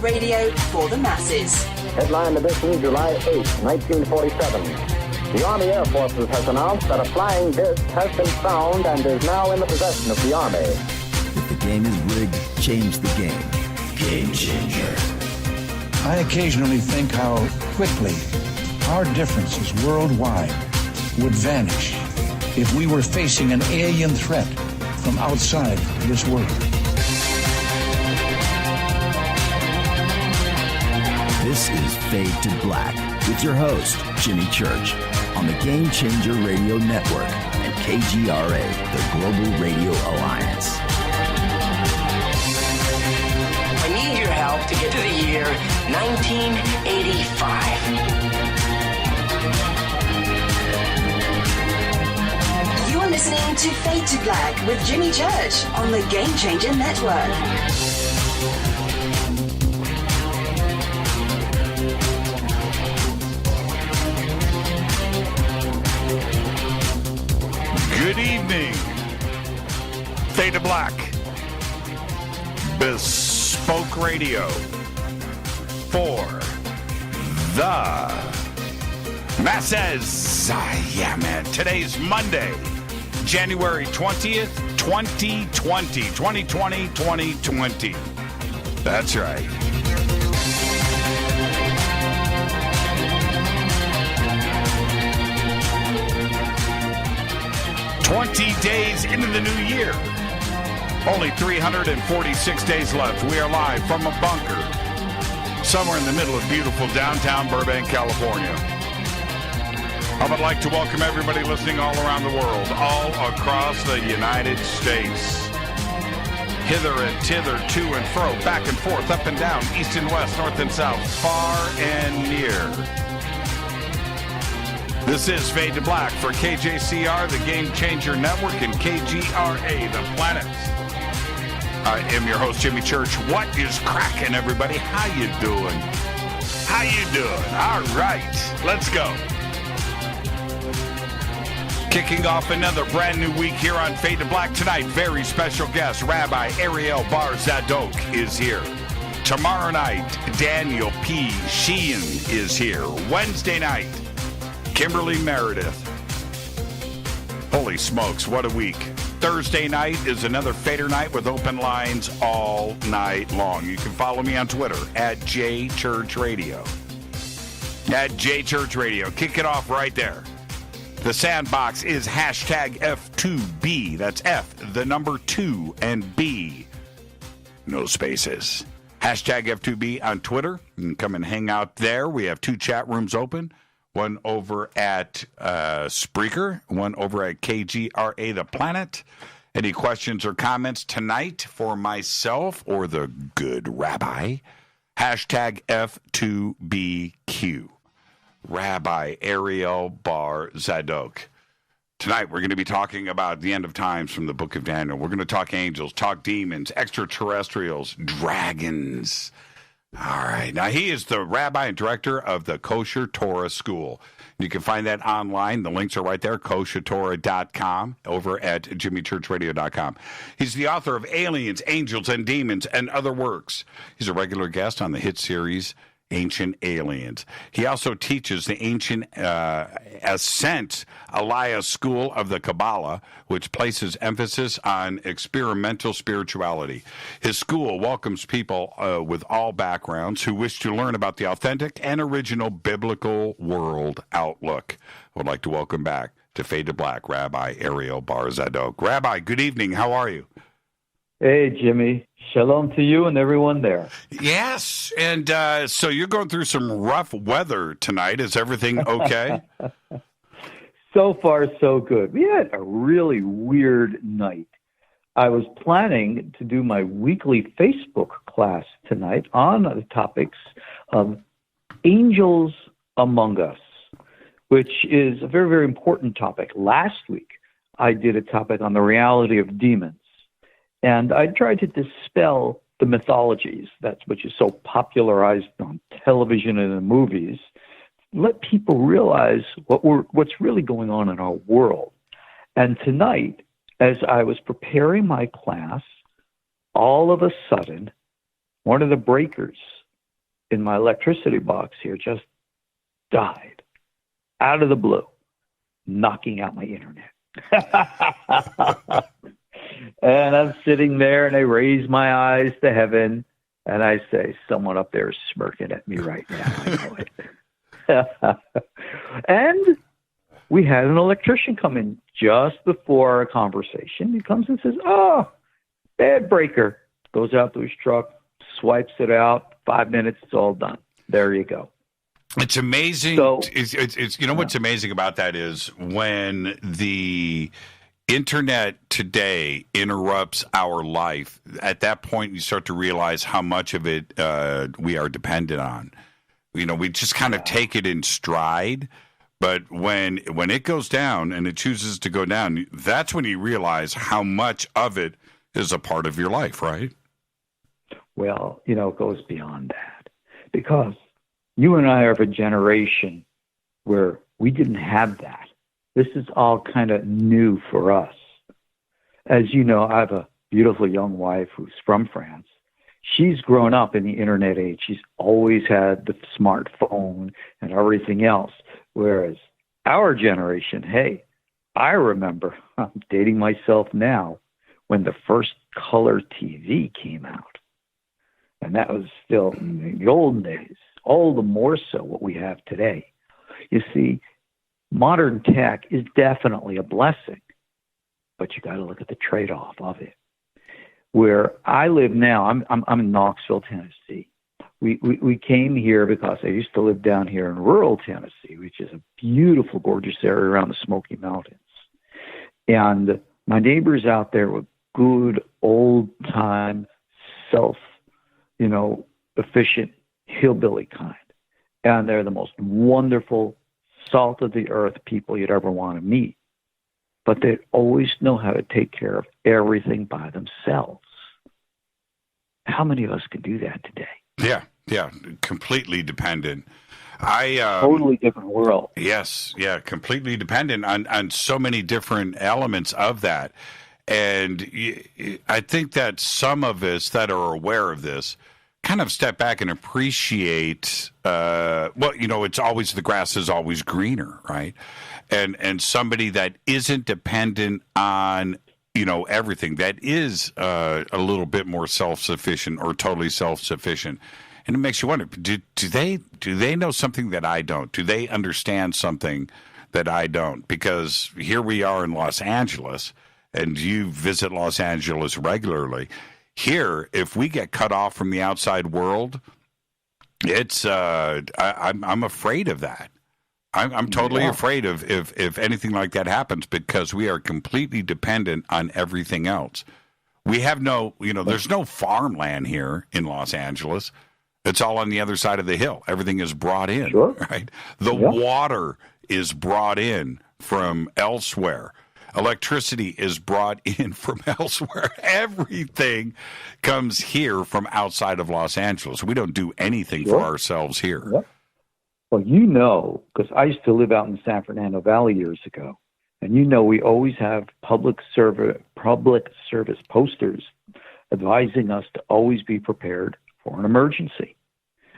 radio for the masses. Headline edition, July 8, 1947. The Army Air Forces has announced that a flying disc has been found and is now in the possession of the Army. If the game is rigged, change the game. Game changer. I occasionally think how quickly our differences worldwide would vanish if we were facing an alien threat from outside this world. This is Fade to Black with your host, Jimmy Church, on the Game Changer Radio Network and KGRA, the Global Radio Alliance. I need your help to get to the year 1985. You're listening to Fade to Black with Jimmy Church on the Game Changer Network. Good evening. Fade to Black. Bespoke radio for the masses. Yeah, man. Today's Monday, January 20th, 2020. 2020. That's right. "20 days into the new year. Only 346 days left. We are live from a bunker somewhere in the middle of beautiful downtown Burbank, California. I would like to welcome everybody listening all around the world, all across the United States. Hither and thither, to and fro, back and forth, up and down, east and west, north and south, far and near. This is Fade to Black for KJCR, the Game Changer Network, and KGRA, the Planet. I am your host, Jimmy Church. What is cracking, everybody? How you doing? How you doing? All right, let's go. Kicking off another brand new week here on Fade to Black tonight. Very special guest, Rabbi Ariel Bar Tzadok is here. Tomorrow night, Daniel P. Sheehan is here. Wednesday night, Kimberly Meredith. Holy smokes, what a week. Thursday night is another Fader night with open lines all night long. You can follow me on Twitter at JChurchRadio. At JChurchRadio. Kick it off right there. The sandbox is hashtag F2B. That's F, the number 2, and B. No spaces. Hashtag F2B on Twitter. You can come and hang out there. We have 2 chat rooms open. One over at Spreaker, one over at KGRA, the Planet. Any questions or comments tonight for myself or the good rabbi? Hashtag F2BQ. Rabbi Ariel Bar Tzadok. Tonight we're going to be talking about the end of times from the book of Daniel. We're going to talk angels, talk demons, extraterrestrials, dragons. All right. Now, he is the rabbi and director of the Kosher Torah School. You can find that online. The links are right there, koshertorah.com, over at jimmychurchradio.com. He's the author of Aliens, Angels, and Demons, and Other Works. He's a regular guest on the hit series Ancient Aliens. He also teaches the ancient Ascent, Aliyah school of the Kabbalah, which places emphasis on experimental spirituality. His school welcomes people with all backgrounds who wish to learn about the authentic and original biblical world outlook. I would like to welcome back to Fade to Black, Rabbi Ariel Bar Tzadok. Rabbi, good evening. How are you? Hey, Jimmy. Shalom to you and everyone there. Yes. And so you're going through some rough weather tonight. Is everything okay? So far, so good. We had a really weird night. I was planning to do my weekly Facebook class tonight on the topics of angels among us, which is a very, very important topic. Last week, I did a topic on the reality of demons. And I tried to dispel the mythologies, that's which is so popularized on television and in movies, let people realize what's really going on in our world. And tonight, as I was preparing my class, all of a sudden, one of the breakers in my electricity box here just died out of the blue, knocking out my internet. And I'm sitting there, and I raise my eyes to heaven, and I say, someone up there is smirking at me right now. I know it. And we had an electrician come in just before our conversation. He comes and says, oh, bad breaker. Goes out to his truck, swipes it out, 5 minutes, it's all done. There you go. It's amazing. So, it's you know what's amazing about that is when the internet today interrupts our life, at that point you start to realize how much of it we are dependent on. You know, we just kind of take it in stride, but when it goes down and it chooses to go down, that's when you realize how much of it is a part of your life, right? Well, you know, it goes beyond that, because you and I are of a generation where we didn't have that. This is all kind of new for us. As you know, I have a beautiful young wife who's from France. She's grown up in the internet age. She's always had the smartphone and everything else. Whereas our generation, hey, I remember, I'm dating myself now, when the first color TV came out. And that was still in the olden days, all the more so what we have today. You see, modern tech is definitely a blessing, but you got to look at the trade-off of it. Where I live now, I'm in Knoxville, Tennessee. We came here because I used to live down here in rural Tennessee, which is a beautiful, gorgeous area around the Smoky Mountains. And my neighbors out there were good, old-time, efficient hillbilly kind. And they're the most wonderful, salt-of-the-earth people you'd ever want to meet. But they always know how to take care of everything by themselves. How many of us can do that today? Yeah, completely dependent. Totally different world. Yes, completely dependent on so many different elements of that. And I think that some of us that are aware of this kind of step back and appreciate, it's always, the grass is always greener, right? And somebody that isn't dependent on, everything, that is a little bit more self-sufficient or totally self-sufficient. And it makes you wonder, do they know something that I don't? Do they understand something that I don't? Because here we are in Los Angeles, and you visit Los Angeles regularly. Here, if we get cut off from the outside world, it's I'm afraid of that. I'm totally afraid of if anything like that happens, because we are completely dependent on everything else. We have there's no farmland here in Los Angeles. It's all on the other side of the hill. Everything is brought in, right? The water is brought in from elsewhere. Electricity is brought in from elsewhere. Everything comes here from outside of Los Angeles. We don't do anything for ourselves here. Yep. Well, because I used to live out in the San Fernando Valley years ago, and we always have public service posters advising us to always be prepared for an emergency.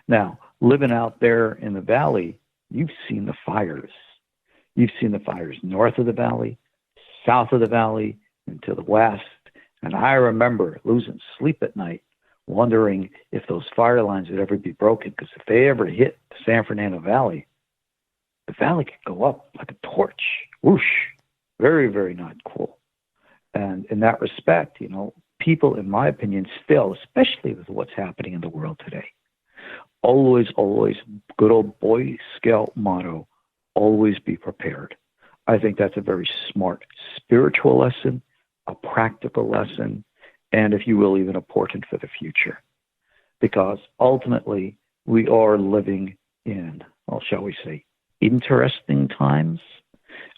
Now, living out there in the valley, you've seen the fires. You've seen the fires north of the valley, south of the valley, and to the west. And I remember losing sleep at night, wondering if those fire lines would ever be broken, because if they ever hit the San Fernando Valley, the valley could go up like a torch. Whoosh. Very, very not cool. And in that respect, people, in my opinion, still, especially with what's happening in the world today, always, good old Boy Scout motto, always be prepared. I think that's a very smart spiritual lesson, a practical lesson, and, if you will, even a portent for the future. Because ultimately, we are living in, shall we say, interesting times.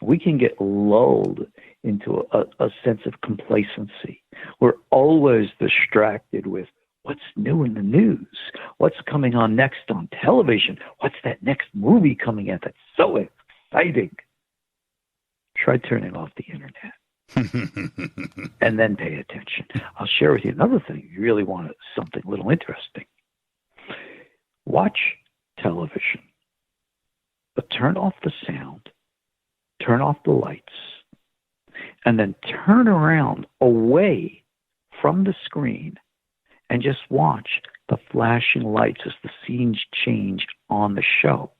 We can get lulled into a sense of complacency. We're always distracted with what's new in the news, what's coming on next on television, what's that next movie coming out that's so exciting. Try turning off the internet and then pay attention. I'll share with you another thing. You really want something a little interesting. watch television, but turn off the sound, turn off the lights, and then turn around away from the screen and just watch the flashing lights as the scenes change on the show.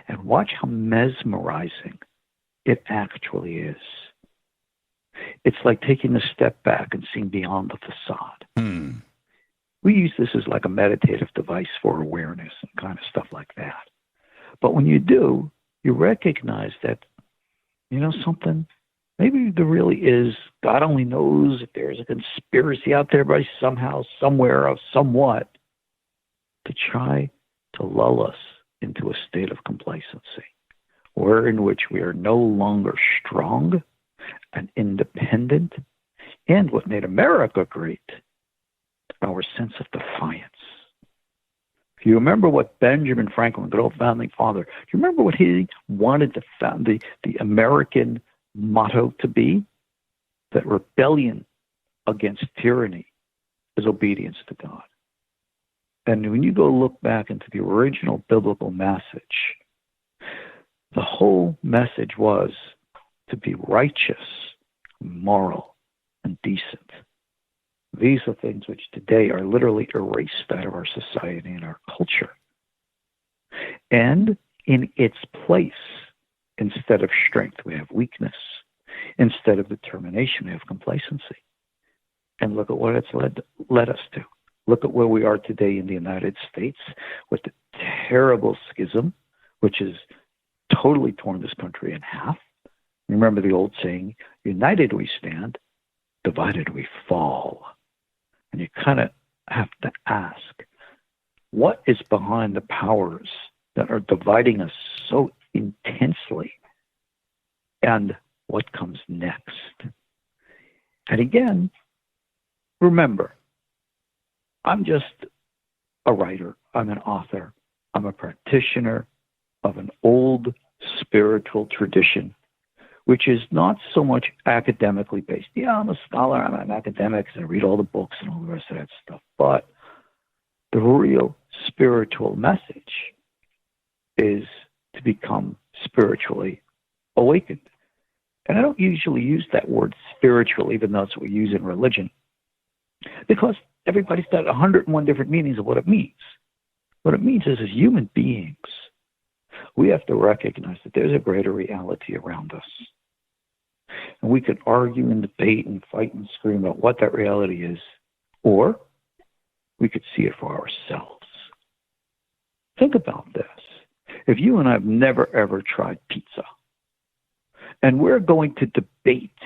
And watch how mesmerizing it actually is. It's like taking a step back and seeing beyond the facade. We use this as like a meditative device for awareness and kind of stuff like that. But when you do, you recognize that, something, maybe there really is, God only knows if there's a conspiracy out there by somehow, somewhere, or somewhat, to try to lull us into a state of complacency, in which we are no longer strong and independent, and what made America great, our sense of defiance. If you remember what Benjamin Franklin, good old founding father, do you remember what he wanted to found the American motto to be? That rebellion against tyranny is obedience to God. And when you go look back into the original biblical message, the whole message was to be righteous, moral, and decent. These are things which today are literally erased out of our society and our culture. And in its place, instead of strength, we have weakness. Instead of determination, we have complacency. And look at what it's led us to. Look at where we are today in the United States with the terrible schism, which has totally torn this country in half. Remember the old saying, united we stand, divided we fall. And you kind of have to ask, what is behind the powers that are dividing us so intensely? And what comes next? And again, remember, I'm just a writer. I'm an author. I'm a practitioner of an old spiritual tradition, which is not so much academically based. Yeah, I'm a scholar, I'm an academic, and I read all the books and all the rest of that stuff. But the real spiritual message is to become spiritually awakened. And I don't usually use that word spiritual, even though it's what we use in religion, because everybody's got 101 different meanings of what it means. What it means is, as human beings, we have to recognize that there's a greater reality around us. And we could argue and debate and fight and scream about what that reality is, or we could see it for ourselves. Think about this. If you and I have never, ever tried pizza, and we're going to debate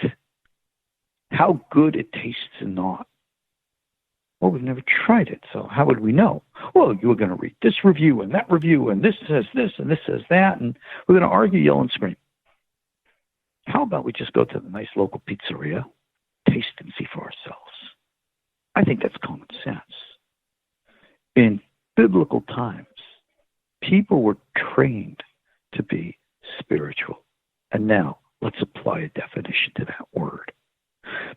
how good it tastes and not, well, we've never tried it, so how would we know? Well, you were going to read this review, and this says this, and this says that, and we're going to argue, yell, and scream. How about we just go to the nice local pizzeria, taste and see for ourselves? I think that's common sense. In biblical times, people were trained to be spiritual. And now, let's apply a definition to that word.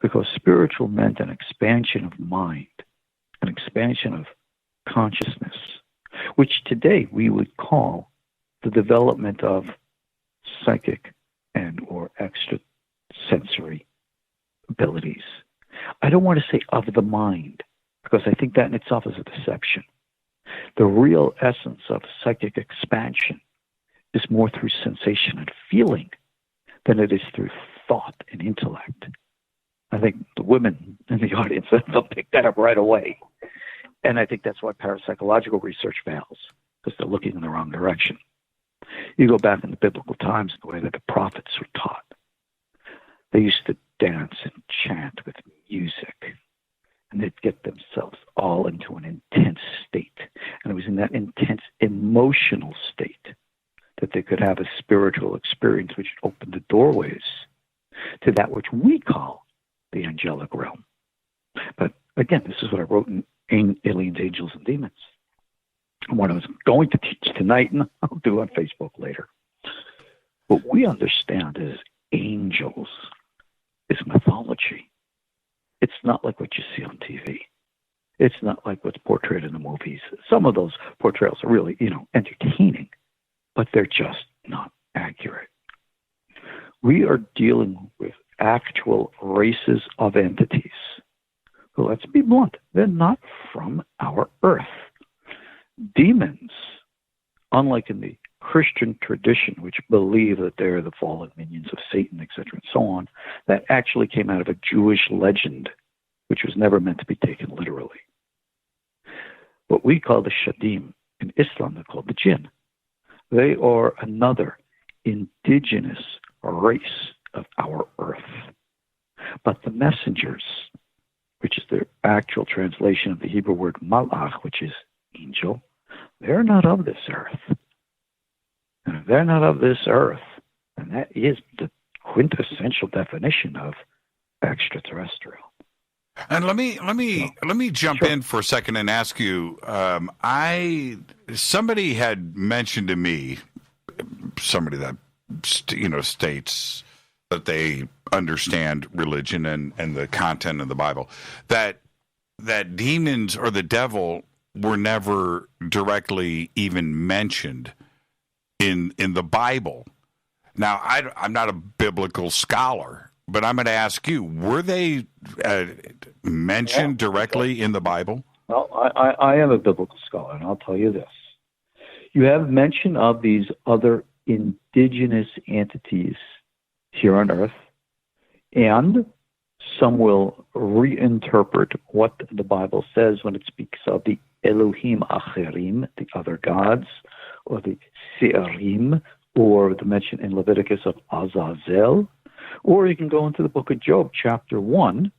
Because spiritual meant an expansion of mind, an expansion of consciousness, which today we would call the development of psychic and or extrasensory abilities. I don't want to say of the mind, because I think that in itself is a deception. The real essence of psychic expansion is more through sensation and feeling than it is through thought and intellect. I think the women in the audience, they'll pick that up right away. And I think that's why parapsychological research fails, because they're looking in the wrong direction. You go back in the biblical times, the way that the prophets were taught. They used to dance and chant with music, and they'd get themselves all into an intense state. And it was in that intense emotional state that they could have a spiritual experience which opened the doorways to that which we call the angelic realm. But again, this is what I wrote in Aliens, Angels, and Demons. And what I was going to teach tonight, and I'll do on Facebook later. What we understand as angels is mythology. It's not like what you see on TV. It's not like what's portrayed in the movies. Some of those portrayals are really, entertaining, but they're just not accurate. We are dealing with actual races of entities who, let's be blunt, they're not from our earth. Demons, unlike in the Christian tradition, which believe that they're the fallen minions of Satan, etc., and so on, that actually came out of a Jewish legend, which was never meant to be taken literally. What we call the Shadim, in Islam they're called the Jinn. They are another indigenous race of our earth. But the messengers, which is the actual translation of the Hebrew word malach, which is angel, they're not of this earth. And if they're not of this earth, and that is the quintessential definition of extraterrestrial. And let me jump in for a second and ask you. Somebody had mentioned to me, somebody that states that they understand religion and the content of the Bible, that demons or the devil were never directly even mentioned in the Bible. Now, I'm not a biblical scholar, but I'm going to ask you, were they mentioned directly in the Bible? Well, I am a biblical scholar, and I'll tell you this. You have mention of these other indigenous entities here on Earth, and some will reinterpret what the Bible says when it speaks of the Elohim Acherim, the other gods, or the Se'arim, or the mention in Leviticus of Azazel, or you can go into the book of Job, chapter 1,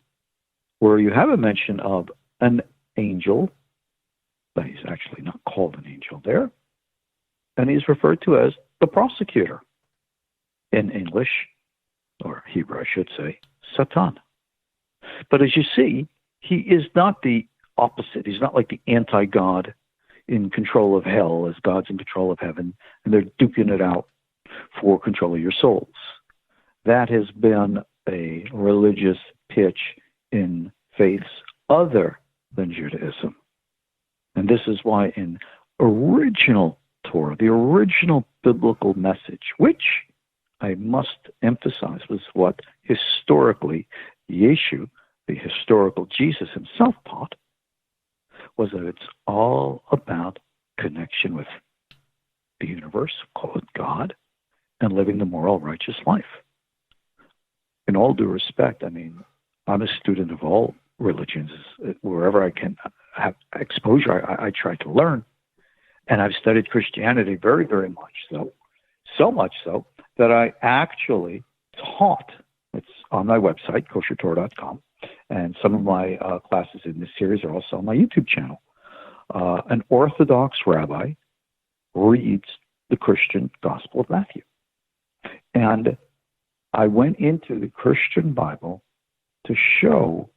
where you have a mention of an angel, but he's actually not called an angel there, and he's referred to as the prosecutor. In English, or Hebrew, I should say, Satan. But as you see, he is not the opposite. He's not like the anti-God in control of hell as God's in control of heaven, and they're duking it out for control of your souls. That has been a religious pitch in faiths other than Judaism. And this is why in original Torah, the original biblical message, which I must emphasize was what historically Yeshu, the historical Jesus himself, taught, was that it's all about connection with the universe, call it God, and living the moral, righteous life. In all due respect, I mean, I'm a student of all religions. Wherever I can have exposure, I try to learn. And I've studied Christianity very, very much so. So much so that I actually taught, it's on my website, koshertorah.com, and some of my classes in this series are also on my YouTube channel. An Orthodox rabbi reads the Christian Gospel of Matthew. And I went into the Christian Bible to show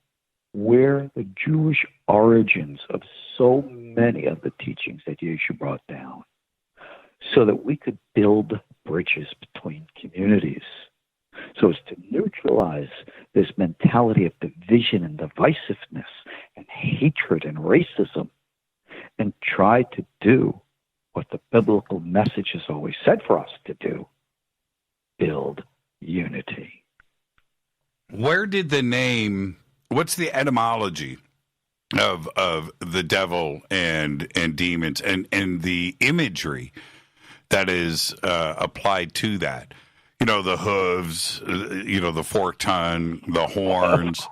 where the Jewish origins of so many of the teachings that Yeshu brought down, so that we could build bridges between communities, so as to neutralize this mentality of division and divisiveness and hatred and racism, and try to do what the biblical message has always said for us to do: build unity. Where did the name, what's the etymology of the devil and demons and the imagery that is applied to that? You know, the hooves, the forked tongue, the horns.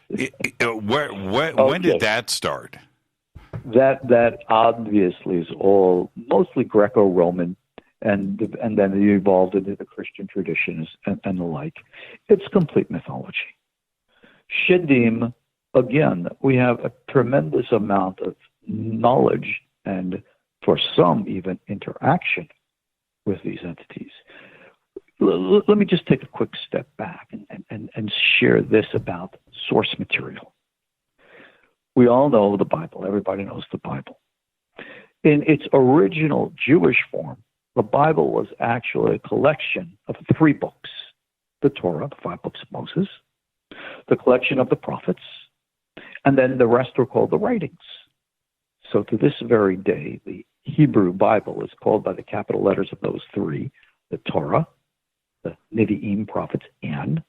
When did that start? That obviously is all mostly Greco-Roman, and then it evolved into the Christian traditions and the like. It's complete mythology. Shiddim, again, we have a tremendous amount of knowledge and, for some, even interaction with these entities. Let me just take a quick step back and share this about source material. We all know the Bible. Everybody knows the Bible. In its original Jewish form, the Bible was actually a collection of 3 books: the Torah, the 5 books of Moses, the collection of the prophets, And then the rest were called the writings. So to this very day, the Hebrew Bible is called by the capital letters of those three, the Torah, the Nevi'im, prophets, and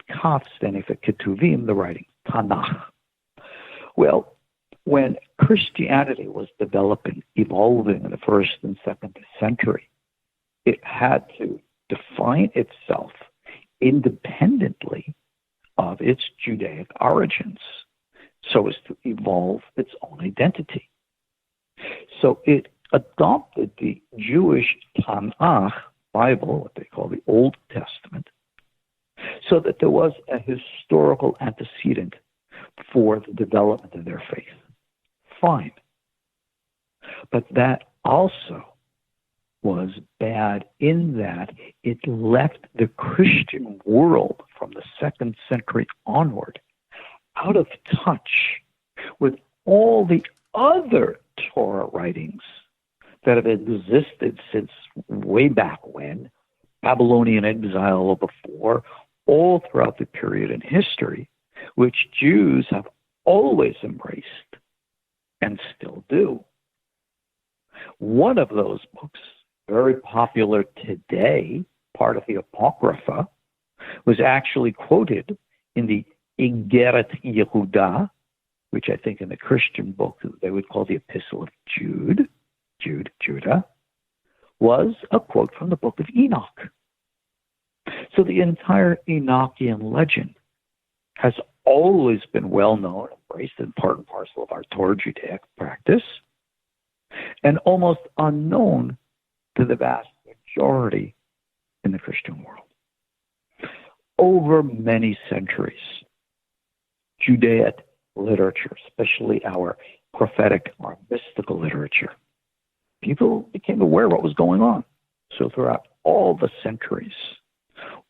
Kaf, standing for Ketuvim, the writings, Tanakh. Well, when Christianity was developing, evolving in the 1st and 2nd century, it had to define itself independently of its Judaic origins so as to evolve its own identity. So it adopted the Jewish Tanakh Bible, what they call the Old Testament, so that there was a historical antecedent for the development of their faith. Fine. But that also was bad in that it left the Christian world from the 2nd century onward out of touch with all the other Torah writings that have existed since way back when, Babylonian exile or before, all throughout the period in history, which Jews have always embraced and still do. One of those books, very popular today, part of the Apocrypha, was actually quoted in the Igeret Yehuda, which I think in the Christian book they would call the Epistle of Judah, was a quote from the book of Enoch. So the entire Enochian legend has always been well known, embraced, and part and parcel of our Torah Judaic practice, and almost unknown to the vast majority in the Christian world. Over many centuries, Judaic literature, especially our prophetic or mystical literature, people became aware of what was going on. So throughout all the centuries,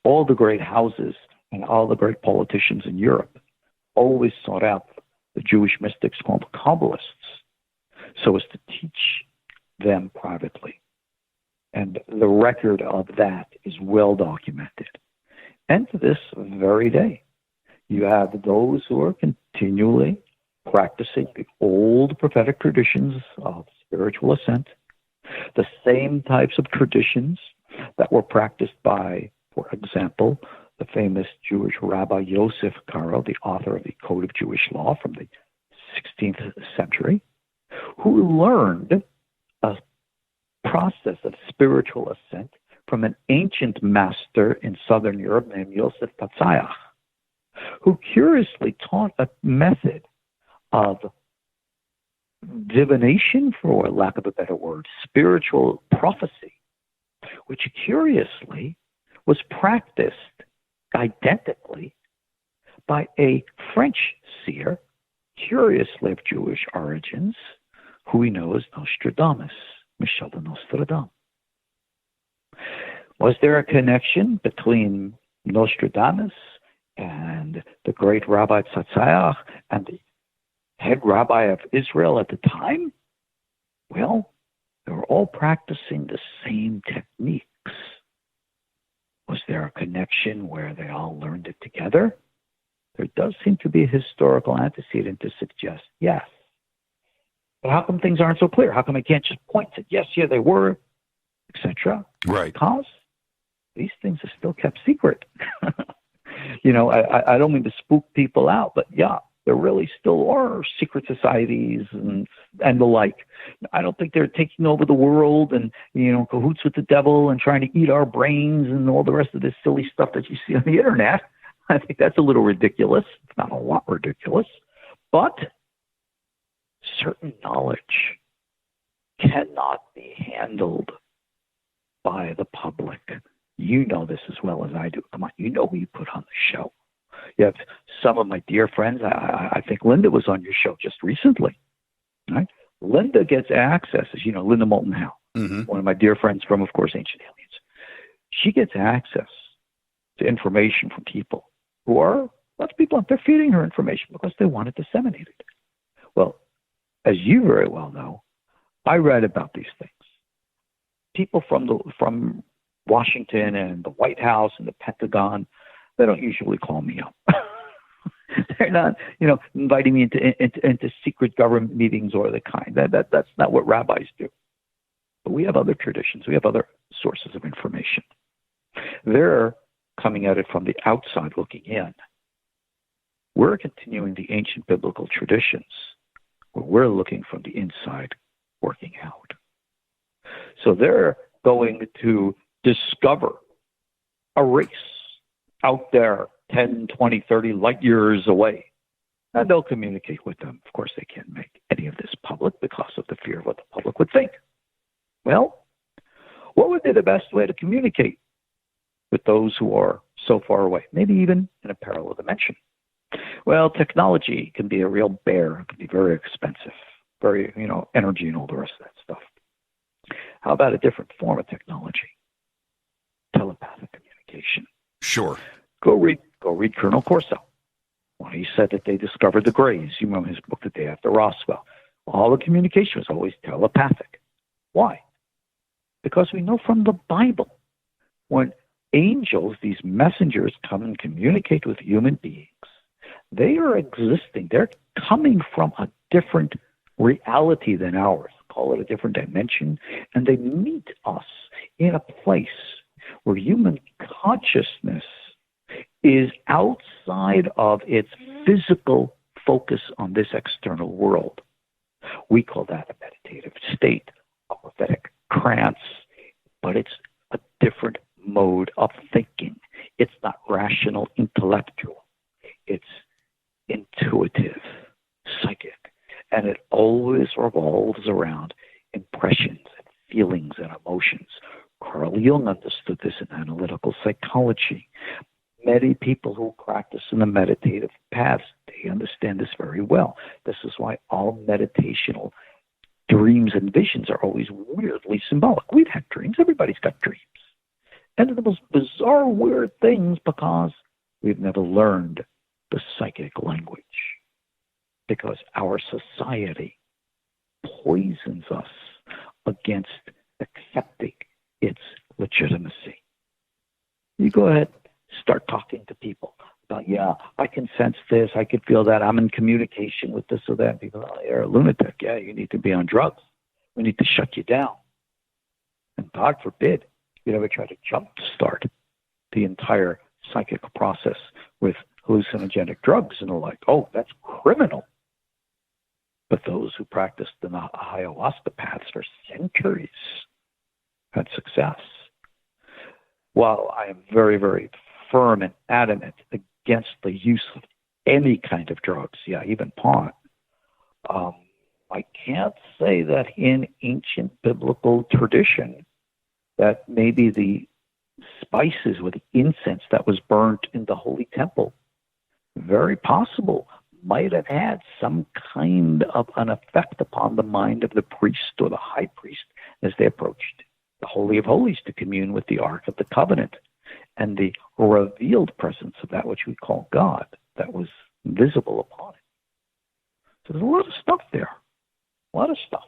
all the great houses and all the great politicians in Europe always sought out the Jewish mystics called Kabbalists so as to teach them privately. And the record of that is well documented. And to this very day, you have those who are continually practicing the old prophetic traditions of spiritual ascent, the same types of traditions that were practiced by, for example, the famous Jewish Rabbi Yosef Karo, the author of the Code of Jewish Law from the 16th century, who learned a process of spiritual ascent from an ancient master in southern Europe named Yosef Patzayach, who curiously taught a method of divination, for lack of a better word, spiritual prophecy, which curiously was practiced identically by a French seer, curiously of Jewish origins, who we know as Nostradamus, Michel de Nostradamus. Was there a connection between Nostradamus and the great Rabbi Tzadok and the head rabbi of Israel at the time? Well, they were all practicing the same techniques. Was there a connection where they all learned it together? There does seem to be a historical antecedent to suggest yes. But how come things aren't so clear? How come I can't just point to yes, yeah, they were, etc.? Right. Because these things are still kept secret. I don't mean to spook people out, but yeah, there really still are secret societies and the like. I don't think they're taking over the world and, cahoots with the devil and trying to eat our brains and all the rest of this silly stuff that you see on the internet. I think that's a little ridiculous. It's not a lot ridiculous. But certain knowledge cannot be handled by the public. You know this as well as I do. Come on, you know who you put on the show. You have some of my dear friends. I think Linda was on your show just recently. Right? Linda gets access, as you know, Linda Moulton Howe, one of my dear friends from, of course, Ancient Aliens. She gets access to information from people who are, lots of people, they're feeding her information because they want it disseminated. Well, as you very well know, I read about these things. People from Washington and the White House and the Pentagon, they don't usually call me up. They're not, inviting me into secret government meetings or the kind. That's not what rabbis do. But we have other traditions. We have other sources of information. They're coming at it from the outside looking in. We're continuing the ancient biblical traditions where we're looking from the inside working out. So they're going to discover a race out there 10, 20, 30 light years away. And they'll communicate with them. Of course, they can't make any of this public because of the fear of what the public would think. Well, what would be the best way to communicate with those who are so far away, maybe even in a parallel dimension? Well, technology can be a real bear. It can be very expensive, very, energy and all the rest of that stuff. How about a different form of technology? Telepathic communication. Sure. Go read Colonel Corso. When he said that they discovered the Greys, you remember his book, The Day After Roswell. All the communication was always telepathic. Why? Because we know from the Bible, when angels, these messengers, come and communicate with human beings, they are existing. They're coming from a different reality than ours. Call it a different dimension. And they meet us in a place where human consciousness is outside of its physical focus on this external world. We call that a meditative state, a prophetic trance, but it's a different mode of thinking. It's not rational, intellectual. It's intuitive, psychic, and it always revolves around impressions and feelings and emotions. Carl Jung understood this in analytical psychology. Many people who practice in the meditative paths, they understand this very well. This is why all meditational dreams and visions are always weirdly symbolic. We've had dreams. Everybody's got dreams. And they're the most bizarre, weird things because we've never learned the psychic language. Because our society poisons us against accepting its legitimacy. You go ahead, start talking to people about, I can sense this, I can feel that, I'm in communication with this or that. People, you're a lunatic. Yeah, you need to be on drugs. We need to shut you down. And God forbid you ever try to jumpstart the entire psychic process with hallucinogenic drugs and are like, oh, that's criminal. But those who practiced the ayahuasca paths for centuries had success. While I am very, very firm and adamant against the use of any kind of drugs, even pot, I can't say that in ancient biblical tradition that maybe the spices or the incense that was burnt in the Holy Temple, very possible, might have had some kind of an effect upon the mind of the priest or the high priest as they approached the Holy of Holies to commune with the Ark of the Covenant and the revealed presence of that which we call God that was visible upon it. So there's a lot of stuff there. A lot of stuff.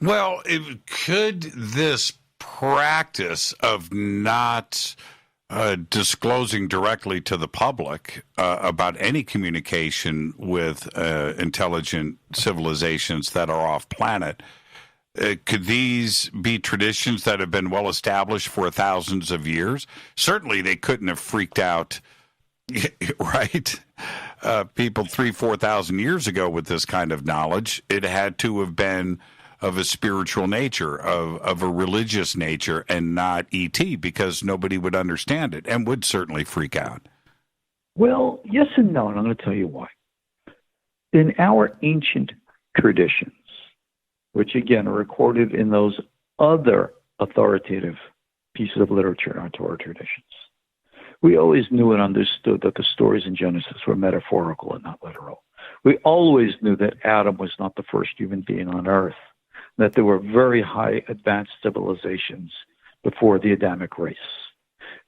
Well, could this practice of not disclosing directly to the public about any communication with intelligent civilizations that are off planet, could these be traditions that have been well established for thousands of years? Certainly they couldn't have freaked out, right? People 3,000-4,000 years ago with this kind of knowledge. It had to have been of a spiritual nature, of a religious nature, and not ET, because nobody would understand it and would certainly freak out. Well, yes and no, and I'm going to tell you why. In our ancient traditions, which again are recorded in those other authoritative pieces of literature in our Torah traditions, we always knew and understood that the stories in Genesis were metaphorical and not literal. We always knew that Adam was not the first human being on earth, that there were very high advanced civilizations before the Adamic race.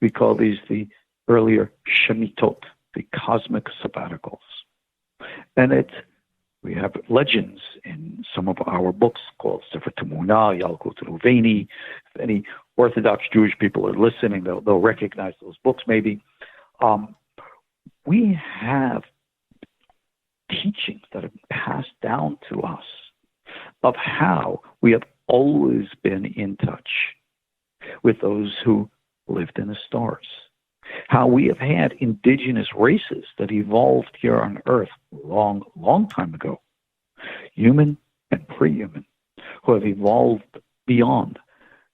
We call these the earlier Shemitot, the cosmic sabbaticals. And we have legends in some of our books called Sefer Temunah, Yalkut Ruveni. If any Orthodox Jewish people are listening, they'll recognize those books maybe. We have teachings that have been passed down to us of how we have always been in touch with those who lived in the stars, how we have had indigenous races that evolved here on Earth long, long time ago, human and pre-human, who have evolved beyond.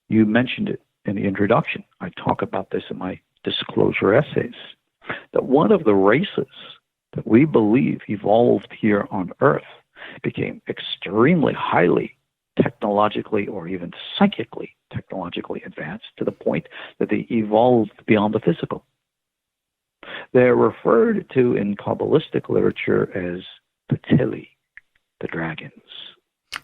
You mentioned it in the introduction. I talk about this in my disclosure essays, that one of the races that we believe evolved here on Earth became extremely highly technologically or even psychically technologically advanced to the point that they evolved beyond the physical. They're referred to in Kabbalistic literature as the Tili, the dragons.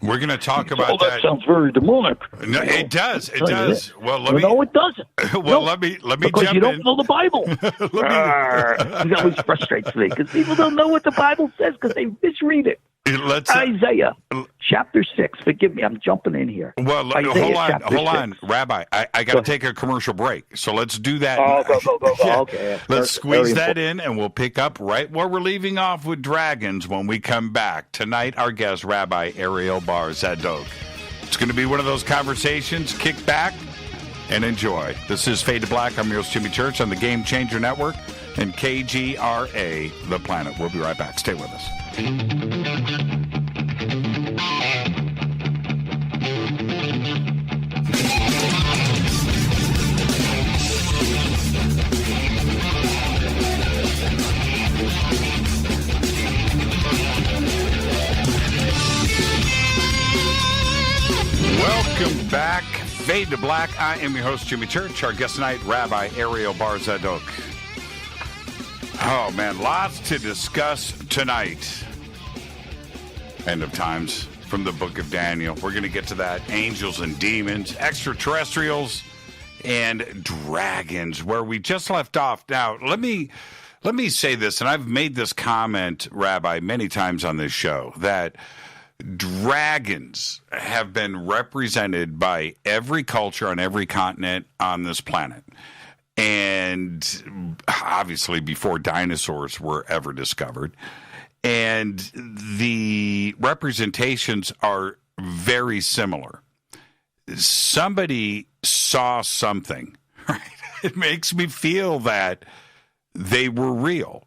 We're going to talk about that. Sounds very demonic. No, it does. It does. Well, no, it doesn't. Well, let me because jump you don't in. know the Bible. It always frustrates me because people don't know what the Bible says because they misread it. Isaiah chapter 6. Forgive me, I'm jumping in here. Well, hold on, Rabbi. I got to take a commercial break, so let's do that. Go. Yeah. Okay. Let's squeeze that in, and we'll pick up right where we're leaving off with dragons when we come back. Tonight, our guest, Rabbi Ariel Bar Tzadok. It's going to be one of those conversations. Kick back and enjoy. This is Fade to Black. I'm your host, Jimmy Church, on the Game Changer Network and KGRA, The Planet. We'll be right back. Stay with us. Welcome back. Fade to Black. I am your host, Jimmy Church. Our guest tonight, Rabbi Ariel Bar Tzadok. Oh, man, lots to discuss tonight. End of times from the book of Daniel. We're going to get to that. Angels and demons, extraterrestrials, and dragons, where we just left off. Now, let me say this, and I've made this comment, Rabbi, many times on this show, that dragons have been represented by every culture on every continent on this planet. And obviously before dinosaurs were ever discovered. And the representations are very similar. Somebody saw something, right? It makes me feel that they were real.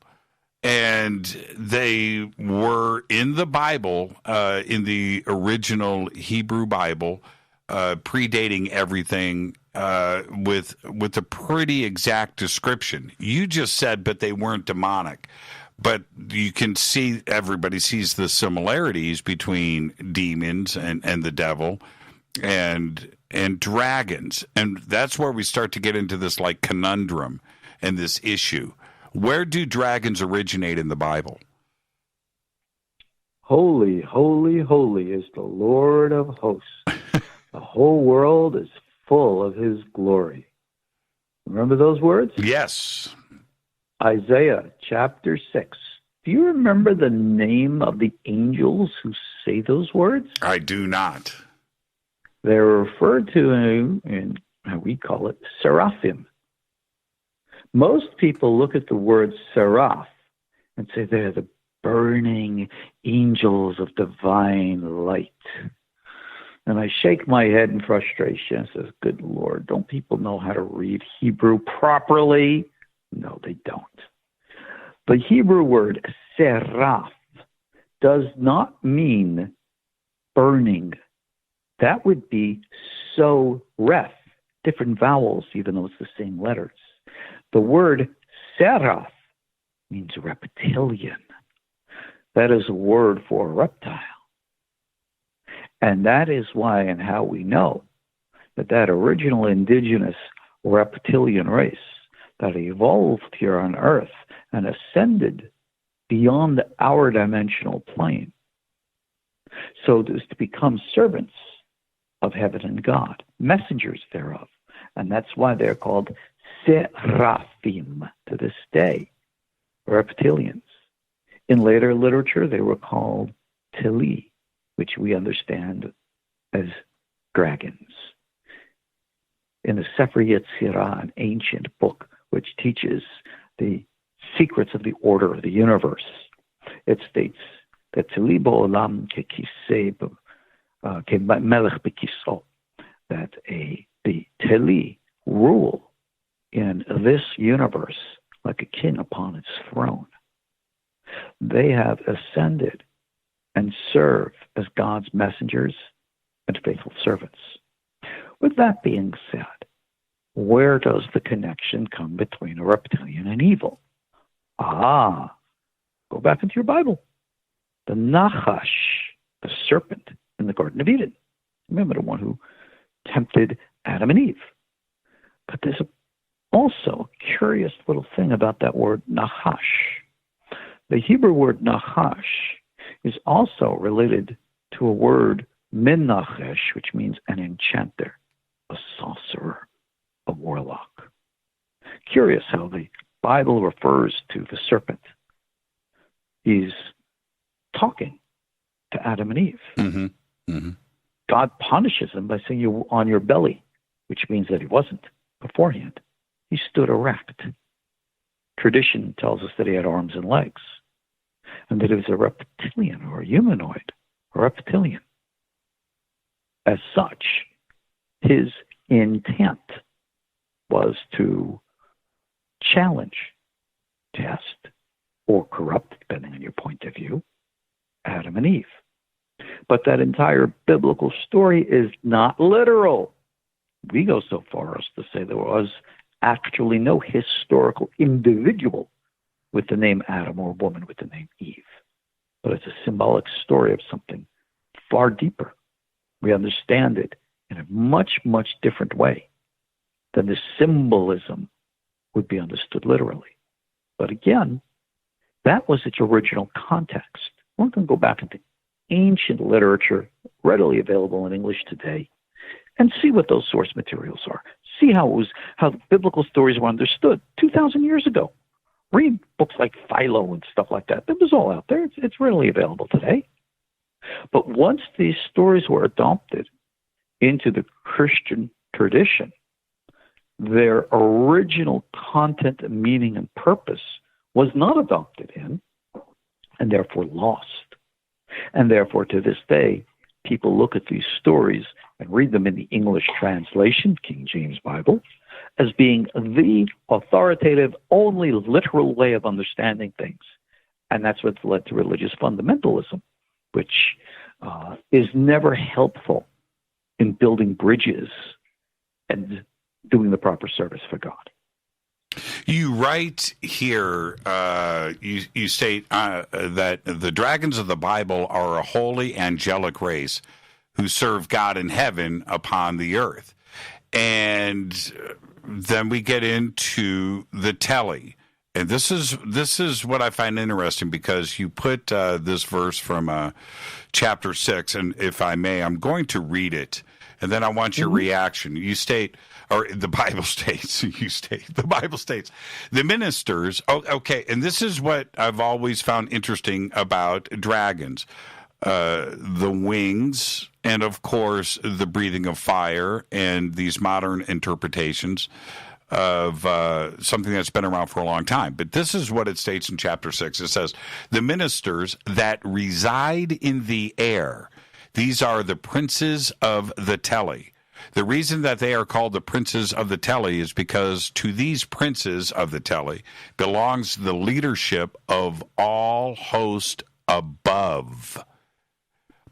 And they were in the Bible, in the original Hebrew Bible, predating everything, with a pretty exact description. You just said, but they weren't demonic. But you can see, everybody sees the similarities between demons and the devil and dragons. And that's where we start to get into this like conundrum and this issue. Where do dragons originate in the Bible? Holy, holy, holy is the Lord of hosts. The whole world is full of his glory. Remember those words? Yes. Isaiah chapter 6. Do you remember the name of the angels who say those words? I do not. They're referred to in we call it seraphim. Most people look at the word seraph and say they're the burning angels of divine light. And I shake my head in frustration and says, good Lord, don't people know how to read Hebrew properly? No, they don't. The Hebrew word seraph does not mean burning. That would be so-ref, different vowels, even though it's the same letters. The word seraph means reptilian. That is a word for a reptile. And that is why and how we know that original indigenous reptilian race that evolved here on Earth and ascended beyond our dimensional plane, so as to become servants of heaven and God, messengers thereof. And that's why they're called seraphim to this day, reptilians. In later literature, they were called Tili, which we understand as dragons. In the Sefer Yetzirah, an ancient book which teaches the secrets of the order of the universe, it states that Teli Bo'olam Kekisei Melech Bekiso, that the Teli rule in this universe like a king upon its throne. They have ascended and serve as God's messengers and faithful servants. With that being said, where does the connection come between a reptilian and evil? Go back into your Bible. The Nachash, the serpent in the Garden of Eden. Remember, the one who tempted Adam and Eve. But there's also a curious little thing about that word Nachash. The Hebrew word Nachash is also related to a word Menachesh, which means an enchanter, a sorcerer, a warlock. Curious how the Bible refers to the serpent. He's talking to Adam and Eve. Mm-hmm. Mm-hmm. God punishes him by saying, "You're on your belly," which means that he wasn't beforehand. He stood erect. Tradition tells us that he had arms and legs, and that he was a reptilian or a humanoid, a reptilian. As such, his intent was to challenge, test, or corrupt, depending on your point of view, Adam and Eve. But that entire biblical story is not literal. We go so far as to say there was actually no historical individual with the name Adam or woman with the name Eve. But it's a symbolic story of something far deeper. We understand it in a much, much different way than the symbolism would be understood literally. But again, that was its original context. We're going to go back into ancient literature readily available in English today and see what those source materials are. See how biblical stories were understood 2,000 years ago. Read books like Philo and stuff like that. It was all out there. It's readily available today. But once these stories were adopted into the Christian tradition, their original content, meaning, and purpose was not adopted in, and therefore lost. And therefore, to this day, people look at these stories and read them in the English translation, King James Bible, as being the authoritative, only literal way of understanding things. And that's what's led to religious fundamentalism, which is never helpful in building bridges and doing the proper service for God. You write here, you state that the dragons of the Bible are a holy angelic race who serve God in heaven upon the earth. And then we get into the Tele. And this is what I find interesting, because you put this verse from chapter 6, and if I may, I'm going to read it, and then I want your reaction. You state, or the Bible states, the ministers, okay, and this is what I've always found interesting about dragons. The wings, and of course, the breathing of fire, and these modern interpretations of something that's been around for a long time. But this is what it states in chapter 6. It says, the ministers that reside in the air, these are the princes of the Tele. The reason that they are called the princes of the Tele is because to these princes of the Tele belongs the leadership of all host above.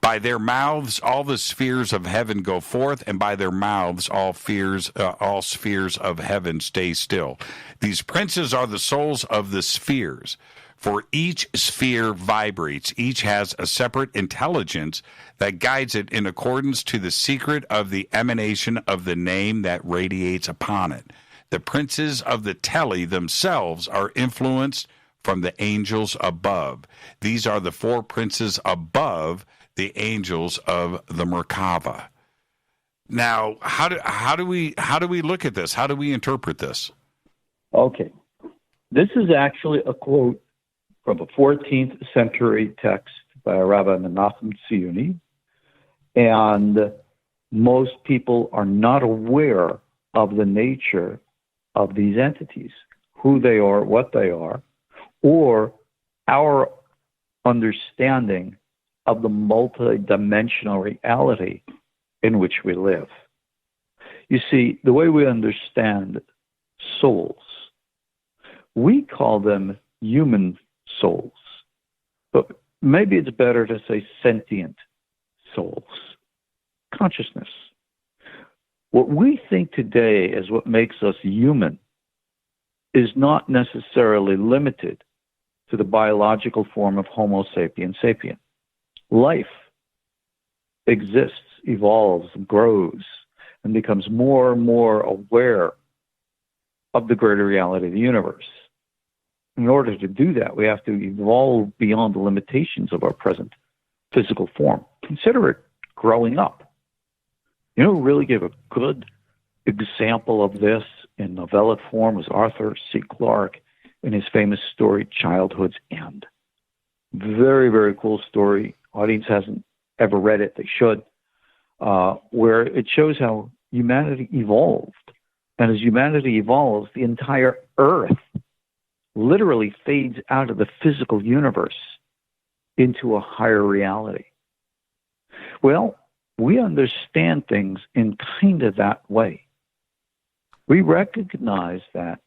By their mouths, all the spheres of heaven go forth, and by their mouths, all spheres of heaven stay still. These princes are the souls of the spheres. For each sphere vibrates. Each has a separate intelligence that guides it in accordance to the secret of the emanation of the name that radiates upon it. The princes of the Tele themselves are influenced from the angels above. These are the four princes above the angels of the Merkava. Now, how do we look at this? How do we interpret this? Okay, this is actually a quote from a 14th century text by Rabbi Menachem Tziyuni, and most people are not aware of the nature of these entities, who they are, what they are, or our understanding of the multidimensional reality in which we live. You see, the way we understand souls, we call them human souls, but maybe it's better to say sentient souls, consciousness. What we think today is what makes us human is not necessarily limited to the biological form of Homo sapiens sapien. Life exists, evolves, grows, and becomes more and more aware of the greater reality of the universe. In order to do that, we have to evolve beyond the limitations of our present physical form. Consider it growing up. You know who really gave a good example of this in novellic form was Arthur C. Clarke in his famous story, Childhood's End. Very, very cool story. Audience hasn't ever read it. They should. Where it shows how humanity evolved. And as humanity evolves, the entire earth literally fades out of the physical universe into a higher reality. Well, we understand things in kind of that way. We recognize that,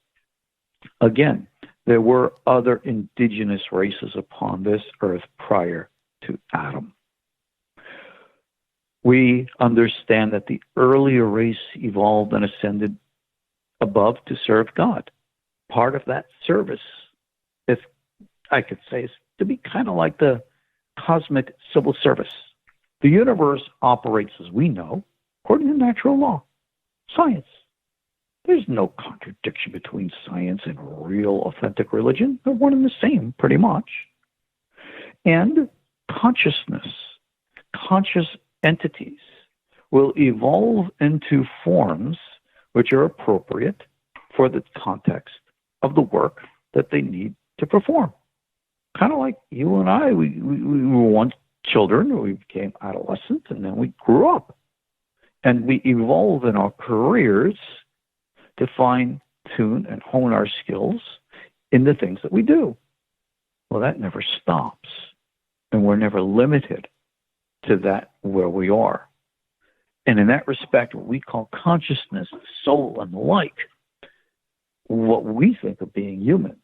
again, there were other indigenous races upon this earth prior to Adam. We understand that the earlier race evolved and ascended above to serve God. Part of that service, if I could say, is to be kind of like the cosmic civil service. The universe operates, as we know, according to natural law, science. There's no contradiction between science and real, authentic religion. They're one and the same, pretty much. And consciousness, conscious entities will evolve into forms which are appropriate for the context of the work that they need to perform. Kind of like you and I, we were once children, we became adolescents, and then we grew up. And we evolve in our careers to fine-tune and hone our skills in the things that we do. Well, that never stops, and we're never limited to that where we are. And in that respect, what we call consciousness, the soul, and the like, what we think of being human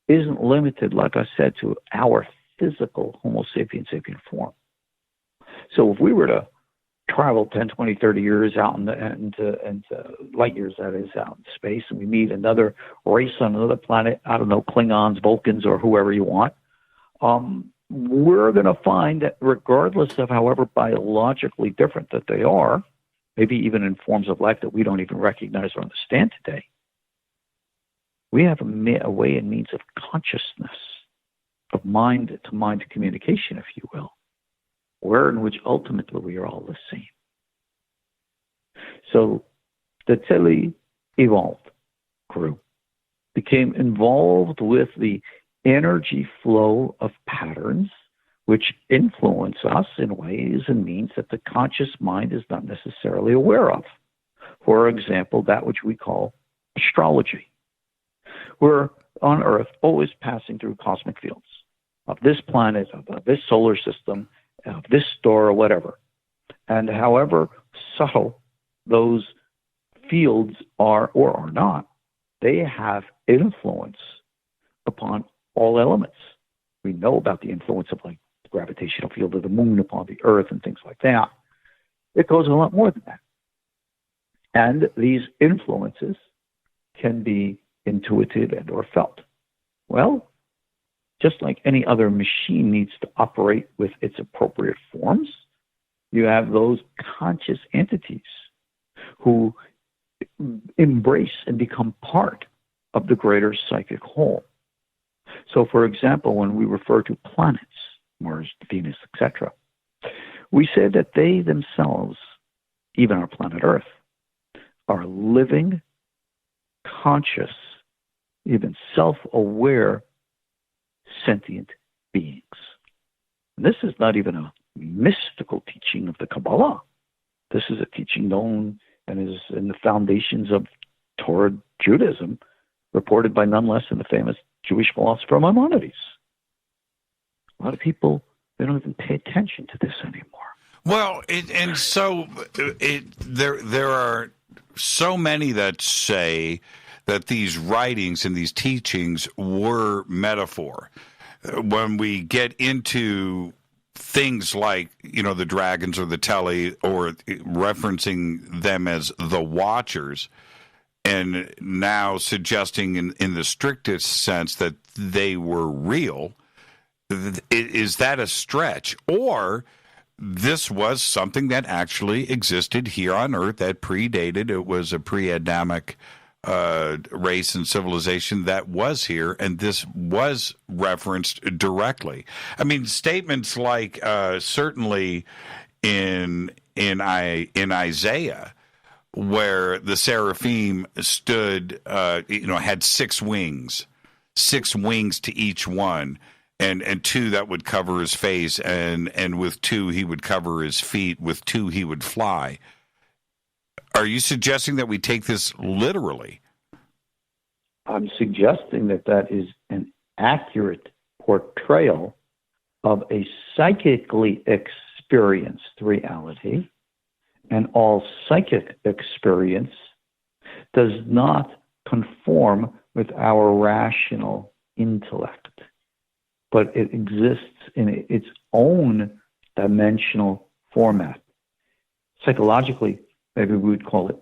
isn't limited, like I said, to our physical Homo sapiens sapien form. So if we were to travel 10, 20, 30 years out into light years, that is, out in space, and we meet another race on another planet, I don't know, Klingons, Vulcans, or whoever you want, we're going to find that regardless of however biologically different that they are, maybe even in forms of life that we don't even recognize or understand today, we have a way and means of consciousness, of mind-to-mind communication, if you will, where in which ultimately we are all the same. So the Tele evolved, grew, became involved with the energy flow of patterns which influence us in ways and means that the conscious mind is not necessarily aware of. For example, that which we call astrology. We're on Earth always passing through cosmic fields of this planet, of this solar system, of this star, or whatever. And however subtle those fields are or are not, they have influence upon all elements. We know about the influence of like the gravitational field of the moon upon the earth and things like that. It goes a lot more than that. And these influences can be intuitive and or felt. Well, just like any other machine needs to operate with its appropriate forms, you have those conscious entities who embrace and become part of the greater psychic whole. So, for example, when we refer to planets, Mars, Venus, etc., we say that they themselves, even our planet Earth, are living, conscious, even self-aware, sentient beings. And this is not even a mystical teaching of the Kabbalah. This is a teaching known and is in the foundations of Torah Judaism, reported by none less than the famous Jewish philosopher Maimonides. A lot of people, they don't even pay attention to this anymore. Well, there are so many that say that these writings and these teachings were metaphor. When we get into things like, the dragons or the tele, or referencing them as the watchers, and now suggesting in the strictest sense that they were real, is that a stretch? Or this was something that actually existed here on Earth that predated, it was a pre-Adamic race and civilization that was here, and this was referenced directly. I mean, statements like certainly in Isaiah, where the seraphim stood, had 6 wings to each one, and 2 that would cover his face, and with 2 he would cover his feet, with 2 he would fly. Are you suggesting that we take this literally? I'm suggesting that is an accurate portrayal of a psychically experienced reality, and all psychic experience does not conform with our rational intellect, but it exists in its own dimensional format. Psychologically, maybe we would call it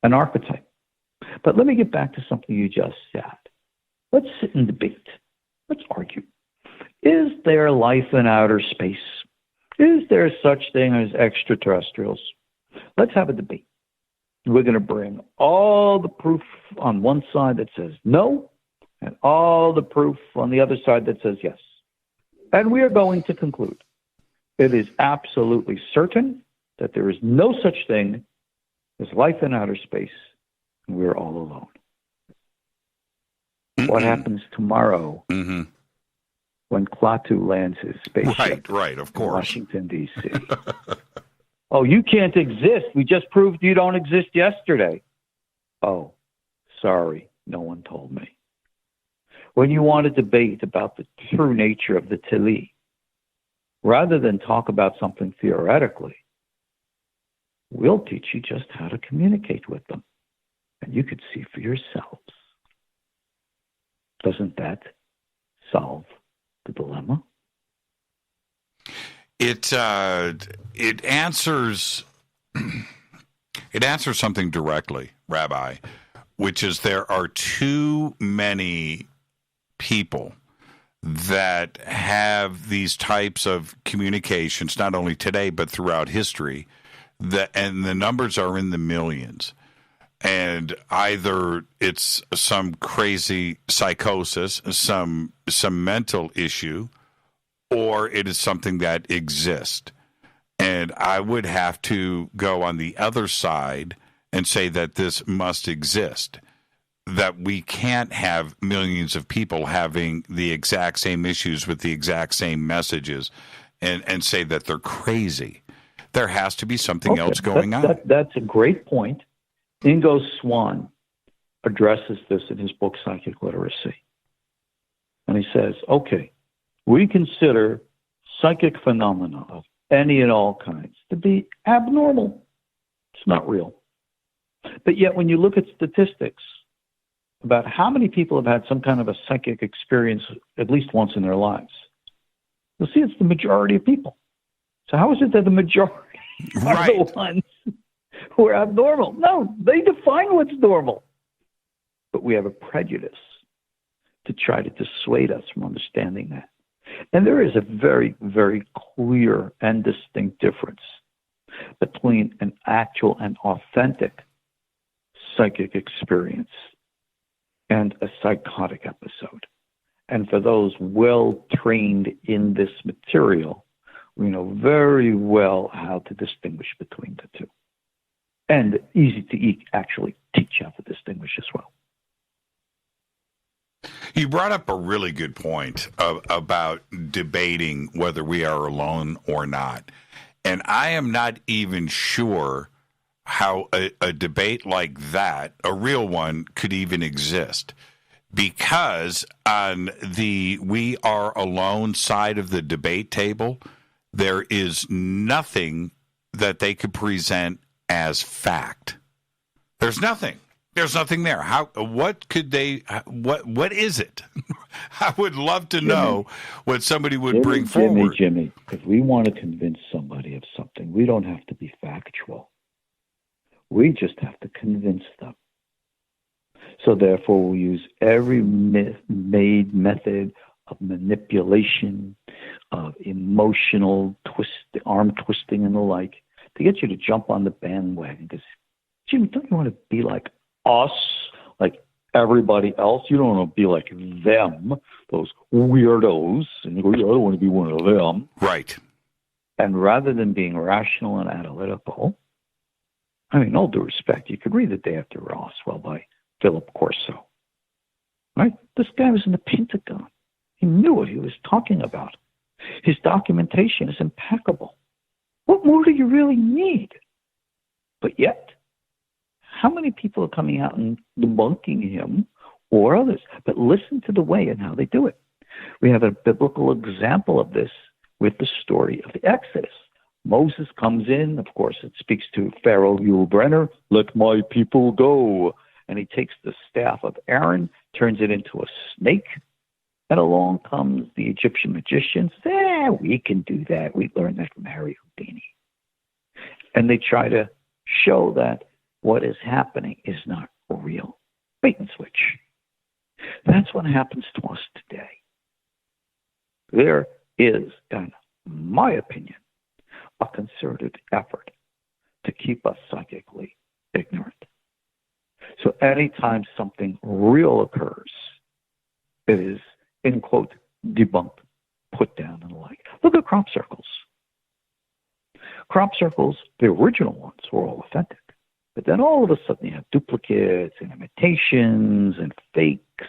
an archetype. But let me get back to something you just said. Let's sit and debate. Let's argue. Is there life in outer space? Is there such thing as extraterrestrials? Let's have a debate. We're going to bring all the proof on one side that says no, and all the proof on the other side that says yes. And we are going to conclude it is absolutely certain that there is no such thing as life in outer space, and we're all alone. Mm-hmm. What happens tomorrow when Klaatu lands his spaceship right, of course. in Washington, D.C.? Oh, you can't exist. We just proved you don't exist yesterday. Oh, sorry, no one told me. When you want to debate about the true nature of the Tili, rather than talk about something theoretically, we'll teach you just how to communicate with them. And you could see for yourselves. Doesn't that solve the dilemma? It answers something directly, Rabbi, which is there are too many people that have these types of communications, not only today but throughout history, and the numbers are in the millions. And either it's some crazy psychosis, some mental issue, or it is something that exists. And I would have to go on the other side and say that this must exist, that we can't have millions of people having the exact same issues with the exact same messages and say that they're crazy. There has to be something else going on. That's a great point. Ingo Swann addresses this in his book, Psychic Literacy. And he says, okay, we consider psychic phenomena of any and all kinds to be abnormal. It's not real. But yet when you look at statistics about how many people have had some kind of a psychic experience at least once in their lives, you'll see it's the majority of people. So how is it that the majority are the ones who are abnormal? No, they define what's normal. But we have a prejudice to try to dissuade us from understanding that. And there is a very, very clear and distinct difference between an actual and authentic psychic experience and a psychotic episode. And for those well trained in this material, we know very well how to distinguish between the two. And easy to actually teach how to distinguish as well. You brought up a really good point about debating whether we are alone or not. And I am not even sure how a debate like that, a real one, could even exist. because on the we are alone side of the debate table, there is nothing that they could present as fact. There's nothing. There's nothing there. What could they? What is it? I would love to know what somebody would bring forward. Jimmy, if we want to convince somebody of something, we don't have to be factual. We just have to convince them. So therefore, we use every made method of manipulation, of emotional arm twisting and the like, to get you to jump on the bandwagon. Because, Jimmy, don't you want to be like us, like everybody else? You don't want to be like them, those weirdos. And you go, yeah, I don't want to be one of them. Right. And rather than being rational and analytical, I mean, all due respect, you could read The Day After Roswell by Philip Corso. Right? This guy was in the Pentagon. He knew what he was talking about. His documentation is impeccable. What more do you really need? But yet, how many people are coming out and debunking him or others? But listen to the way and how they do it. We have a biblical example of this with the story of the Exodus. Moses comes in. Of course, it speaks to Pharaoh Yul Brynner. Let my people go. And he takes the staff of Aaron, turns it into a snake. And along comes the Egyptian magicians. We can do that. We learned that from Harry Houdini. And they try to show that what is happening is not real. Bait and switch. That's what happens to us today. There is, in my opinion, a concerted effort to keep us psychically ignorant. So anytime something real occurs, it is, in quote, debunked, put down, and the like. Look at crop circles. Crop circles, the original ones, were all authentic. But then all of a sudden you have duplicates and imitations and fakes.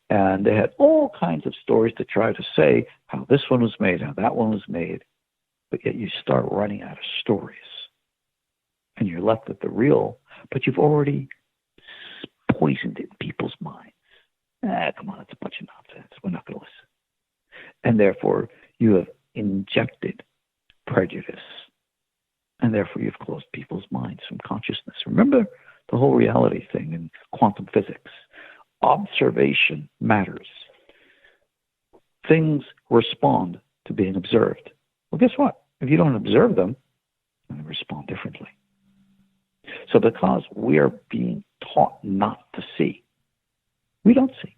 And they had all kinds of stories to try to say how this one was made, how that one was made. But yet you start running out of stories. And you're left with the real, but you've already poisoned it in people's minds. Come on, it's a bunch of nonsense. We're not going to listen. And therefore, you have injected prejudice. And therefore, you've closed people's minds from consciousness. Remember the whole reality thing in quantum physics. Observation matters. Things respond to being observed. Well, guess what? If you don't observe them, they respond differently. So because we are being taught not to see, we don't see.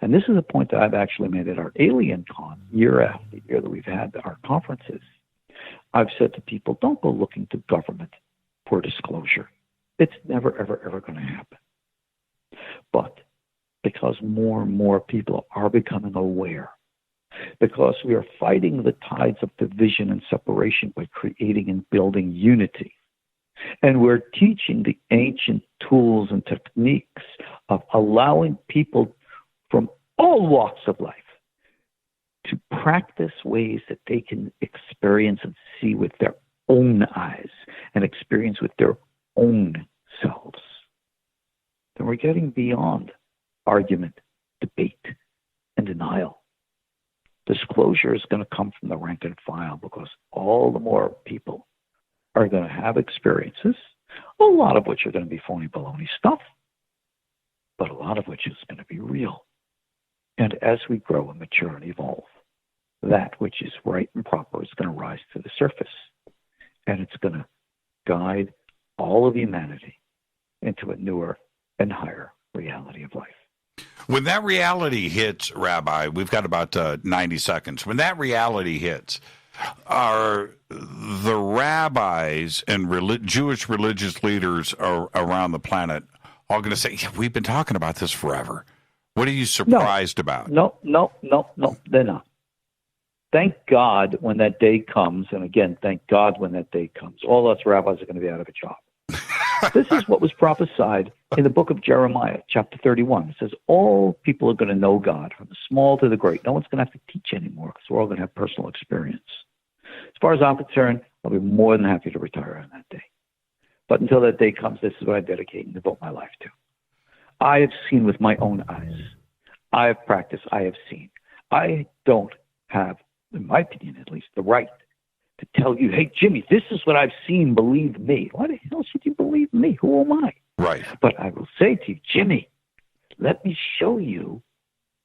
And this is a point that I've actually made at our Alien Con, year after year that we've had our conferences. I've said to people, don't go looking to government for disclosure. It's never, ever, ever going to happen. But because more and more people are becoming aware, because we are fighting the tides of division and separation by creating and building unity, and we're teaching the ancient tools and techniques of allowing people from all walks of life to practice ways that they can experience and see with their own eyes and experience with their own selves. Then we're getting beyond argument, debate, and denial. Disclosure is going to come from the rank and file because all the more people are going to have experiences, a lot of which are going to be phony baloney stuff, but a lot of which is going to be real. And as we grow and mature and evolve, that which is right and proper is going to rise to the surface. And it's going to guide all of humanity into a newer and higher reality of life. When that reality hits, Rabbi, we've got about 90 seconds. When that reality hits, are the rabbis and Jewish religious leaders around the planet all going to say, yeah, we've been talking about this forever? What are you surprised about? No, they're not. Thank God when that day comes, and again, thank God when that day comes, all us rabbis are going to be out of a job. This is what was prophesied in the book of Jeremiah, chapter 31. It says all people are going to know God, from the small to the great. No one's going to have to teach anymore because we're all going to have personal experience. As far as I'm concerned, I'll be more than happy to retire on that day. But until that day comes, this is what I dedicate and devote my life to. I have seen with my own eyes. I have practiced. I have seen. I don't have, in my opinion at least, the right to tell you, hey, Jimmy, this is what I've seen. Believe me. Why the hell should you believe me? Who am I? Right. But I will say to you, Jimmy, let me show you,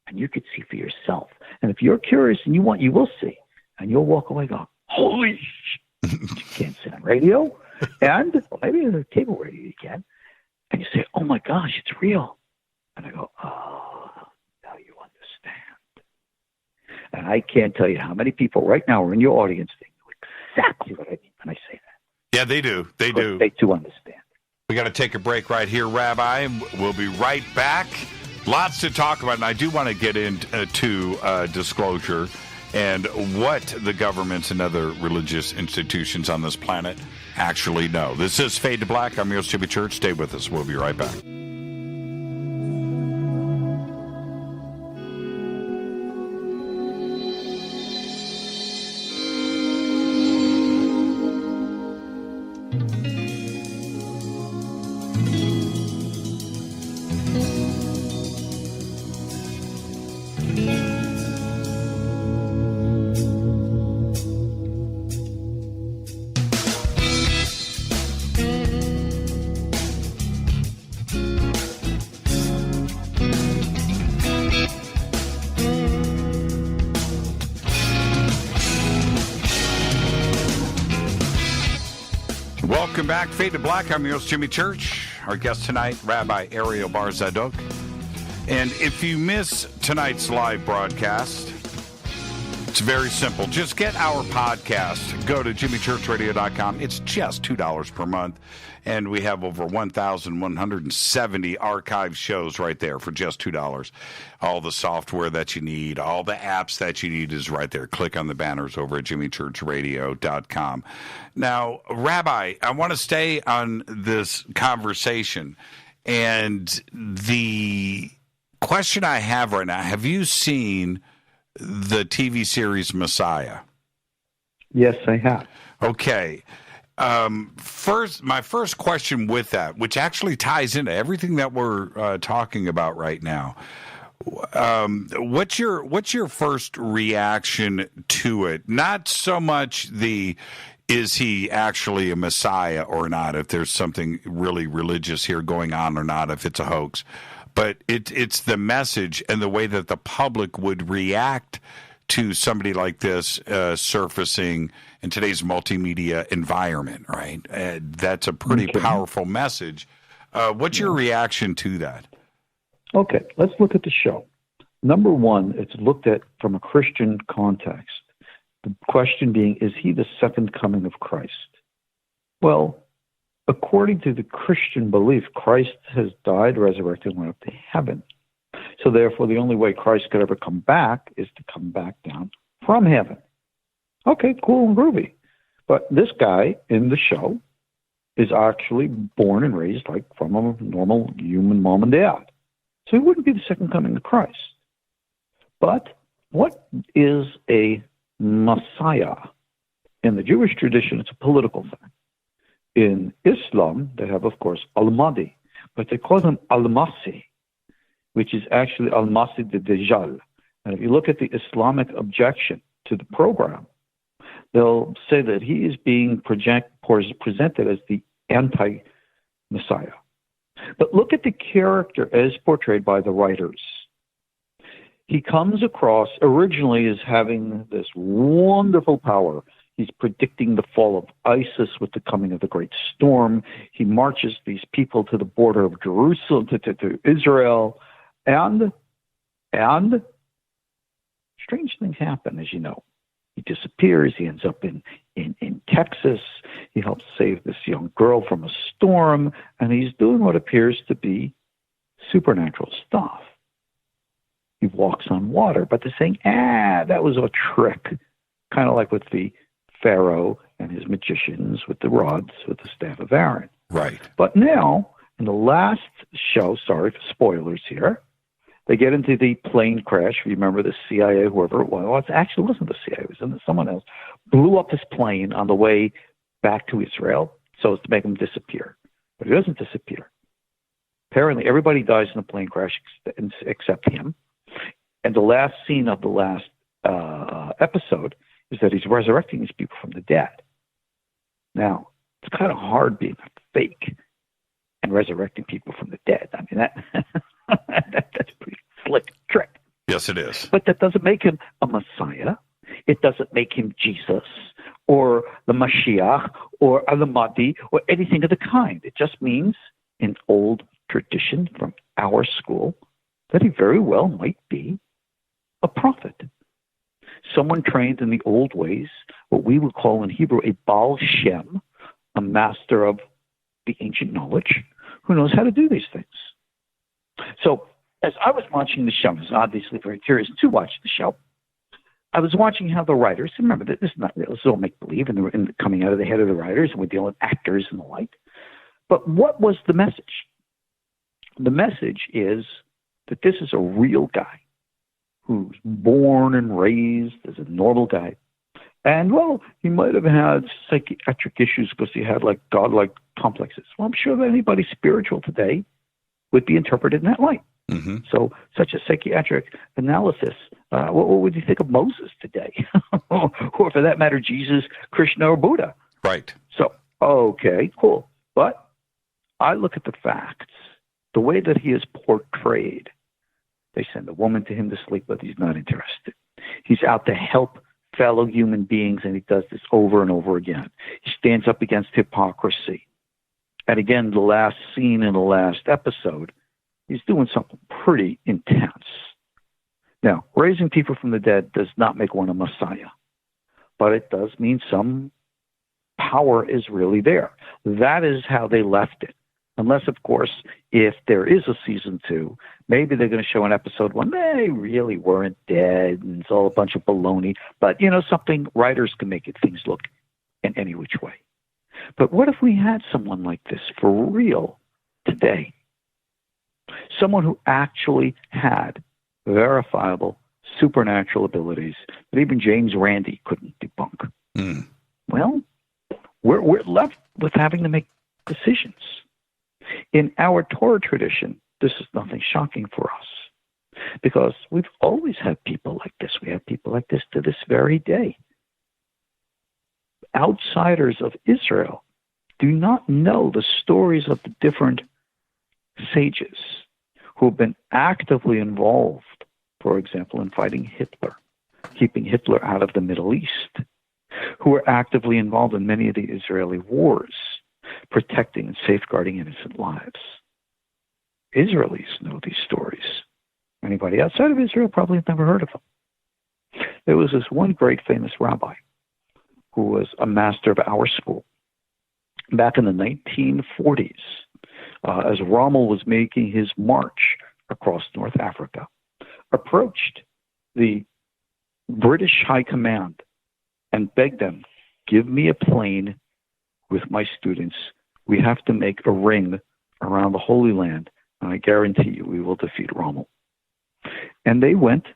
and you could see for yourself. And if you're curious and you want, you will see. And you'll walk away going, holy shit. You can't sit on radio. And well, maybe on cable radio you can. And you say, oh my gosh, it's real. And I go, oh, now you understand. And I can't tell you how many people right now are in your audience. They know exactly what I mean when I say that. Yeah, they do. They do. They do understand. We got to take a break right here, Rabbi. We'll be right back. Lots to talk about, and I do want to get into disclosure and what the governments and other religious institutions on this planet actually know. This is Fade to Black. I'm your host, Jimmy Church. Stay with us. We'll be right back. Welcome back, Fade to Black. I'm your host, Jimmy Church. Our guest tonight, Rabbi Ariel Bar Tzadok. And if you miss tonight's live broadcast, it's very simple. Just get our podcast. Go to jimmychurchradio.com. It's just $2 per month. And we have over 1,170 archive shows right there for just $2. All the software that you need, all the apps that you need is right there. Click on the banners over at jimmychurchradio.com. Now, Rabbi, I want to stay on this conversation. And the question I have right now, have you seen the TV series Messiah? Yes, I have. Okay. My first question with that, which actually ties into everything that we're talking about right now. What's your first reaction to it? Not so much is he actually a Messiah or not, if there's something really religious here going on or not, if it's a hoax, but it's the message and the way that the public would react to somebody like this surfacing in today's multimedia environment, right? That's a pretty powerful message. What's your reaction to that? Okay, let's look at the show. Number one, it's looked at from a Christian context. The question being, is he the second coming of Christ? Well, according to the Christian belief, Christ has died, resurrected, and went up to heaven. So therefore, the only way Christ could ever come back is to come back down from heaven. Okay, cool and groovy. But this guy in the show is actually born and raised like from a normal human mom and dad. So he wouldn't be the second coming of Christ. But what is a Messiah? In the Jewish tradition, it's a political thing. In Islam, they have, of course, Al-Mahdi, but they call him Al-Masih, which is actually Al-Masih the Dajjal. And if you look at the Islamic objection to the program, they'll say that he is being presented as the anti-Messiah. But look at the character as portrayed by the writers. He comes across originally as having this wonderful power. He's predicting the fall of ISIS with the coming of the great storm. He marches these people to the border of Jerusalem, to Israel, and strange things happen, as you know. He disappears. He ends up in Texas. He helps save this young girl from a storm, and he's doing what appears to be supernatural stuff. He walks on water, but they're saying, that was a trick, kind of like with the Pharaoh and his magicians with the rods, with the staff of Aaron. Right. But now, in the last show, sorry for spoilers here, they get into the plane crash. If you remember the CIA, whoever it was, well, it actually wasn't the CIA, it was someone else, blew up his plane on the way back to Israel so as to make him disappear. But he doesn't disappear. Apparently, everybody dies in a plane crash except him. And the last scene of the last episode is that he's resurrecting these people from the dead. Now, it's kind of hard being a fake and resurrecting people from the dead. I mean, that's a pretty slick trick. Yes, it is. But that doesn't make him a Messiah. It doesn't make him Jesus or the Mashiach or the Mahdi or anything of the kind. It just means, in old tradition from our school, that he very well might be a prophet. Someone trained in the old ways, what we would call in Hebrew a Baal Shem, a master of the ancient knowledge, who knows how to do these things. So, as I was watching the show, I was obviously very curious to watch the show. I was watching how the writers, remember, this is not real, this is all make-believe, and coming out of the head of the writers, and we're dealing with actors and the like. But what was the message? The message is that this is a real guy who's born and raised as a normal guy. And, well, he might have had psychiatric issues because he had, like, godlike complexes. Well, I'm sure that anybody spiritual today would be interpreted in that light. Mm-hmm. So such a psychiatric analysis, what would you think of Moses today? Or for that matter, Jesus, Krishna, or Buddha? Right. So, okay, cool. But I look at the facts, the way that he is portrayed. They send a woman to him to sleep with. He's not interested. He's out to help fellow human beings, and he does this over and over again. He stands up against hypocrisy. And again, the last scene in the last episode, he's doing something pretty intense. Now, raising people from the dead does not make one a Messiah, but it does mean some power is really there. That is how they left it. Unless, of course, if there is a season 2, maybe they're going to show in episode 1, they really weren't dead, and it's all a bunch of baloney. But, something, writers can make things look in any which way. But what if we had someone like this for real today? Someone who actually had verifiable supernatural abilities that even James Randi couldn't debunk. Mm. Well, we're left with having to make decisions. In our Torah tradition, this is nothing shocking for us because we've always had people like this. We have people like this to this very day. Outsiders of Israel do not know the stories of the different sages who have been actively involved, for example, in fighting Hitler, keeping Hitler out of the Middle East, who were actively involved in many of the Israeli wars, protecting and safeguarding innocent lives. Israelis know these stories. Anybody outside of Israel probably has never heard of them. There was this one great famous rabbi who was a master of our school back in the 1940s, as Rommel was making his march across North Africa, approached the British High Command and begged them, give me a plane with my students. We have to make a ring around the Holy Land, and I guarantee you we will defeat Rommel. And they went.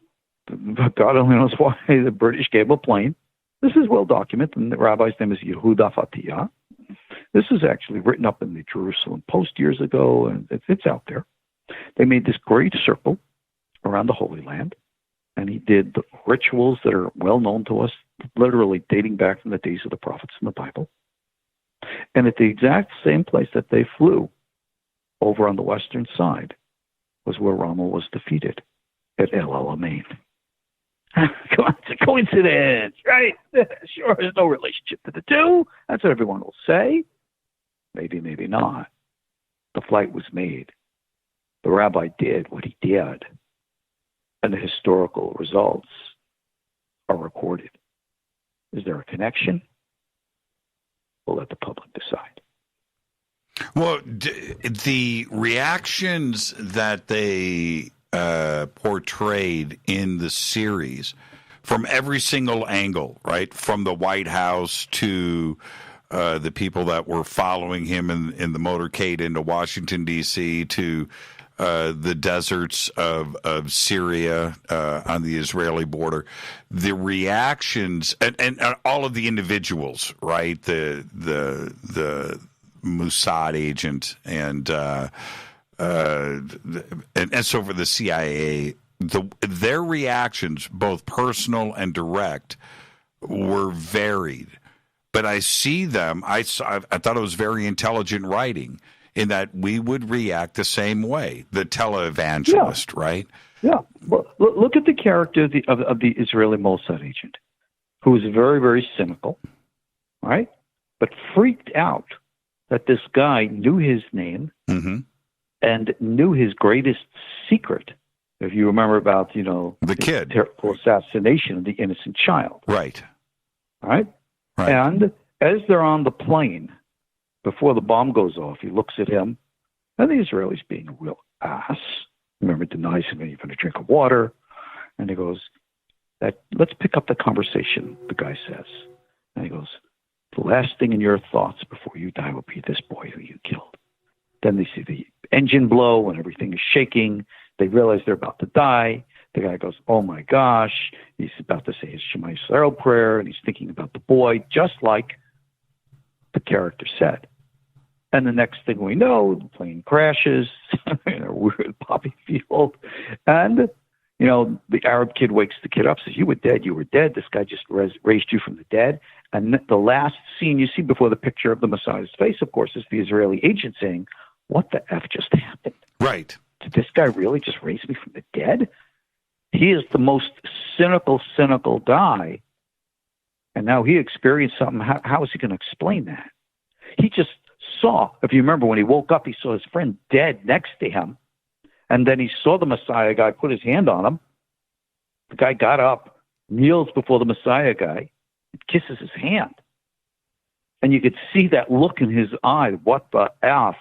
God only knows why the British gave a plane. This is well documented, and the rabbi's name is Yehuda Fatiyah. This is actually written up in the Jerusalem Post years ago, and it's out there. They made this great circle around the Holy Land, and he did the rituals that are well known to us, literally dating back from the days of the prophets in the Bible. And at the exact same place that they flew, over on the western side, was where Rommel was defeated, at El Alamein. Come on, it's a coincidence, right? Sure, there's no relationship to the two. That's what everyone will say. Maybe, maybe not. The flight was made. The rabbi did what he did. And the historical results are recorded. Is there a connection? We'll let the public decide. Well, the reactions that they portrayed in the series from every single angle, right? From the White House to the people that were following him in the motorcade into Washington, D.C., to the deserts of Syria on the Israeli border, the reactions and all of the individuals, right? The Mossad agent and and so for the CIA, their reactions, both personal and direct, were varied. But I see them. I thought it was very intelligent writing in that we would react the same way. The televangelist, right? Yeah. Well, look at the character of the Israeli Mossad agent, who was very, very cynical, right? But freaked out that this guy knew his name and knew his greatest secret. If you remember about, the kid, terrible assassination of the innocent child. Right. Right? And as they're on the plane, before the bomb goes off, he looks at him, and the Israeli's being a real ass. Remember, denies him even a drink of water. And he goes, let's pick up the conversation, the guy says. And he goes, the last thing in your thoughts before you die will be this boy who you killed. Then they see the engine blow and everything is shaking. They realize they're about to die. The guy goes, oh my gosh. He's about to say his Shema Yisrael prayer, and he's thinking about the boy, just like the character said. And the next thing we know, the plane crashes in a weird poppy field. And, the Arab kid wakes the kid up, says, you were dead. This guy just raised you from the dead. And the last scene you see before the picture of the Messiah's face, of course, is the Israeli agent saying, what the F just happened? Right. Did this guy really just raise me from the dead? He is the most cynical guy. And now he experienced something. How is he going to explain that? He just saw, if you remember, when he woke up, he saw his friend dead next to him. And then he saw the Messiah guy put his hand on him. The guy got up, kneels before the Messiah guy, and kisses his hand. And you could see that look in his eye, what the F?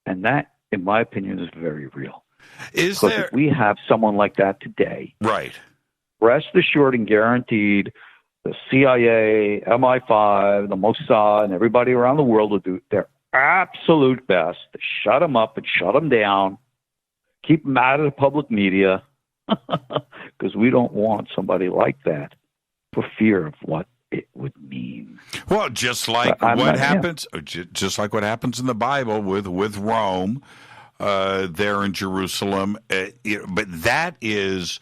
And that, in my opinion, is very real. Because if we have someone like that today, right, rest assured and guaranteed, the CIA, MI5, the Mossad, and everybody around the world will do their absolute best to shut them up and shut them down, keep them out of the public media, because we don't want somebody like that for fear of what it would mean. Well, just like what happens in the Bible with Rome, there in Jerusalem, but that is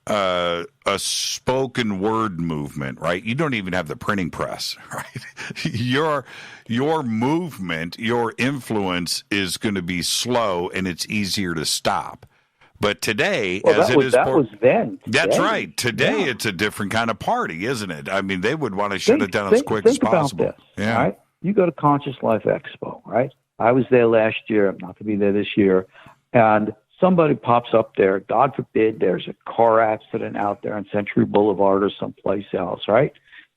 a spoken word movement, right? You don't even have the printing press, right? Your movement, your influence is going to be slow, and it's easier to stop. But today, that was then. That's right. Today, it's a different kind of party, isn't it? I mean, they would want to shut it down as quick as possible. About this, right? You go to Conscious Life Expo, right? I was there last year. I'm not going to be there this year. And somebody pops up there. God forbid there's a car accident out there on Century Boulevard or someplace else, right?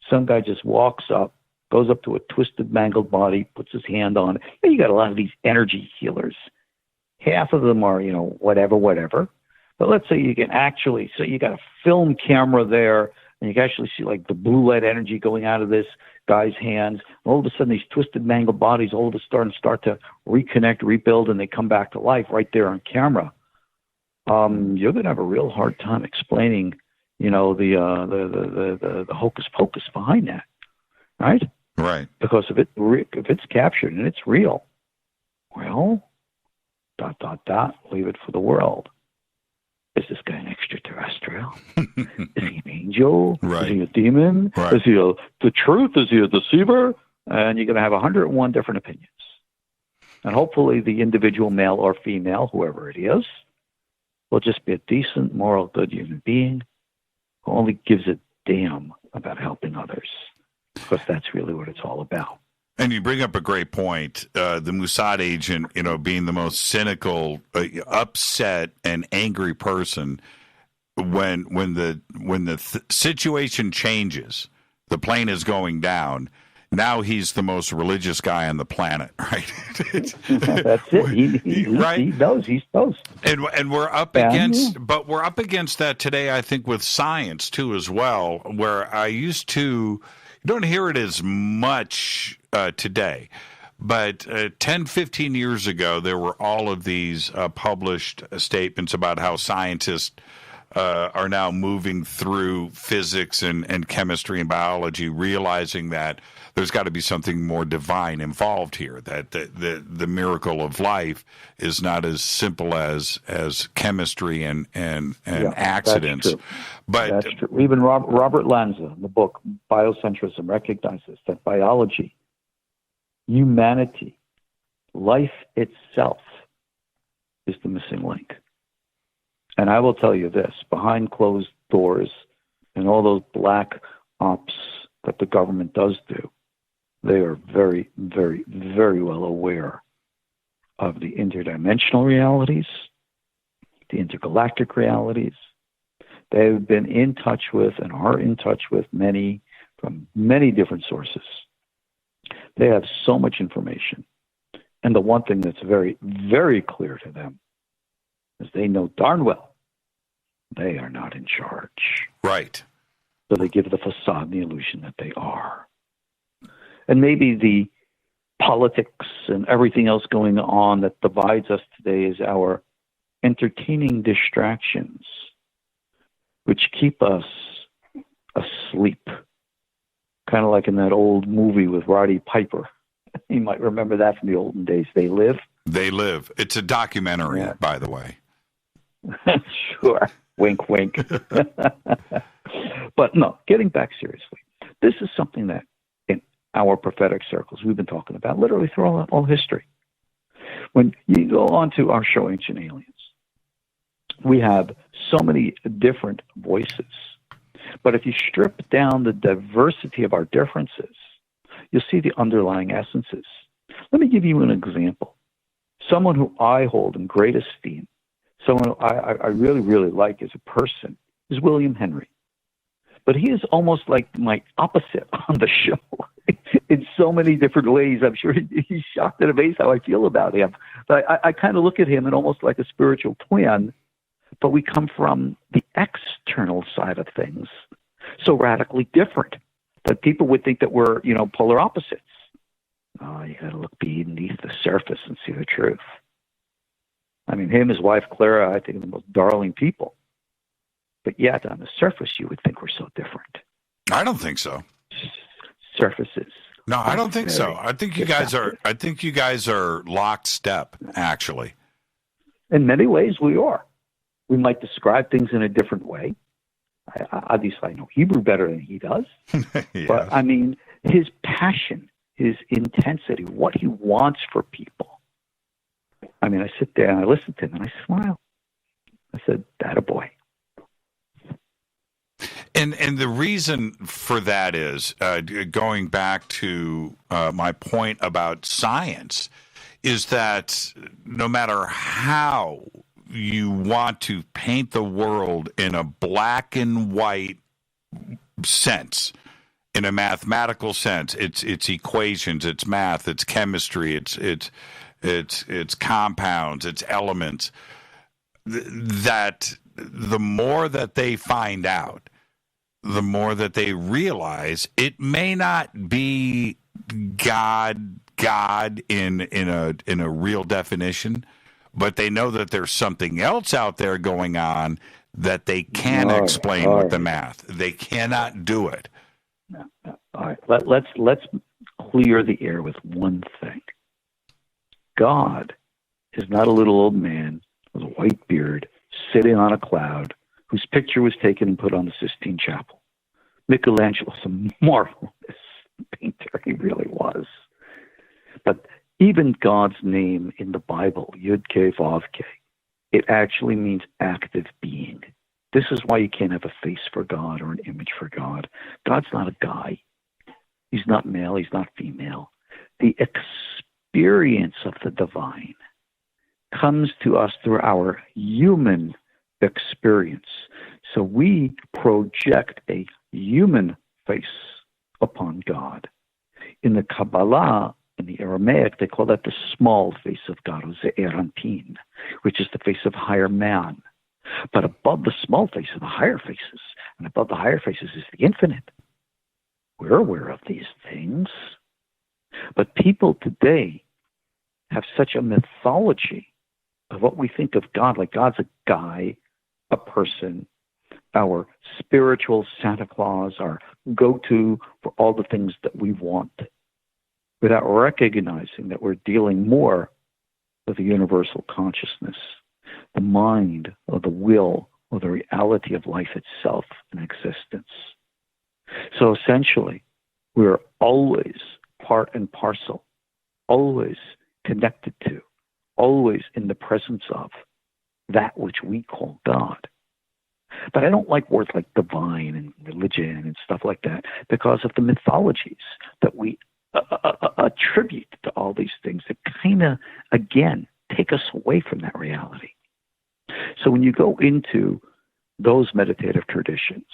Some guy just walks up, goes up to a twisted, mangled body, puts his hand on it. And you got a lot of these energy healers. Half of them are, whatever. But let's say you can actually, so you got a film camera there, and you can actually see like the blue light energy going out of this guy's hands. All of a sudden, these twisted, mangled bodies all of a sudden start to reconnect, rebuild, and they come back to life right there on camera. You're going to have a real hard time explaining, the hocus pocus behind that, right? Right. Because if it's captured and it's real, well, ... leave it for the world. Is this guy an extraterrestrial? Is he an angel? Right. Is he a demon? Right. Is he the truth? Is he a deceiver? And you're going to have 101 different opinions. And hopefully the individual male or female, whoever it is, will just be a decent, moral, good human being who only gives a damn about helping others. Because that's really what it's all about. And you bring up a great point. The Mossad agent, being the most cynical, upset, and angry person when the situation changes, the plane is going down. Now he's the most religious guy on the planet, right? That's it. He knows. He's toast. And we're up against that today. I think with science too, as well. Where I used to. You don't hear it as much today, but 10, 15 years ago, there were all of these published statements about how scientists are now moving through physics and chemistry and biology, realizing that there's got to be something more divine involved here, that the miracle of life is not as simple as chemistry and accidents. That's true. But that's true. Even Robert Lanza, in the book Biocentrism, recognizes that biology, humanity, life itself is the missing link. And I will tell you this, behind closed doors and all those black ops that the government does do, they are very, very, very well aware of the interdimensional realities, the intergalactic realities. They've been in touch with and are in touch with many from many different sources. They have so much information. And the one thing that's very, very clear to them is they know darn well they are not in charge. Right. So they give the facade the illusion that they are. And maybe the politics and everything else going on that divides us today is our entertaining distractions, which keep us asleep. Kind of like in that old movie with Roddy Piper. You might remember that from the olden days. They Live. They Live. It's a documentary, by the way. Sure. Wink, wink. But no, getting back seriously, this is something that in our prophetic circles we've been talking about literally through all history. When you go on to our show, Ancient Aliens, we have so many different voices. But if you strip down the diversity of our differences, you'll see the underlying essences. Let me give you an example. Someone who I hold in great esteem, someone who I really, really like as a person, is William Henry. But he is almost like my opposite on the show in so many different ways. I'm sure he's shocked and amazed how I feel about him. But I kind of look at him and almost like a spiritual twin, but we come from the external side of things so radically different that people would think that we're, polar opposites. Oh, you got to look beneath the surface and see the truth. I mean, him, his wife, Clara, I think are the most darling people. But yet, on the surface, you would think we're so different. I don't think so. Surfaces. No, I don't think so. I think you guys are. I think you guys are lockstep. Actually, in many ways, we are. We might describe things in a different way. Obviously, I know Hebrew better than he does. Yes. But I mean, his passion, his intensity, what he wants for people. I mean, I sit there and I listen to him and I smile. I said, "That a boy." And the reason for that is, going back to my point about science, is that no matter how you want to paint the world in a black and white sense, in a mathematical sense, it's equations, it's math, it's chemistry, it's compounds, it's elements, that the more that they find out, the more that they realize it may not be God in a real definition, but they know that there's something else out there going on that they can't explain with the math. They cannot do it. All right, let's clear the air with one thing. God is not a little old man with a white beard sitting on a cloud whose picture was taken and put on the Sistine Chapel. Michelangelo's a marvelous painter. He really was. But even God's name in the Bible, Yud-Keh, Vav-Keh, it actually means active being. This is why you can't have a face for God or an image for God. God's not a guy. He's not male. He's not female. The experience of the divine comes to us through our human experience. So we project a human face upon God. In the Kabbalah, in the Aramaic, they call that the small face of God, or Ze'er Anpin, which is the face of higher man. But above the small face are the higher faces, and above the higher faces is the infinite. We're aware of these things. But people today have such a mythology of what we think of God, like God's a guy, a person, our spiritual Santa Claus, our go-to for all the things that we want, without recognizing that we're dealing more with the universal consciousness, the mind, or the will, or the reality of life itself and existence. So essentially, we're always part and parcel, always connected to, always in the presence of that which we call God. But I don't like words like divine and religion and stuff like that because of the mythologies that we attribute to all these things that kind of, again, take us away from that reality. So when you go into those meditative traditions,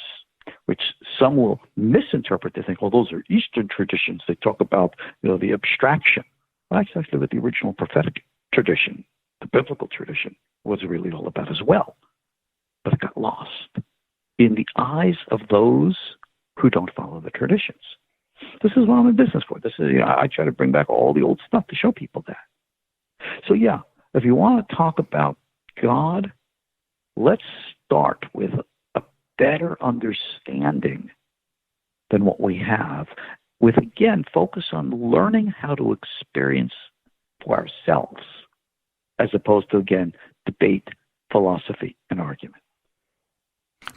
which some will misinterpret to think, well, those are Eastern traditions. They talk about, the abstraction. Well, that's actually what the original prophetic tradition, the biblical tradition, was really all about as well. But it got lost in the eyes of those who don't follow the traditions. This is what I'm in business for. This is, I try to bring back all the old stuff to show people that. So yeah, if you want to talk about God, let's start with a better understanding than what we have, with, again, focus on learning how to experience for ourselves, as opposed to, again, debate, philosophy, and argument.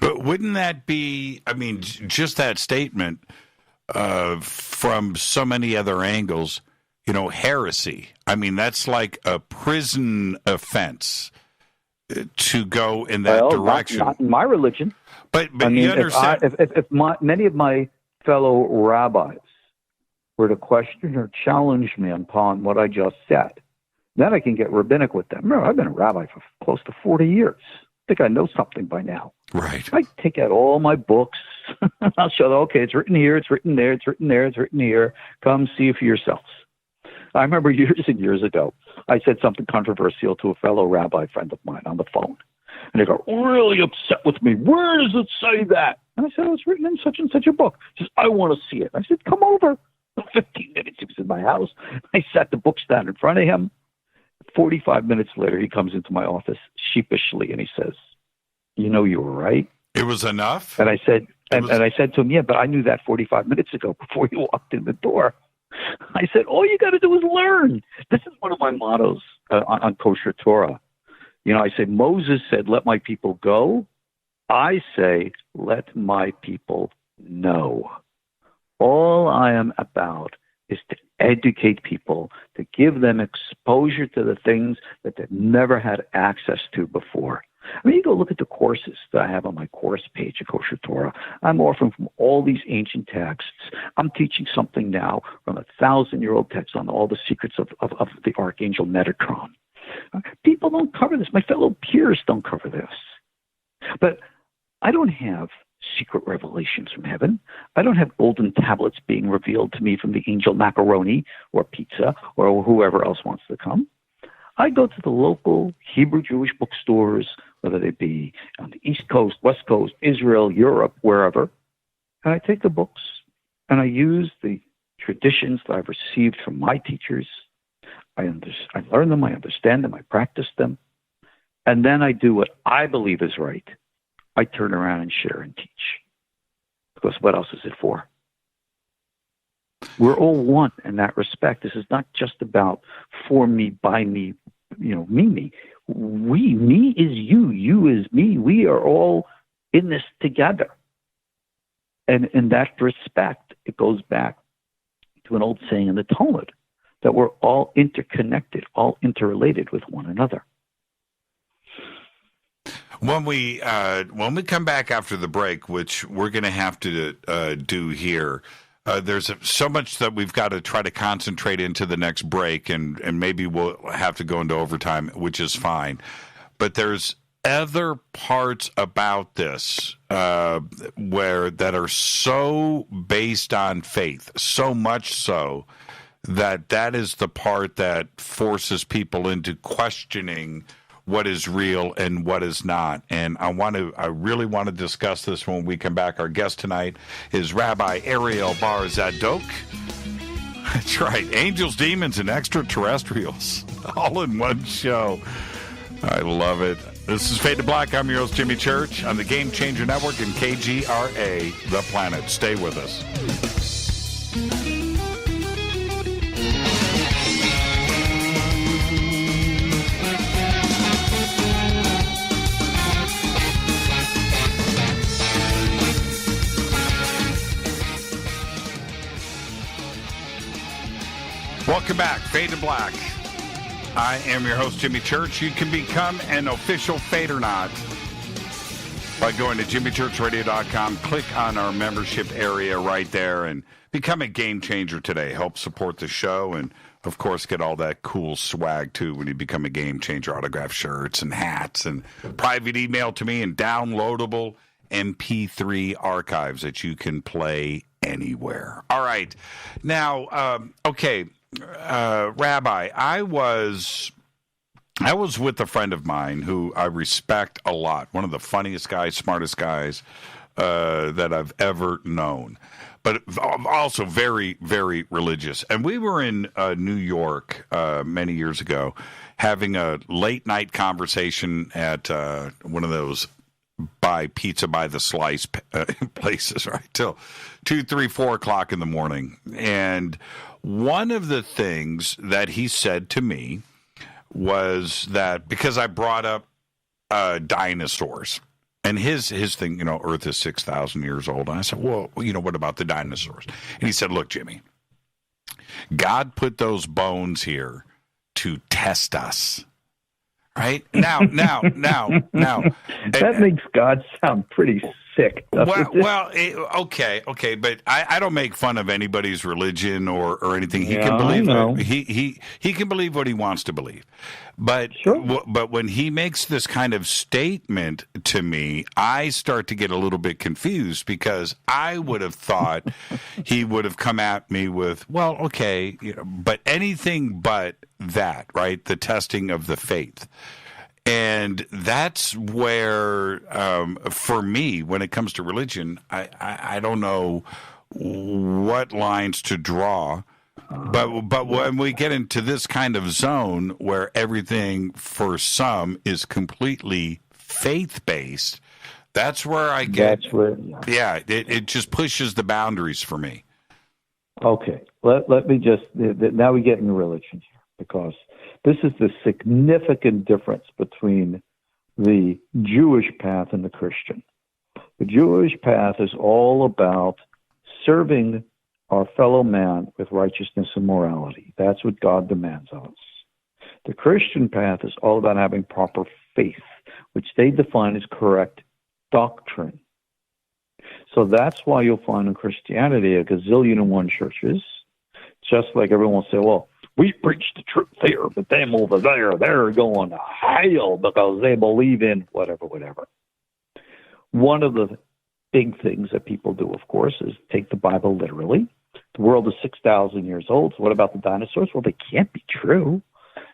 But wouldn't that be, just that statement from so many other angles, heresy? That's like a prison offense to go in that direction. Not in my religion. But you understand. If many of my fellow rabbis were to question or challenge me upon what I just said, then I can get rabbinic with them. Remember, I've been a rabbi for close to 40 years. I think I know something by now. Right. I take out all my books. I'll show them, okay, it's written here, it's written there, it's written there, it's written here. Come see for yourselves. I remember years and years ago, I said something controversial to a fellow rabbi friend of mine on the phone. And they got really upset with me. Where does it say that? And I said, it's written in such and such a book. He says, I want to see it. I said, come over. 15 minutes, he was in my house. I sat the books down in front of him. 45 minutes later, he comes into my office sheepishly, and he says, you were right. It was enough? And I said, and I said to him, yeah, but I knew that 45 minutes ago before you walked in the door. I said, all you got to do is learn. This is one of my mottos on Kosher Torah. I say, Moses said, let my people go. I say, let my people know. All I am about is to educate people, to give them exposure to the things that they've never had access to before. You go look at the courses that I have on my course page at Kosher Torah. I'm offering from all these ancient texts. I'm teaching something now from 1,000-year-old text on all the secrets of the Archangel Metatron. People don't cover this. My fellow peers don't cover this. But I don't have secret revelations from heaven. I don't have golden tablets being revealed to me from the angel macaroni or pizza or whoever else wants to come. I go to the local Hebrew Jewish bookstores, whether they be on the East Coast, West Coast, Israel, Europe, wherever, and I take the books and I use the traditions that I've received from my teachers. I learn them, I understand them, I practice them, and then I do what I believe is right. I turn around and share and teach. Because what else is it for? We're all one in that respect. This is not just about for me, by me, me. Me is you, you is me. We are all in this together. And in that respect, it goes back to an old saying in the Talmud, that we're all interconnected, all interrelated with one another. When we come back after the break, which we're going to have to do here, there's so much that we've got to try to concentrate into the next break, and maybe we'll have to go into overtime, which is fine. But there's other parts about this that are so based on faith, so much so that is the part that forces people into questioning what is real and what is not. And I really want to discuss this when we come back. Our guest tonight is Rabbi Ariel Bar Tzadok. That's right. Angels, demons, and extraterrestrials all in one show. I love it. This is Fade to Black. I'm your host, Jimmy Church, on the Game Changer Network and KGRA, The Planet. Stay with us. Welcome back, Fade to Black. I am your host, Jimmy Church. You can become an official Fadernaut by going to jimmychurchradio.com. Click on our membership area right there and become a game changer today. Help support the show and, of course, get all that cool swag, too, when you become a game changer. Autographed shirts and hats and private email to me and downloadable MP3 archives that you can play anywhere. All right. Now, okay. Rabbi, I was with a friend of mine who I respect a lot. One of the funniest guys, smartest guys that I've ever known, but also very, very religious. And we were in New York many years ago having a late night conversation at one of those buy pizza by the slice places, right? Till 2, 3, 4 o'clock in the morning. And one of the things that he said to me was that because I brought up dinosaurs, and his thing, Earth is 6,000 years old. And I said, well, what about the dinosaurs? And he said, look, Jimmy, God put those bones here to test us. Right? Now. That makes God sound pretty sick. Okay, but I don't make fun of anybody's religion or anything. He can believe he can believe what he wants to believe. But sure. But when he makes this kind of statement to me, I start to get a little bit confused because I would have thought he would have come at me with, well, okay, but anything but that, right? The testing of the faith. And that's where, for me, when it comes to religion, I don't know what lines to draw. But when we get into this kind of zone where everything for some is completely faith-based, that's where I get. That's where, yeah, it just pushes the boundaries for me. Okay, let me just. Now we get into religion here because this is the significant difference between the Jewish path and the Christian. The Jewish path is all about serving our fellow man with righteousness and morality. That's what God demands of us. The Christian path is all about having proper faith, which they define as correct doctrine. So that's why you'll find in Christianity a gazillion and one churches, just like everyone will say, well, we preach the truth here, but them over there, they're going to hell because they believe in whatever. One of the big things that people do, of course, is take the Bible literally. The world is 6,000 years old, so what about the dinosaurs? Well, they can't be true.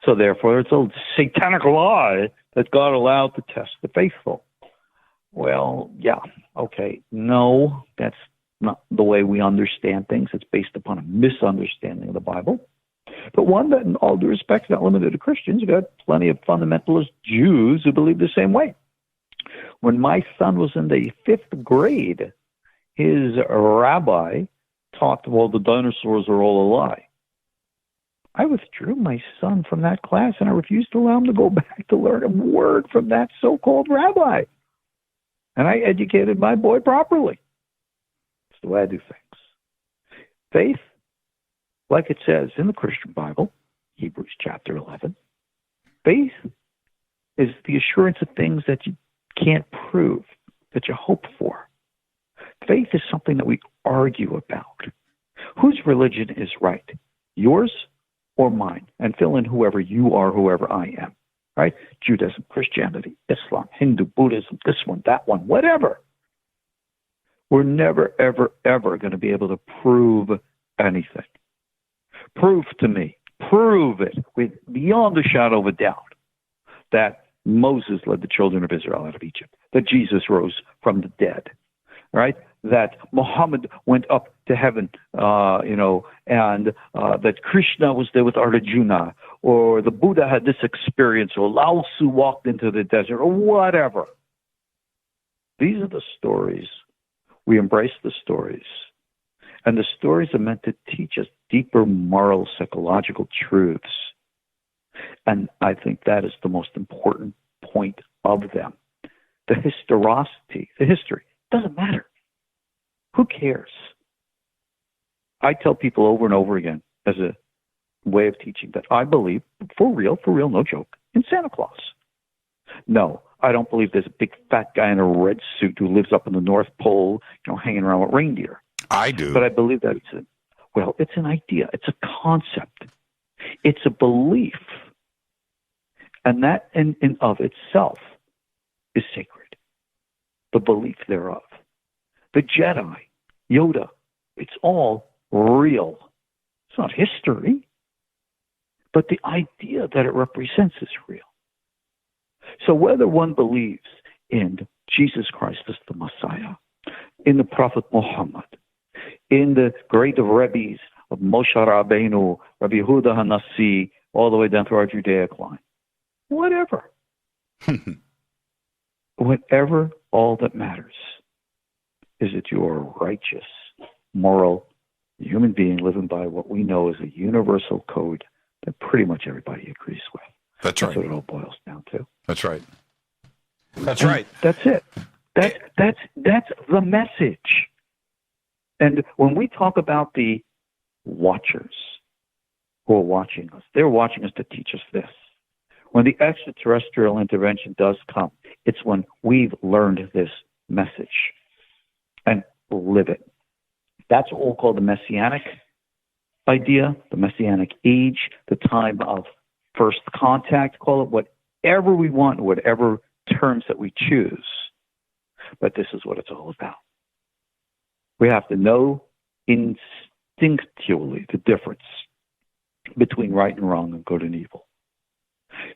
So therefore, it's a satanic lie that God allowed to test the faithful. Well, yeah, okay. No, that's not the way we understand things. It's based upon a misunderstanding of the Bible. But one that, in all due respect, is not limited to Christians. You've got plenty of fundamentalist Jews who believe the same way. When my son was in the 5th grade, his rabbi taught, well, the dinosaurs are all a lie. I withdrew my son from that class, and I refused to allow him to go back to learn a word from that so-called rabbi. And I educated my boy properly. That's the way I do things. Faith, like it says in the Christian Bible, Hebrews chapter 11, faith is the assurance of things that you can't prove, that you hope for. Faith is something that we argue about. Whose religion is right? Yours or mine? And fill in whoever you are, whoever I am. Right? Judaism, Christianity, Islam, Hindu, Buddhism, this one, that one, whatever. We're never, ever, ever going to be able to prove anything. Prove to me, prove it with beyond a shadow of a doubt that Moses led the children of Israel out of Egypt, that Jesus rose from the dead, right? That Muhammad went up to heaven, and that Krishna was there with Arjuna, or the Buddha had this experience, or Lao Tzu walked into the desert, or whatever. These are the stories. We embrace the stories. And the stories are meant to teach us deeper moral, psychological truths. And I think that is the most important point of them. The historicity, the history, doesn't matter. Who cares? I tell people over and over again as a way of teaching that I believe, for real, no joke, in Santa Claus. No, I don't believe there's a big fat guy in a red suit who lives up in the North Pole, hanging around with reindeer. I do. But I believe that it's an idea. It's a concept. It's a belief. And that in of itself is sacred. The belief thereof. The Jedi, Yoda, it's all real. It's not history. But the idea that it represents is real. So whether one believes in Jesus Christ as the Messiah, in the Prophet Muhammad, in the great Rebbes of Moshe Rabbeinu, Rabbi Yehuda HaNasi, all the way down through our Judaic line, whatever. Whatever, all that matters is that you are a righteous, moral human being living by what we know is a universal code that pretty much everybody agrees with. That's right. That's what it all boils down to. That's right. That's right. That's it. That's the message. And when we talk about the watchers who are watching us, they're watching us to teach us this. When the extraterrestrial intervention does come, it's when we've learned this message and live it. That's what we'll call the messianic idea, the messianic age, the time of first contact, call it whatever we want, whatever terms that we choose. But this is what it's all about. We have to know instinctually the difference between right and wrong and good and evil.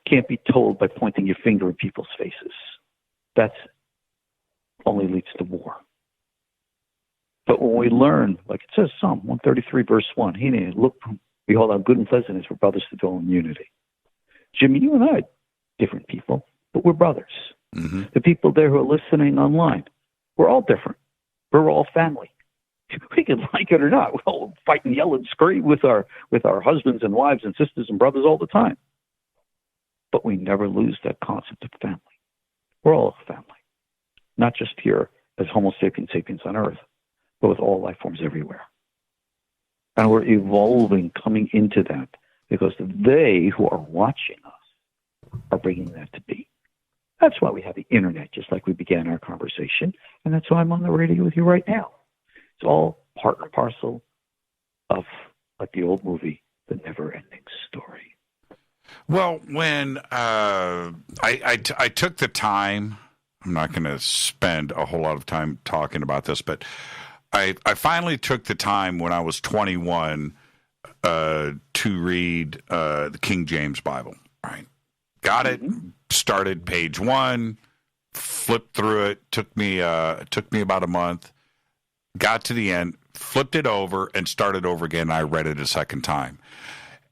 Can't be told by pointing your finger in people's faces. That only leads to war. But when we learn, like it says, Psalm 133, verse 1, look, behold how good and pleasant it is for brothers to dwell in unity. Jimmy, you and I are different people, but we're brothers. Mm-hmm. The people there who are listening online, we're all different. We're all family. We can like it or not. We all fight and yell and scream with our husbands and wives and sisters and brothers all the time. But we never lose that concept of family. We're all a family, not just here as Homo sapiens sapiens on Earth, but with all life forms everywhere. And we're evolving, coming into that, because they who are watching us are bringing that to be. That's why we have the internet, just like we began our conversation, and that's why I'm on the radio with you right now. It's all part and parcel of, like the old movie, The Never-Ending Story. Well, when I took the time, I'm not going to spend a whole lot of time talking about this, but I finally took the time when I was 21 to read the King James Bible. Right, got it. Started page 1, flipped through it. Took me about a month. Got to the end, flipped it over, and started over again. I read it a second time,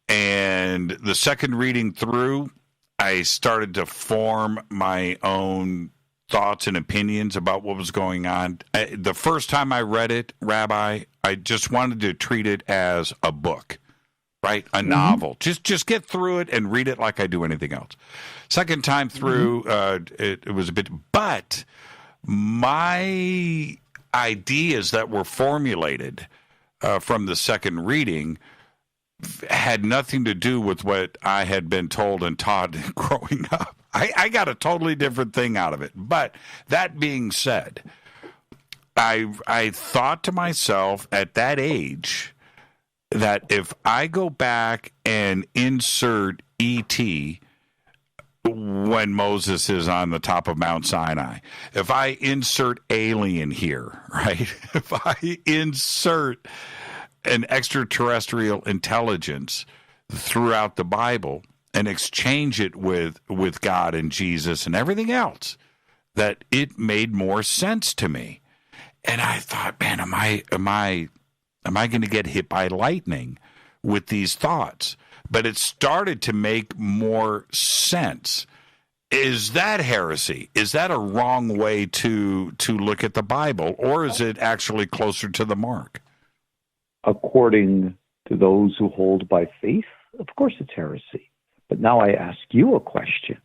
and the second reading through, I started to form my own thoughts and opinions about what was going on. The first time I read it, Rabbi, I just wanted to treat it as a book, right? A novel. Just get through it and read it like I do anything else. Second time through, it was a bit, but my ideas that were formulated from the second reading had nothing to do with what I had been told and taught growing up. I got a totally different thing out of it. But that being said, I thought to myself at that age that if I go back and insert E.T. when Moses is on the top of Mount Sinai, if I insert alien here, right? If I insert an extraterrestrial intelligence throughout the Bible and exchange it with God and Jesus and everything else, that it made more sense to me. And I thought, man, am I going to get hit by lightning with these thoughts? but it started to make more sense. Is that heresy? Is that a wrong way to look at the Bible, or is it actually closer to the mark? According to those who hold by faith, of course it's heresy. But now I ask you a question.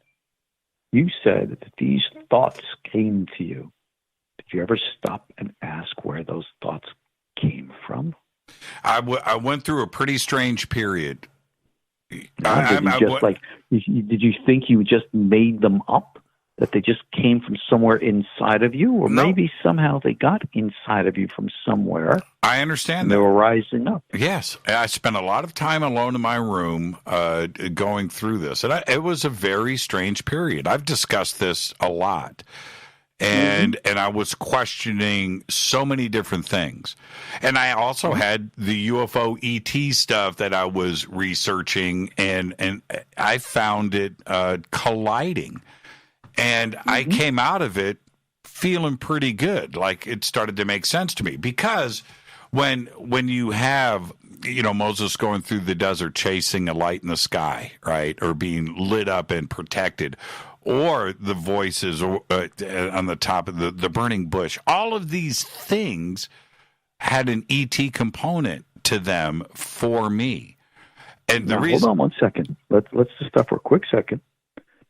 You said that these thoughts came to you. Did you ever stop and ask where those thoughts came from? I went through a pretty strange period. Did you think you just made them up? That they just came from somewhere inside of you? Or maybe somehow they got inside of you from somewhere. I understand that. They were rising up. Yes. I spent a lot of time alone in my room going through this. And it was a very strange period. I've discussed this a lot. And I was questioning so many different things. And I also had the UFO ET stuff that I was researching, and I found it colliding. And I came out of it feeling pretty good. Like it started to make sense to me. Because when you have, Moses going through the desert chasing a light in the sky, right, or being lit up and protected, or the voices on the top of the burning bush, all of these things had an ET component to them for me. And the reason. Hold on 1 second. Let's just stop for a quick second,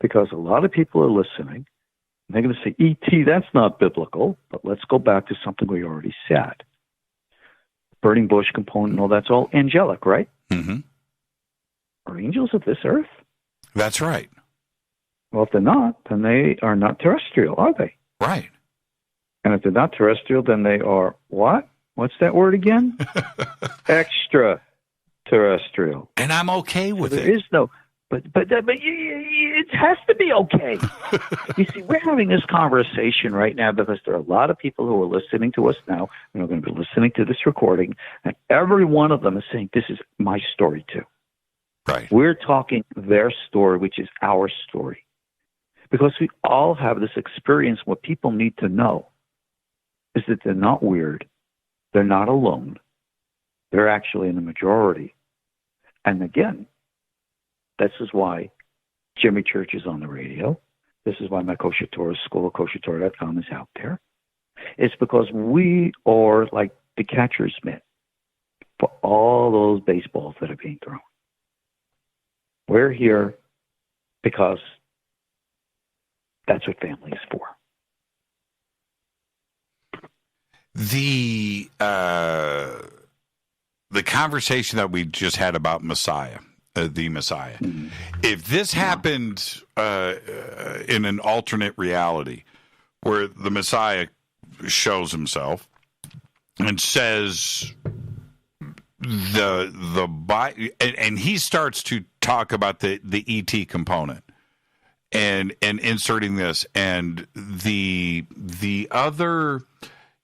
because a lot of people are listening. And they're going to say, ET, that's not biblical. But let's go back to something we already said. Burning bush component, all that's all angelic, right? Mm-hmm. Are angels of this earth? That's right. Well, if they're not, then they are not terrestrial, are they? Right. And if they're not terrestrial, then they are what? What's that word again? Extra-terrestrial. And I'm okay with it. There is no, but it has to be okay. You see, we're having this conversation right now because there are a lot of people who are listening to us now and are going to be listening to this recording, and every one of them is saying, this is my story too. Right. We're talking their story, which is our story. Because we all have this experience. What people need to know is that they're not weird. They're not alone. They're actually in the majority. And again, this is why Jimmy Church is on the radio. This is why my Kosher Torah School of KosherTorah.com is out there. It's because we are like the catcher's mitt for all those baseballs that are being thrown. We're here because that's what family is for. The conversation that we just had about Messiah, the Messiah, if this happened in an alternate reality where the Messiah shows himself and says and he starts to talk about the ET component and inserting this, and the other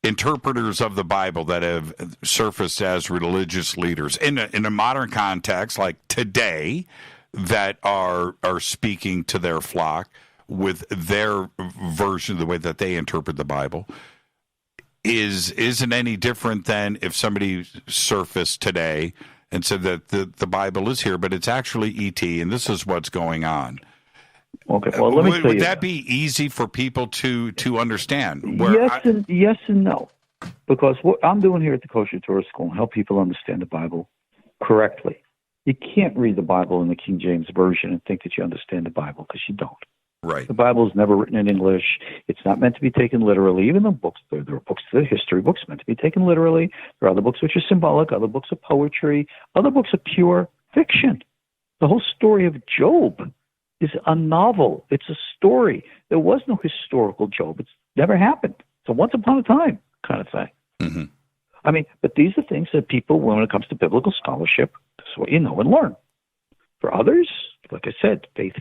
interpreters of the Bible that have surfaced as religious leaders in a modern context, like today, that are speaking to their flock with their version of the way that they interpret the Bible, isn't any different than if somebody surfaced today and said that the Bible is here, but it's actually ET, and this is what's going on. Okay, well, let me tell you. Would that be easy for people to understand? Yes and no. Because what I'm doing here at the Kosher Torah School, help people understand the Bible correctly. You can't read the Bible in the King James Version and think that you understand the Bible, because you don't. Right. The Bible is never written in English. It's not meant to be taken literally. Even the books, there are books, the history books meant to be taken literally. There are other books which are symbolic. Other books are poetry. Other books are pure fiction. The whole story of Job is a novel. It's a story. There was no historical Job. It's never happened. So once upon a time kind of thing. Mm-hmm. I mean, but these are things that people, when it comes to biblical scholarship, this is what you know and learn. For others, like I said, faith.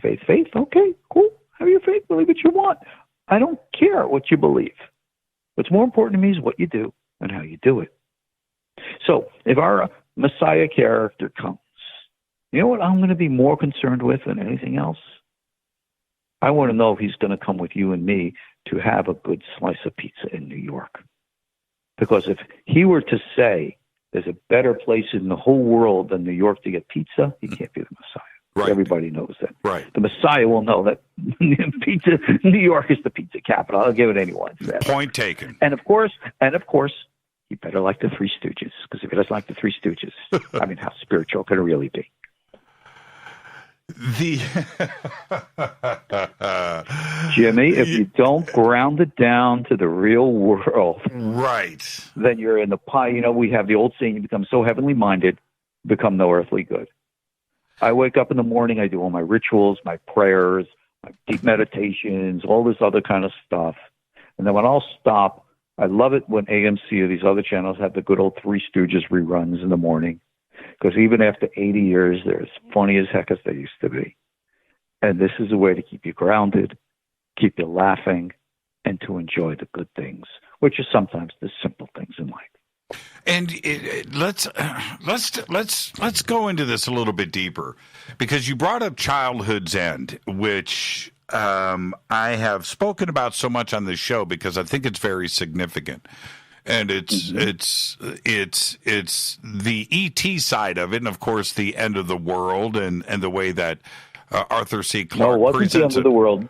Okay, cool. Have your faith. Believe what you want. I don't care what you believe. What's more important to me is what you do and how you do it. So if our Messiah character comes, you know what I'm going to be more concerned with than anything else? I want to know if he's going to come with you and me to have a good slice of pizza in New York. Because if he were to say there's a better place in the whole world than New York to get pizza, he can't be the Messiah. Right. Everybody knows that. Right. The Messiah will know that pizza. New York is the pizza capital. I'll give it anyone. Point taken. And of course, he better like the Three Stooges, because if he doesn't like the Three Stooges, I mean, how spiritual can it really be? Jimmy, if you don't ground it down to the real world, right, then you're in the pie. You know, we have the old saying: you become so heavenly minded, become no earthly good. I wake up in the morning, I do all my rituals, my prayers, my deep meditations, all this other kind of stuff. And then when I'll stop, I love it when AMC or these other channels have the good old Three Stooges reruns in the morning. Because even after 80 years, they're as funny as heck as they used to be. And this is a way to keep you grounded, keep you laughing, and to enjoy the good things, which is sometimes the simple things in life. And let's go into this a little bit deeper, because you brought up childhood's end, which I have spoken about so much on this show because I think it's very significant, and it's the ET side of it, and of course the end of the world, and the way that Arthur C. Clarke No, it wasn't the end of the world.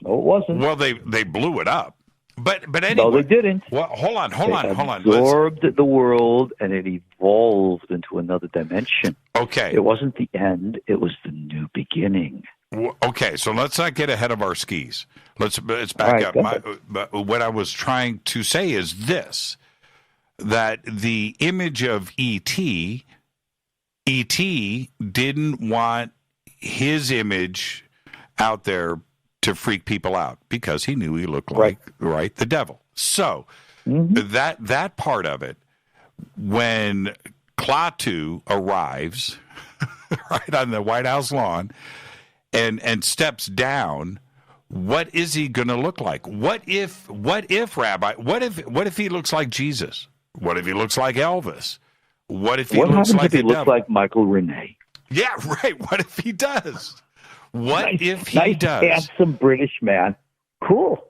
No, it wasn't. Well, they blew it up. But anyway. No, they didn't. Well, hold on. Absorbed the world, and it evolved into another dimension. Okay. It wasn't the end. It was the new beginning. Okay, so let's not get ahead of our skis. Let's back up. What I was trying to say is this, that the image of E.T. didn't want his image out there to freak people out because he knew he looked like the devil. So that part of it, when Klaatu arrives right on the White House lawn and steps down, what is he going to look like? What if Rabbi? What if he looks like Jesus? What if he looks like Elvis? What if he looks like the devil? Looks like Michael Rene? Yeah, right. What if he does? What if he nice, does? Handsome British man. Cool.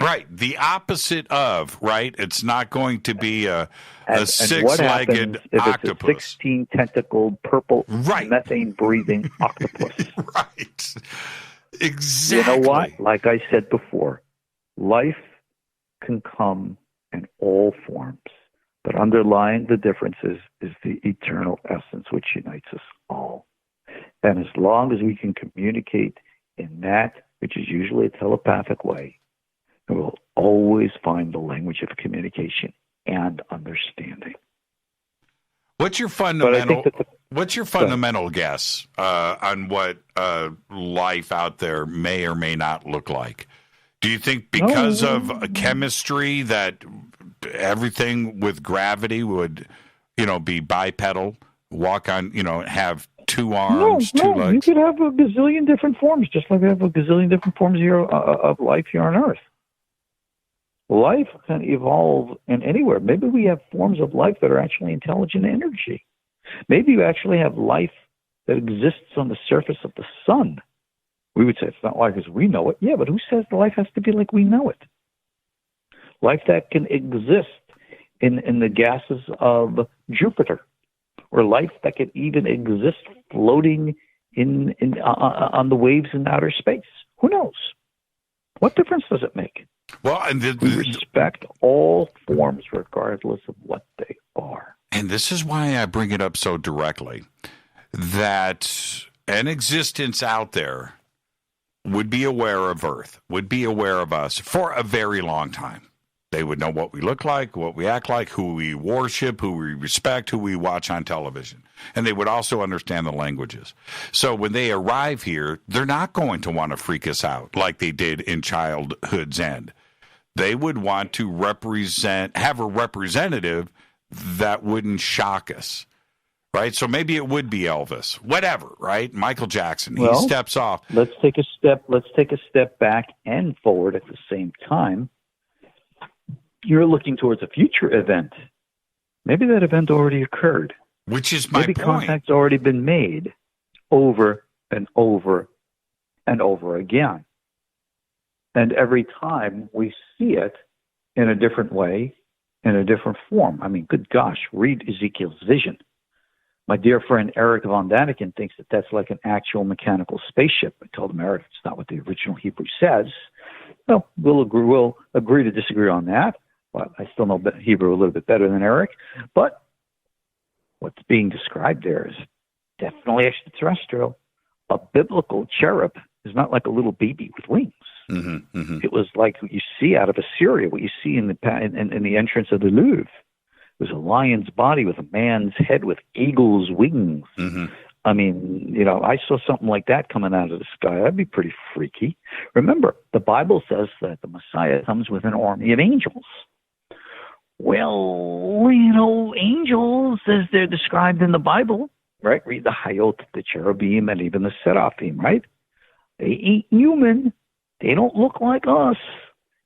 Right. The opposite of, right? It's not going to be a six-legged octopus. It's a 16-tentacled, purple, methane-breathing octopus. Right. Exactly. You know what? Like I said before, life can come in all forms, but underlying the differences is the eternal essence which unites us all. And as long as we can communicate in that, which is usually a telepathic way, we will always find the language of communication and understanding. What's your fundamental guess on what life out there may or may not look like? Do you think because of chemistry that everything with gravity would, be bipedal, walk on, have two arms, two legs? You could have a gazillion different forms, just like we have a gazillion different forms here of life here on Earth. Life can evolve in anywhere. Maybe we have forms of life that are actually intelligent energy. Maybe you actually have life that exists on the surface of the sun. We would say it's not life as we know it. Yeah, but who says the life has to be like we know it? Life that can exist in the gases of Jupiter, or life that can even exist floating on the waves in outer space. Who knows? What difference does it make? Well, and we respect all forms regardless of what they are. And this is why I bring it up so directly, that an existence out there would be aware of Earth, would be aware of us for a very long time. They would know what we look like, what we act like, who we worship, who we respect, who we watch on television. And they would also understand the languages. So when they arrive here, they're not going to want to freak us out like they did in childhood's end. They would want to have a representative that wouldn't shock us, right? So maybe it would be Elvis, whatever, right? Michael Jackson, he steps off. Let's take a step back and forward at the same time. You're looking towards a future event. Maybe that event already occurred. Which is my point. Maybe contact's already been made over and over and over again. And every time we see it in a different way, in a different form. I mean, good gosh, read Ezekiel's vision. My dear friend Eric von Daniken thinks that that's like an actual mechanical spaceship. I told him, Eric, it's not what the original Hebrew says. Well, we'll agree to disagree on that. Well, I still know Hebrew a little bit better than Eric. But what's being described there is definitely extraterrestrial. A biblical cherub is not like a little baby with wings. Mm-hmm, mm-hmm. It was like what you see out of Assyria, what you see in the entrance of the Louvre. It was a lion's body with a man's head with eagle's wings. Mm-hmm. I mean, I saw something like that coming out of the sky. That'd be pretty freaky. Remember, the Bible says that the Messiah comes with an army of angels. Well, angels, as they're described in the Bible, right? Read the Hayot, the cherubim, and even the seraphim, right? They ain't human. They don't look like us.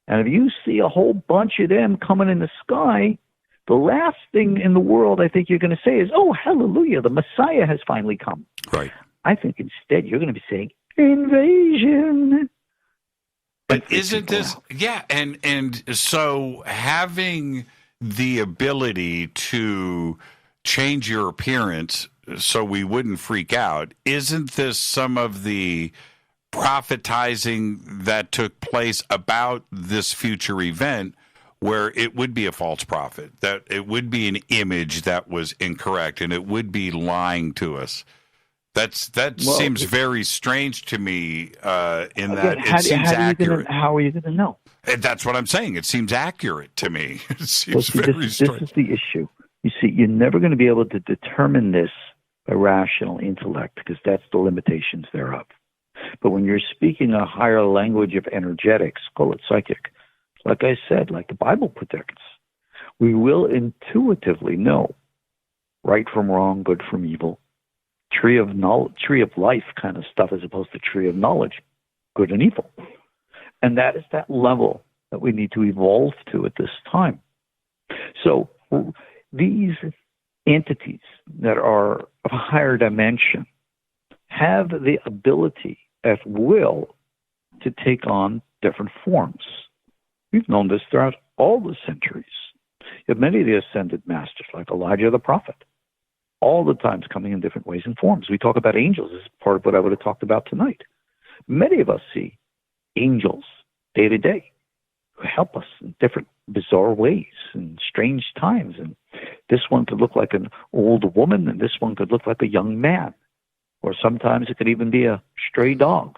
And if you see a whole bunch of them coming in the sky, the last thing in the world I think you're going to say is, oh, hallelujah, the Messiah has finally come. Right. I think instead you're going to be saying, invasion. But isn't this, and so having the ability to change your appearance so we wouldn't freak out, isn't this some of the prophetizing that took place about this future event, where it would be a false prophet, that it would be an image that was incorrect, and it would be lying to us? Seems very strange to me. Accurate. How are you going to know? And that's what I'm saying. It seems accurate to me. It seems very strange. This is the issue. You see, you're never going to be able to determine this by rational intellect, because that's the limitations thereof. But when you're speaking a higher language of energetics, call it psychic, like I said, like the Bible predicts, we will intuitively know right from wrong, good from evil, tree of life kind of stuff, as opposed to tree of knowledge, good and evil. And that is that level that we need to evolve to at this time. So these entities that are of a higher dimension have the ability at will to take on different forms. We've known this throughout all the centuries. You have many of the ascended masters, like Elijah the prophet, all the times coming in different ways and forms. We talk about angels as part of what I would have talked about tonight. Many of us see angels day to day who help us in different bizarre ways and strange times. And this one could look like an old woman, and this one could look like a young man. Or sometimes it could even be a stray dog.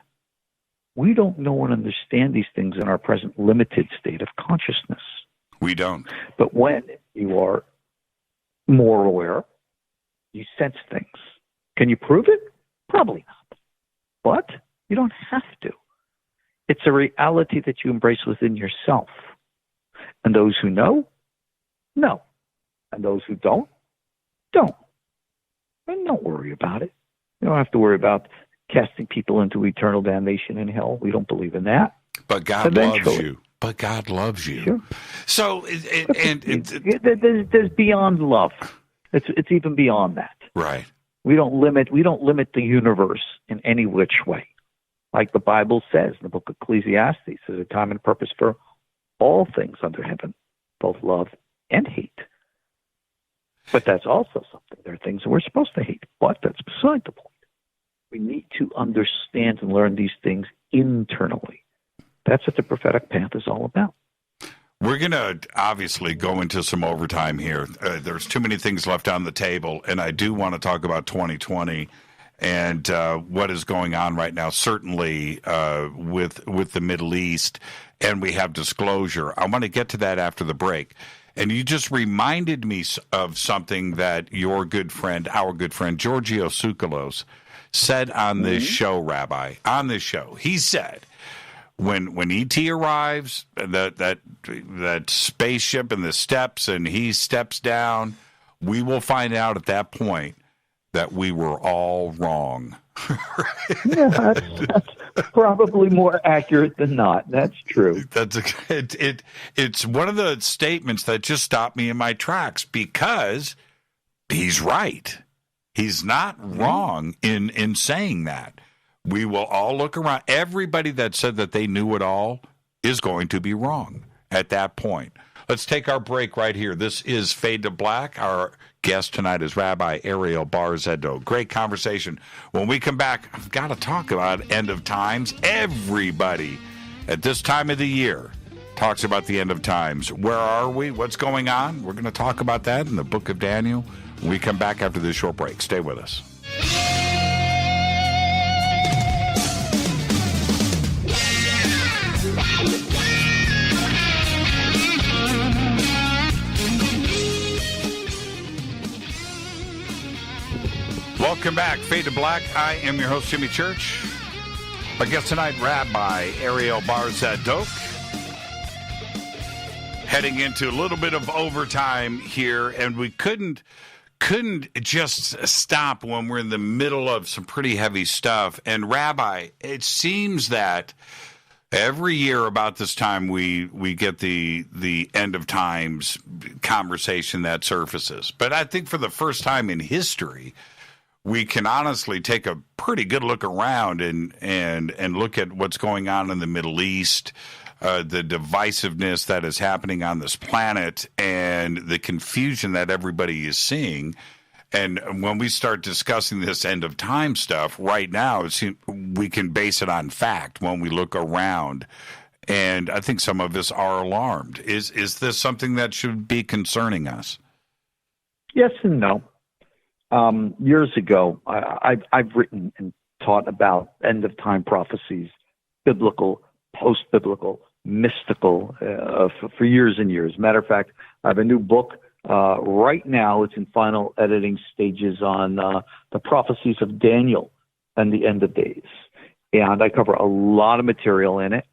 We don't know and understand these things in our present limited state of consciousness. We don't. But when you are more aware, you sense things. Can you prove it? Probably not. But you don't have to. It's a reality that you embrace within yourself. And those who know. And those who don't. And don't worry about it. You don't have to worry about casting people into eternal damnation in hell. We don't believe in that. But God loves you. Sure. So, there's beyond love. It's even beyond that. Right. We don't limit the universe in any which way. Like the Bible says in the book of Ecclesiastes, there's a time and purpose for all things under heaven, both love and hate. But that's also something. There are things that we're supposed to hate, but that's beside the point. We need to understand and learn these things internally. That's what the prophetic path is all about. We're going to obviously go into some overtime here. There's too many things left on the table, and I do want to talk about 2020 and what is going on right now, certainly with the Middle East, and we have disclosure. I want to get to that after the break. And you just reminded me of something that our good friend, Giorgio Tsoukalos, said on this show, Rabbi. On this show, he said, when ET arrives, that spaceship and the steps, and he steps down, we will find out at that point that we were all wrong. Yeah, that's probably more accurate than not. That's true. It's one of the statements that just stopped me in my tracks, because he's right. He's not wrong in saying that. We will all look around. Everybody that said that they knew it all is going to be wrong at that point. Let's take our break right here. This is Fade to Black. Our guest tonight is Rabbi Ariel Bar Tzadok. Great conversation. When we come back, I've got to talk about end of times. Everybody at this time of the year talks about the end of times. Where are we? What's going on? We're going to talk about that in the book of Daniel when we come back after this short break. Stay with us. Welcome back, Fade to Black. I am your host, Jimmy Church. My guest tonight, Rabbi Ariel Bar Tzadok. Heading into a little bit of overtime here, and we couldn't just stop when we're in the middle of some pretty heavy stuff. And Rabbi, it seems that every year about this time we get the end of times conversation that surfaces. But I think for the first time in history, we can honestly take a pretty good look around and look at what's going on in the Middle East, the divisiveness that is happening on this planet, and the confusion that everybody is seeing. And when we start discussing this end of time stuff right now, we can base it on fact when we look around. And I think some of us are alarmed. Is this something that should be concerning us? Yes and no. Years ago, I've written and taught about end-of-time prophecies, biblical, post-biblical, mystical, for years and years. Matter of fact, I have a new book right now. It's in final editing stages on the prophecies of Daniel and the end of days. And I cover a lot of material in it,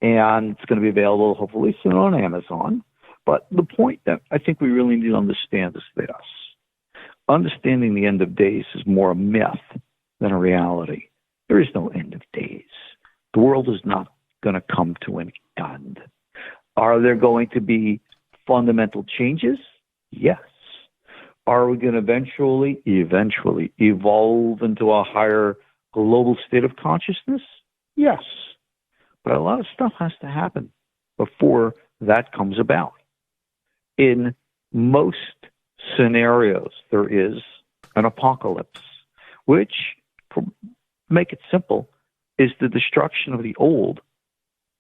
and it's going to be available hopefully soon on Amazon. But the point that I think we really need to understand is this. Understanding the end of days is more a myth than a reality. There is no end of days. The world is not going to come to an end. Are there going to be fundamental changes? Yes. Are we going to eventually evolve into a higher global state of consciousness? Yes. But a lot of stuff has to happen before that comes about. In most scenarios, there is an apocalypse, which, to make it simple, is the destruction of the old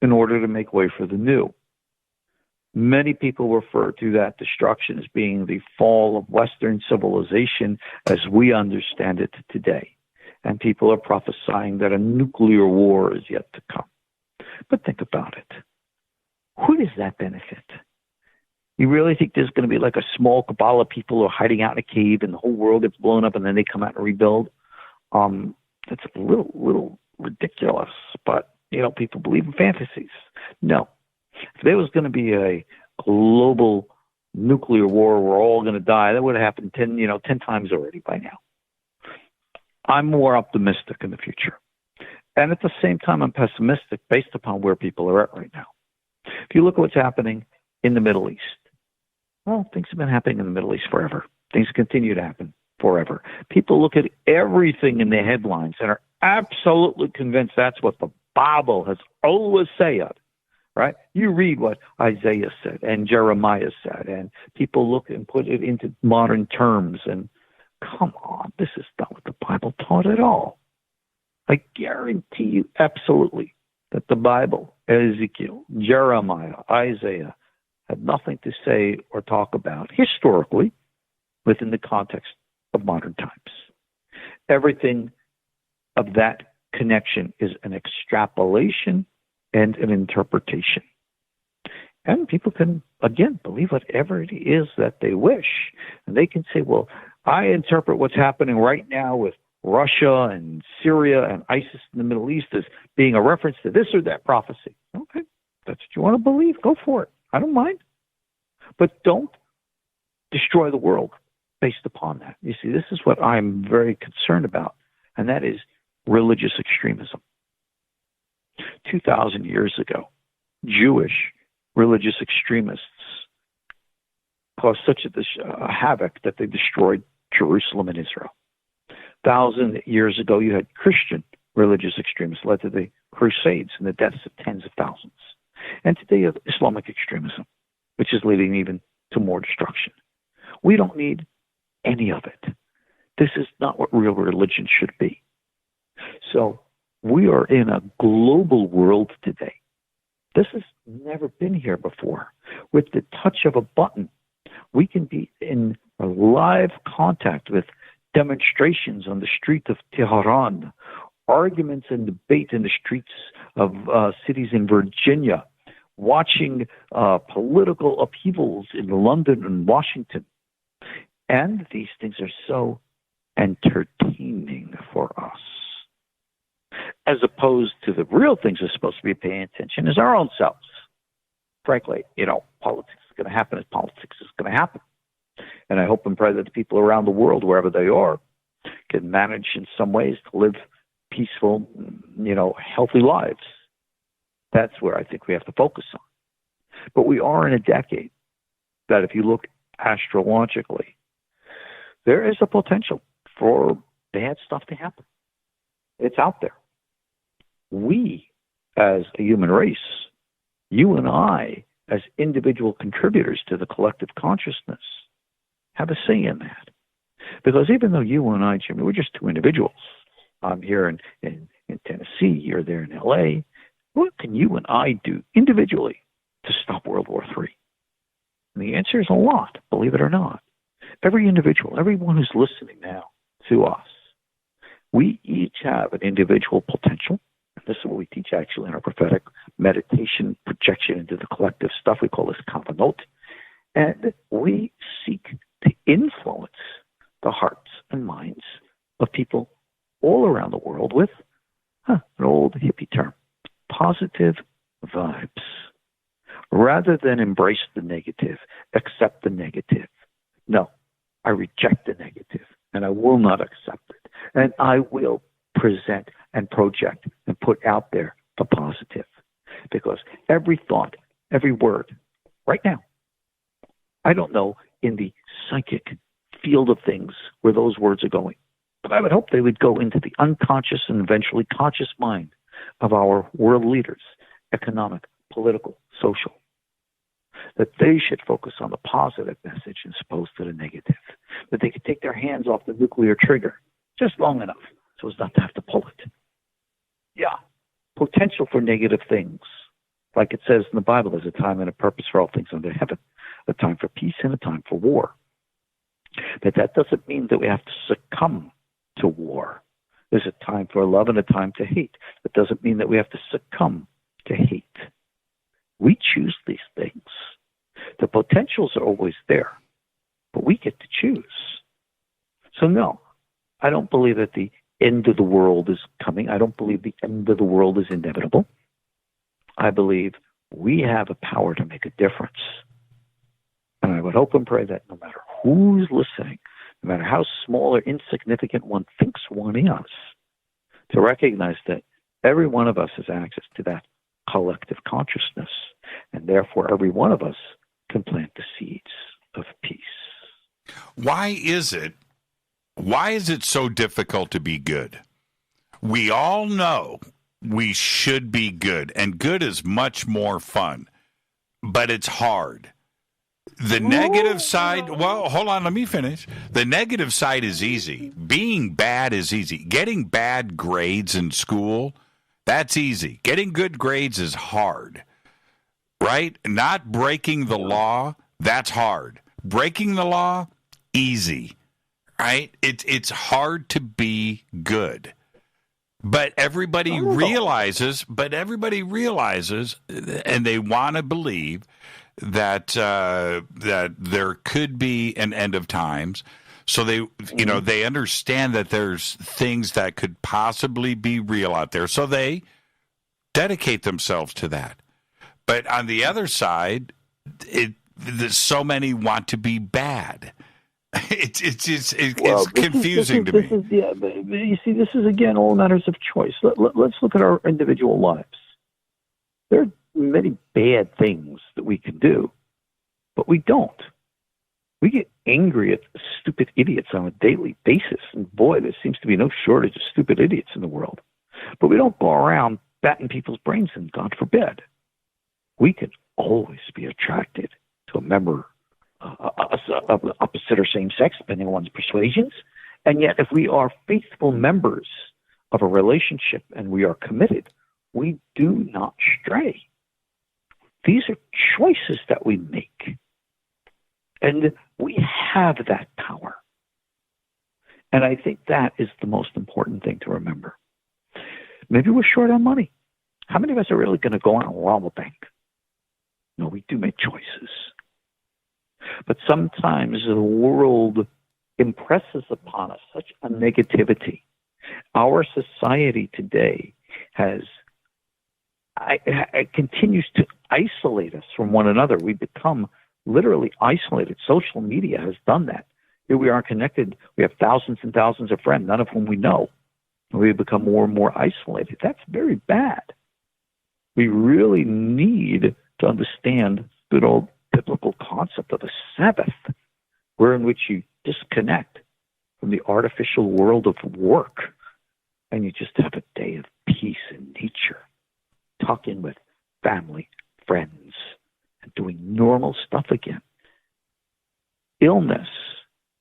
in order to make way for the new. Many people refer to that destruction as being the fall of Western civilization as we understand it today. And people are prophesying that a nuclear war is yet to come. But think about it. Who does that benefit? You really think there's going to be like a small Kabbalah people who are hiding out in a cave and the whole world gets blown up and then they come out and rebuild? That's a little ridiculous, but, people believe in fantasies. No. If there was going to be a global nuclear war, we're all going to die, that would have happened 10 times already by now. I'm more optimistic in the future. And at the same time, I'm pessimistic based upon where people are at right now. If you look at what's happening in the Middle East, well, things have been happening in the Middle East forever. Things continue to happen forever. People look at everything in the headlines and are absolutely convinced that's what the Bible has always said, right? You read what Isaiah said and Jeremiah said, and people look and put it into modern terms, and come on, this is not what the Bible taught at all. I guarantee you absolutely that the Bible, Ezekiel, Jeremiah, Isaiah, had nothing to say or talk about historically within the context of modern times. Everything of that connection is an extrapolation and an interpretation. And people can, again, believe whatever it is that they wish. And they can say, well, I interpret what's happening right now with Russia and Syria and ISIS in the Middle East as being a reference to this or that prophecy. Okay, that's what you want to believe. Go for it. I don't mind. But don't destroy the world based upon that. You see, this is what I'm very concerned about, and that is religious extremism. 2,000 years ago, Jewish religious extremists caused such a havoc that they destroyed Jerusalem and Israel. 1,000 years ago, you had Christian religious extremists led to the Crusades and the deaths of tens of thousands. And today you have Islamic extremism. which is leading even to more destruction. We don't need any of it. This is not what real religion should be. So we are in a global world today. This has never been here before. With the touch of a button, we can be in a live contact with demonstrations on the street of Tehran, arguments and debate in the streets of cities in Virginia, watching political upheavals in London and Washington. And these things are so entertaining for us. As opposed to the real things we're supposed to be paying attention is our own selves. Frankly, politics is going to happen as politics is going to happen. And I hope and pray that the people around the world, wherever they are, can manage in some ways to live peaceful, healthy lives. That's where I think we have to focus on. But we are in a decade that if you look astrologically, there is a potential for bad stuff to happen. It's out there. We, as a human race, you and I, as individual contributors to the collective consciousness, have a say in that. Because even though you and I, Jimmy, we're just two individuals. I'm here in Tennessee, you're there in L.A. What can you and I do individually to stop World War III? And the answer is a lot, believe it or not. Every individual, everyone who's listening now to us, we each have an individual potential. And this is what we teach actually in our prophetic meditation projection into the collective stuff. We call this Kabbalah. And we seek to influence the hearts and minds of people all around the world with an old hippie term, positive vibes. Rather than embrace the negative, accept the negative. No, I reject the negative, and I will not accept it. And I will present and project and put out there the positive. Because every thought, every word, right now, I don't know in the psychic field of things where those words are going, but I would hope they would go into the unconscious and eventually conscious mind of our world leaders, economic, political, social, that they should focus on the positive message as opposed to the negative, that they could take their hands off the nuclear trigger just long enough so as not to have to pull it. Yeah, potential for negative things. Like it says in the Bible, there's a time and a purpose for all things under heaven, a time for peace and a time for war. But that doesn't mean that we have to succumb to war. There's a time for love and a time to hate. That doesn't mean that we have to succumb to hate. We choose these things. The potentials are always there, but we get to choose. So no, I don't believe that the end of the world is coming. I don't believe the end of the world is inevitable. I believe we have a power to make a difference. And I would hope and pray that no matter who's listening, no matter how small or insignificant one thinks one is, to recognize that every one of us has access to that collective consciousness, and therefore every one of us can plant the seeds of peace. Why is it so difficult to be good? We all know we should be good, and good is much more fun, but it's hard. The negative side, well, hold on, let me finish. The negative side is easy. Being bad is easy. Getting bad grades in school, that's easy. Getting good grades is hard, right? Not breaking the law, that's hard. Breaking the law, easy, right? It's hard to be good. But everybody realizes, and they want to believe that there could be an end of times. So they understand that there's things that could possibly be real out there. So they dedicate themselves to that. But on the other side, so many want to be bad. It's confusing to me. But you see, this is again all matters of choice. Let's look at our individual lives. There are many bad things that we can do, but we don't. We get angry at stupid idiots on a daily basis, and boy, there seems to be no shortage of stupid idiots in the world. But we don't go around batting people's brains in, God forbid. We can always be attracted to a member of the opposite or same sex, depending on one's persuasions. And yet, if we are faithful members of a relationship and we are committed, we do not stray. These are choices that we make. And we have that power. And I think that is the most important thing to remember. Maybe we're short on money. How many of us are really going to go out and rob a bank? No, we do make choices. But sometimes the world impresses upon us such a negativity. Our society today continues to isolate us from one another. We become literally isolated. Social media has done that. Here we are connected. We have thousands and thousands of friends, none of whom we know. We become more and more isolated. That's very bad. We really need to understand the good old biblical concept of a sabbath, in which you disconnect from the artificial world of work and you just have a day of peace in nature, talking with family, friends, and doing normal stuff again. Illness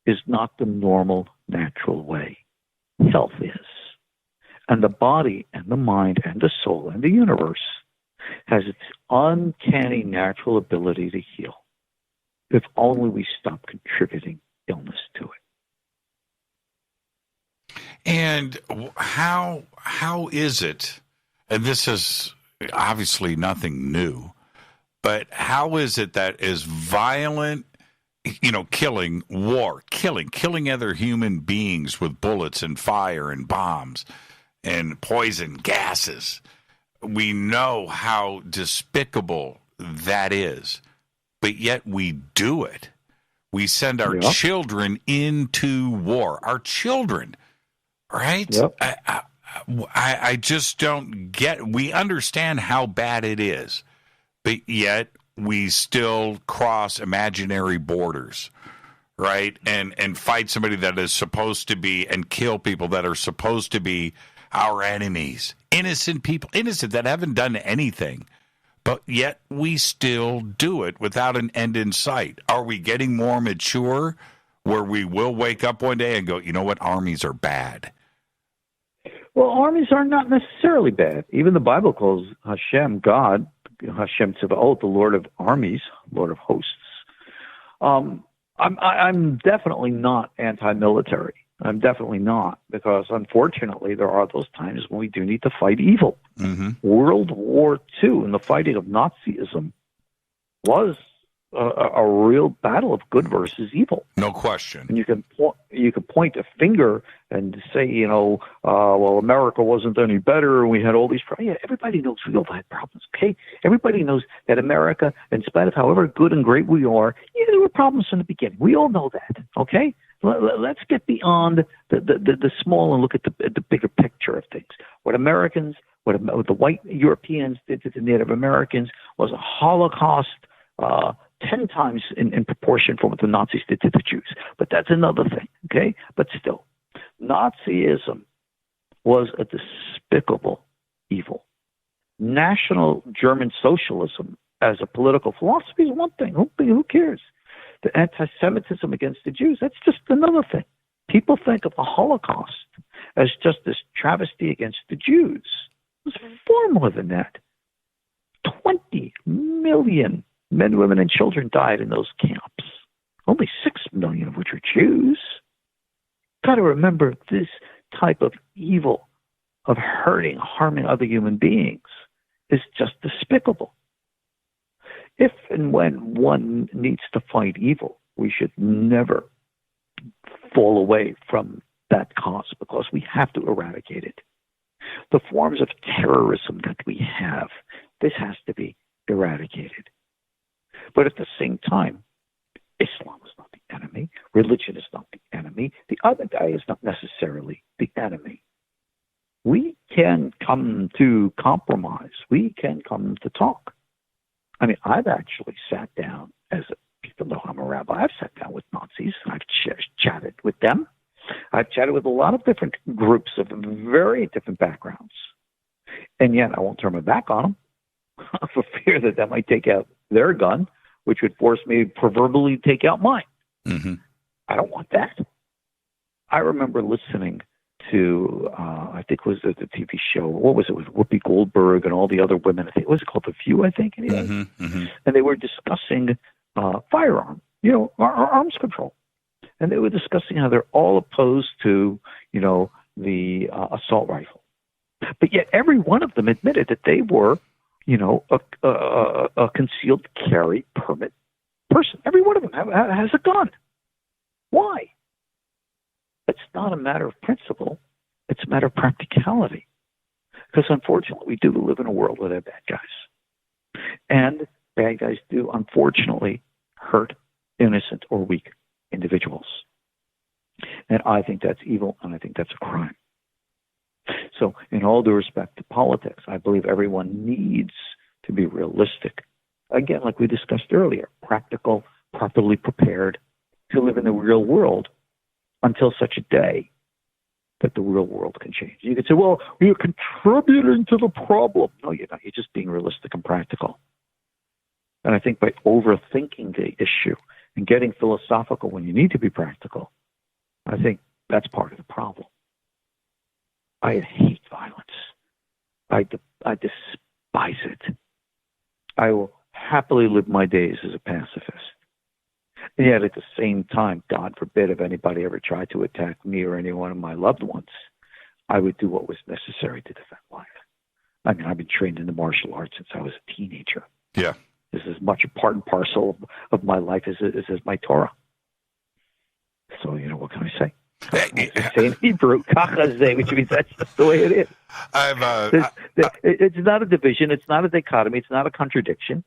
is not the normal, natural way. Health is. And the body and the mind and the soul and the universe has its uncanny natural ability to heal, if only we stop contributing illness to it. And how is it, and this is obviously nothing new, but how is it that is violent, killing, war, killing other human beings with bullets and fire and bombs and poison gases? We know how despicable that is, but yet we do it. We send our children into war. Our children, right? Yep. I just don't get. We understand how bad it is, but yet we still cross imaginary borders, right? And fight somebody that is supposed to be, and kill people that are supposed to be our enemies. Innocent people, that haven't done anything, but yet we still do it without an end in sight. Are we getting more mature where we will wake up one day and go, you know what, armies are bad? Well, armies are not necessarily bad. Even the Bible calls Hashem God, Hashem Tzavaot, the Lord of armies, Lord of hosts. I'm definitely not anti-military. I'm definitely not, because unfortunately there are those times when we do need to fight evil. Mm-hmm. World War II and the fighting of Nazism was a real battle of good versus evil. No question. And you can point a finger and say, well, America wasn't any better, and we had all these problems. Yeah, everybody knows we all had problems, okay? Everybody knows that America, in spite of however good and great we are, there were problems from the beginning. We all know that, okay? Let's get beyond the small and look at the bigger picture of things. What the white Europeans did to the Native Americans was a Holocaust 10 times in proportion from what the Nazis did to the Jews. But that's another thing, okay? But still, Nazism was a despicable evil. National German socialism as a political philosophy is one thing. Who cares? The anti-Semitism against the Jews, that's just another thing. People think of the Holocaust as just this travesty against the Jews. It was far more than that. 20 million men, women, and children died in those camps. Only 6 million of which are Jews. Got to remember, this type of evil, of harming other human beings, is just despicable. If and when one needs to fight evil, we should never fall away from that cause, because we have to eradicate it. The forms of terrorism that we have, this has to be eradicated. But at the same time, Islam is not the enemy. Religion is not the enemy. The other guy is not necessarily the enemy. We can come to compromise. We can come to talk. I mean, I've actually sat down, even though I'm a rabbi, I've sat down with Nazis. I've chatted with them. I've chatted with a lot of different groups of very different backgrounds. And yet I won't turn my back on them for fear that might take out their gun which would force me to proverbially take out mine. Mm-hmm. I don't want that. I remember listening to, I think it was the TV show, what was it, with Whoopi Goldberg and all the other women. I think it was called The View, I think. Mm-hmm. Mm-hmm. And they were discussing firearm, our arms control. And they were discussing how they're all opposed to, the assault rifle. But yet every one of them admitted that they were, a concealed carry permit person. Every one of them has a gun. Why? It's not a matter of principle. It's a matter of practicality. Because unfortunately, we do live in a world where there are bad guys. And bad guys do, unfortunately, hurt innocent or weak individuals. And I think that's evil, and I think that's a crime. So in all due respect to politics, I believe everyone needs to be realistic. Again, like we discussed earlier, practical, properly prepared to live in the real world until such a day that the real world can change. You could say, well, you're contributing to the problem. No, you're not. You're just being realistic and practical. And I think by overthinking the issue and getting philosophical when you need to be practical, I think that's part of the problem. I hate violence. I despise it. I will happily live my days as a pacifist. And yet at the same time, God forbid if anybody ever tried to attack me or any one of my loved ones, I would do what was necessary to defend life. I mean, I've been trained in the martial arts since I was a teenager. Yeah. This is much a part and parcel of my life as my Torah. So, what can I say? I say in Hebrew, kachazeh, which means that's just the way it is. It's not a division. It's not a dichotomy. It's not a contradiction.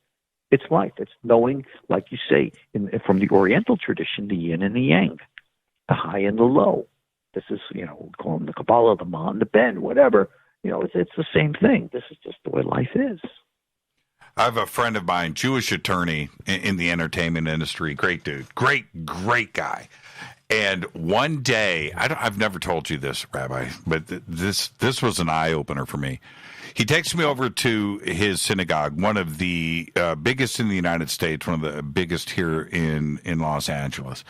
It's life. It's knowing, like you say, from the Oriental tradition, the yin and the yang, the high and the low. This is, we call them the Kabbalah, the Mon, the Ben, whatever. It's the same thing. This is just the way life is. I have a friend of mine, Jewish attorney in the entertainment industry. Great dude. Great guy. And one day, I've never told you this, Rabbi, but this was an eye-opener for me. He takes me over to his synagogue, one of the biggest in the United States, one of the biggest here in Los Angeles.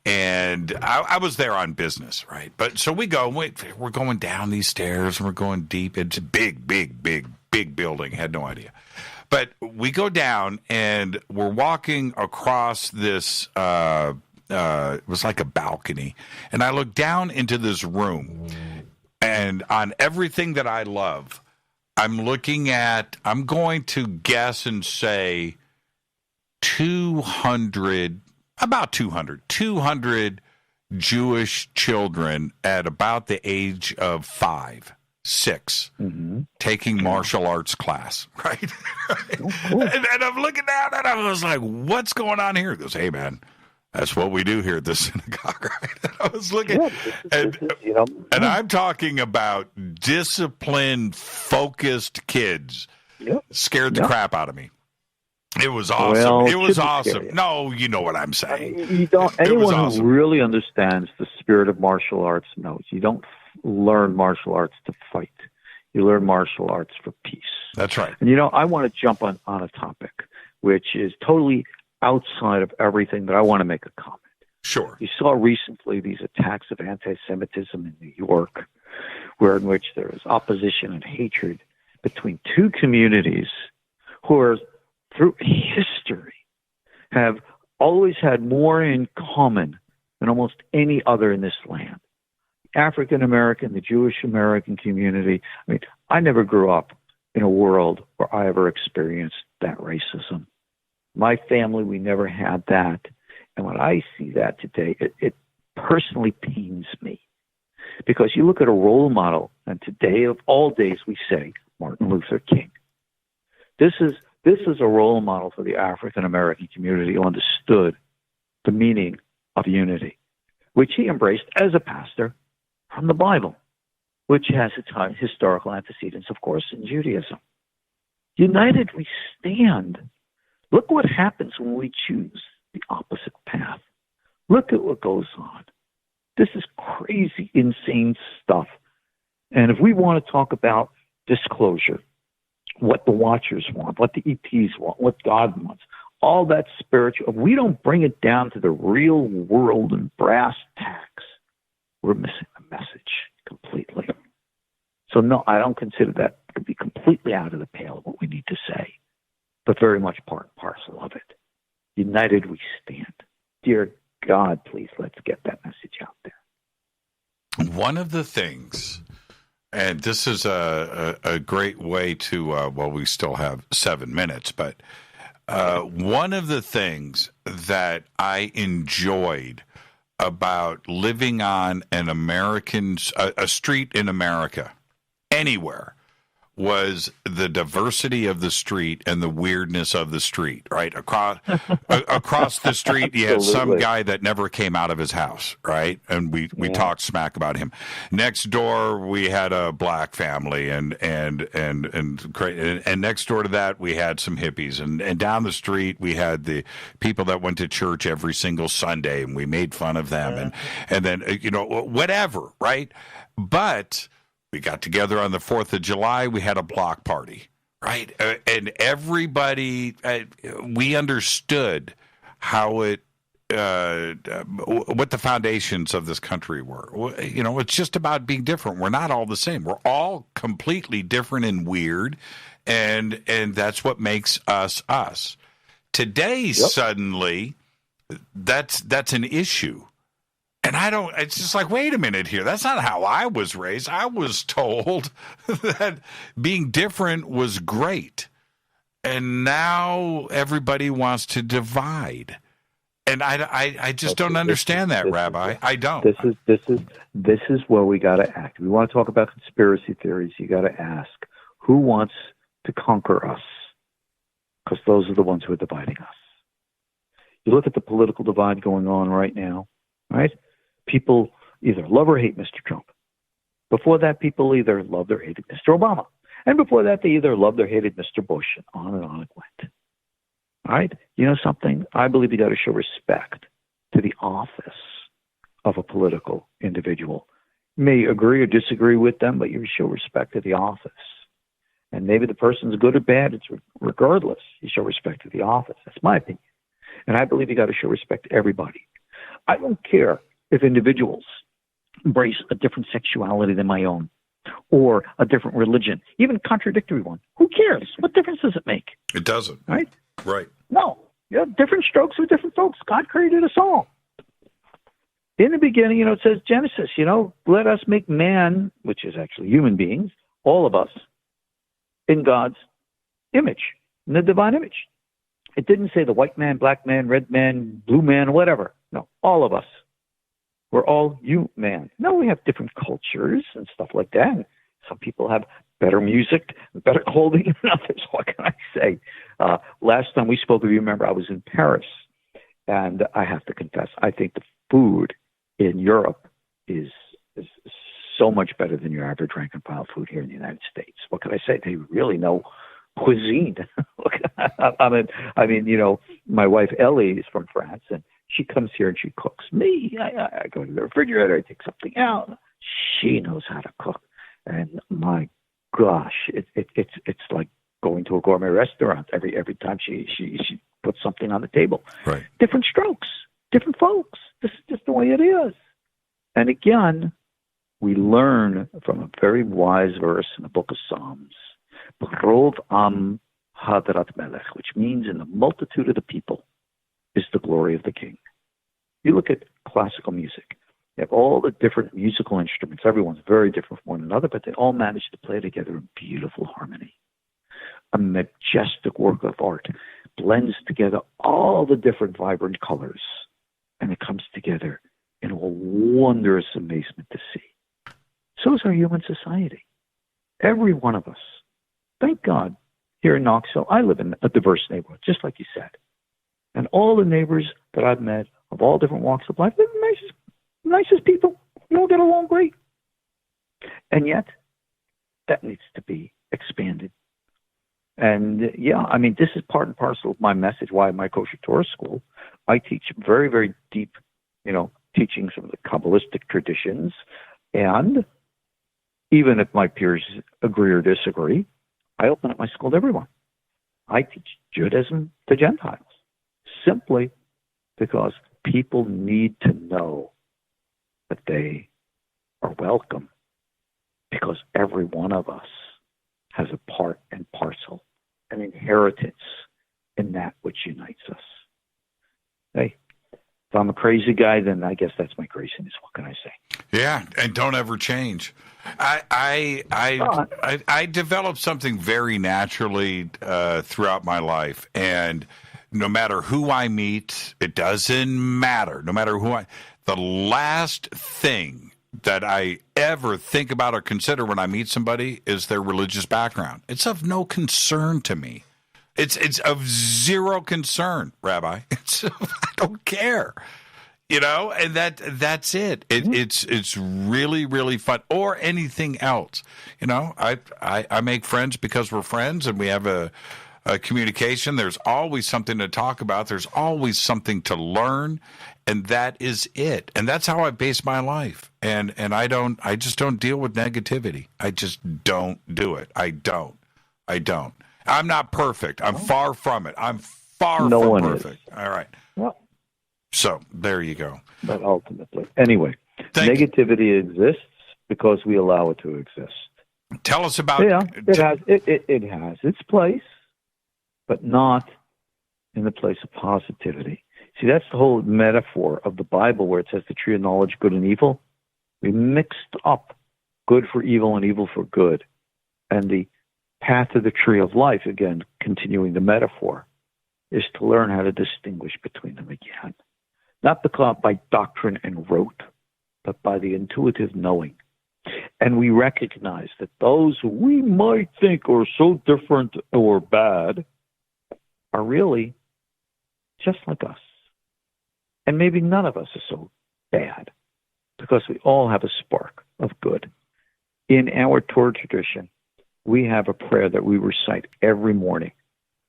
And I was there on business, right? But so we're going down these stairs, and we're going deep. It's a big building. Had no idea. But we go down, and we're walking across this, it was like a balcony. And I look down into this room, and on everything that I love, I'm going to guess and say 200 Jewish children at about the age of 5, 6, taking martial arts class, right? Oh, cool. and I'm looking down, and I was like, what's going on here? He goes, hey, man, that's what we do here at the synagogue, right? And I was looking, and I'm talking about disciplined, focused kids. Yep. Scared the crap out of me. It was awesome. Well, it was awesome. No, you know what I'm saying. Anyone awesome. who really understands the spirit of martial arts knows you don't learn martial arts to fight. You learn martial arts for peace. That's right. And, I want to jump on a topic which is totally outside of everything, but I want to make a comment. Sure. You saw recently these attacks of anti-Semitism in New York, in which there is opposition and hatred between two communities who are, through history, have always had more in common than almost any other in this land. African American, the Jewish American community. I mean, I never grew up in a world where I ever experienced that racism. My family, we never had that. And when I see that today, it personally pains me. Because you look at a role model, and today of all days we say Martin Luther King. This is a role model for the African American community who understood the meaning of unity, which he embraced as a pastor from the Bible, which has its historical antecedents, of course, in Judaism. United we stand. Look what happens when we choose the opposite path. Look at what goes on. This is crazy, insane stuff. And if we want to talk about disclosure, what the Watchers want, what the ETs want, what God wants, all that spiritual, if we don't bring it down to the real world and brass tacks, we're missing the message completely. So no, I don't consider that to be completely out of the pale of what we need to say, but very much part and parcel of it. United we stand. Dear God, please let's get that message out there. One of the things, and this is a great way to, well, we still have 7 minutes, but one of the things that I enjoyed about living on a street in America, anywhere, was the diversity of the street and the weirdness of the street, right? Across the street, you had some guy that never came out of his house, right? And we talked smack about him. Next door, we had a black family, and next door to that, we had some hippies, and down the street, we had the people that went to church every single Sunday, and we made fun of them, and then whatever, right? But we got together on the 4th of July. We had a block party, right? And everybody, we understood how what the foundations of this country were. It's just about being different. We're not all the same. We're all completely different and weird, and that's what makes us us. Today, suddenly, that's an issue. And it's just like, wait a minute here. That's not how I was raised. I was told that being different was great. And now everybody wants to divide. And I just don't understand that, Rabbi. I don't. This is where we got to act. We want to talk about conspiracy theories. You got to ask, who wants to conquer us? Because those are the ones who are dividing us. You look at the political divide going on right now, right? People either love or hate Mr. Trump. Before that, people either loved or hated Mr. Obama. And before that, they either loved or hated Mr. Bush, and on it went. All right? You know something? I believe you got to show respect to the office of a political individual. You may agree or disagree with them, but you show respect to the office. And maybe the person's good or bad, it's regardless. You show respect to the office. That's my opinion. And I believe you got to show respect to everybody. I don't care if individuals embrace a different sexuality than my own, or a different religion, even a contradictory one. Who cares? What difference does it make? It doesn't. Right? Right. No. You have different strokes with different folks. God created us all. In the beginning, it says Genesis, let us make man, which is actually human beings, all of us, in God's image, in the divine image. It didn't say the white man, black man, red man, blue man, whatever. No, all of us. We're all human. No, we have different cultures and stuff like that. Some people have better music, better clothing than others. What can I say? Last time we spoke, if you remember, I was in Paris. And I have to confess, I think the food in Europe is so much better than your average rank and file food here in the United States. What can I say? They really know cuisine. I mean, my wife Ellie is from France, and she comes here and she cooks. Me, I go to the refrigerator, I take something out. She knows how to cook, and my gosh, it's like going to a gourmet restaurant every time she puts something on the table. Right. Different strokes, different folks. This is just the way it is. And again, we learn from a very wise verse in the book of Psalms, Rov Am Hadrat Melech, which means in the multitude of the people is the glory of the king. You look at classical music. You have all the different musical instruments. Everyone's very different from one another, but they all manage to play together in beautiful harmony. A majestic work of art blends together all the different vibrant colors, and it comes together in a wondrous amazement to see. So is our human society. Every one of us. Thank God, here in Knoxville, I live in a diverse neighborhood, just like you said. And all the neighbors that I've met of all different walks of life, they're the nicest people. We all get along great. And yet, that needs to be expanded. And this is part and parcel of my message, why my Kosher Torah school, I teach very, very deep, teachings of the Kabbalistic traditions. And even if my peers agree or disagree, I open up my school to everyone. I teach Judaism to Gentiles. simply because people need to know that they are welcome, because every one of us has a part and parcel, an inheritance in that which unites us. Hey, if I'm a crazy guy, then I guess that's my craziness. What can I say? Yeah, and don't ever change. I developed something very naturally throughout my life, and no matter who I meet, it doesn't matter. No matter the last thing that I ever think about or consider when I meet somebody is their religious background. It's of no concern to me. It's of zero concern, Rabbi. I don't care. And that's it. It's really, really fun. Or anything else. I make friends because we're friends and we have a communication. There's always something to talk about. There's always something to learn, and that is it. And that's how I base my life. And I just don't deal with negativity. I just don't do it. I don't. I'm not perfect. I'm far from it. I'm far from perfect. All right. Well, so there you go. But ultimately, anyway, negativity exists because we allow it to exist. Tell us about. Yeah, it has its place, but not in the place of positivity. See, that's the whole metaphor of the Bible, where it says the tree of knowledge, good and evil. We mixed up good for evil and evil for good, and the path of the tree of life, again, continuing the metaphor, is to learn how to distinguish between them again. Not by doctrine and rote, but by the intuitive knowing. And we recognize that those who we might think are so different or bad are really just like us. And maybe none of us are so bad, because we all have a spark of good. In our Torah tradition, we have a prayer that we recite every morning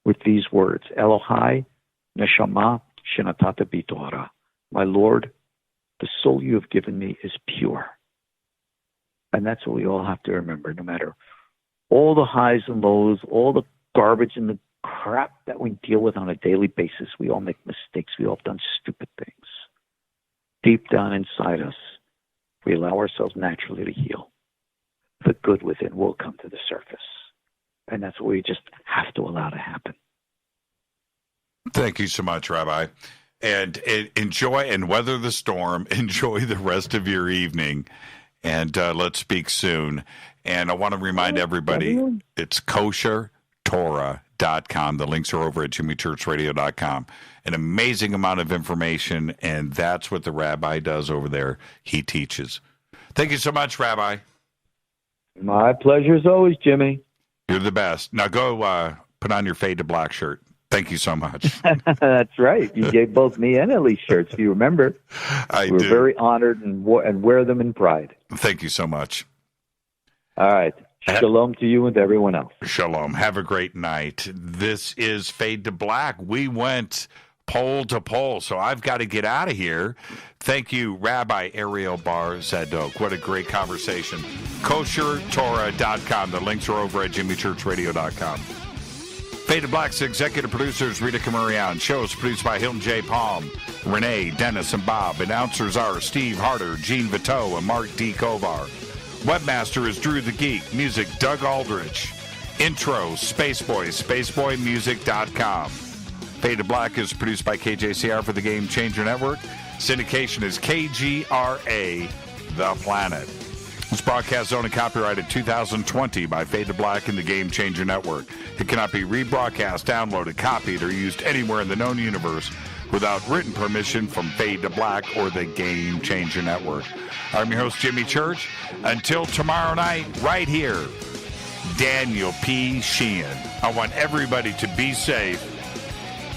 with these words: Elohai neshama shenatata bi Torah. My Lord, the soul you have given me is pure. And that's what we all have to remember, no matter all the highs and lows, all the garbage and the crap that we deal with on a daily basis. We all make mistakes. We all have done stupid things. Deep down inside us, we allow ourselves naturally to heal. The good within will come to the surface. And that's what we just have to allow to happen. Thank you so much, Rabbi. And enjoy and weather the storm. Enjoy the rest of your evening. And let's speak soon. And I want to remind everybody, it's koshertorah.com. The links are over at jimmychurchradio.com. An amazing amount of information, and that's what the rabbi does over there. He teaches. Thank you so much, Rabbi. My pleasure as always, Jimmy. You're the best. Now go put on your fade to black shirt. Thank you so much. That's right. You gave both me and Elise shirts, if you remember. We're very honored and wear them in pride. Thank you so much. All right. Shalom to you and everyone else. Shalom. Have a great night. This is Fade to Black. We went pole to pole, so I've got to get out of here. Thank you, Rabbi Ariel Bar Tzadok. What a great conversation. koshertorah.com. The links are over at jimmychurchradio.com. Fade to Black's executive producers Rita Camarion. Shows produced by Hilton J. Palm, Renee, Dennis, and Bob. Announcers are Steve Harder, Gene Viteau, and Mark D. Kovar. Webmaster is Drew the Geek. Music, Doug Aldrich. Intro, Spaceboy, spaceboymusic.com. Fade to Black is produced by KJCR for the Game Changer Network. Syndication is KGRA, The Planet. This broadcast is only copyrighted 2020 by Fade to Black and the Game Changer Network. It cannot be rebroadcast, downloaded, copied, or used anywhere in the known universe without written permission from Fade to Black or the Game Changer Network. I'm your host, Jimmy Church. Until tomorrow night, right here, Daniel P. Sheehan. I want everybody to be safe.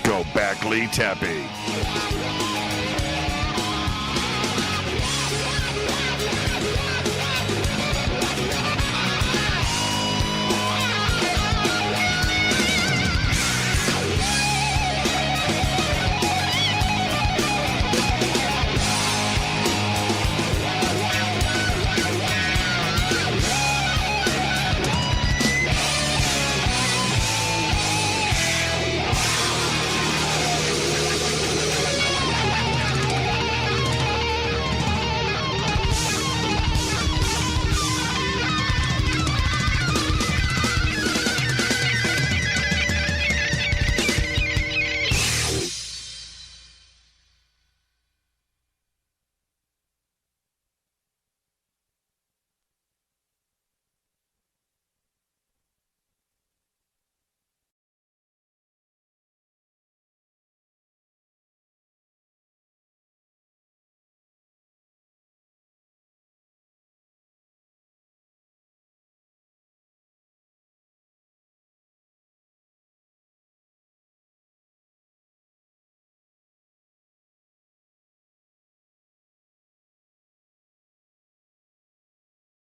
Go back, Lee Tepe.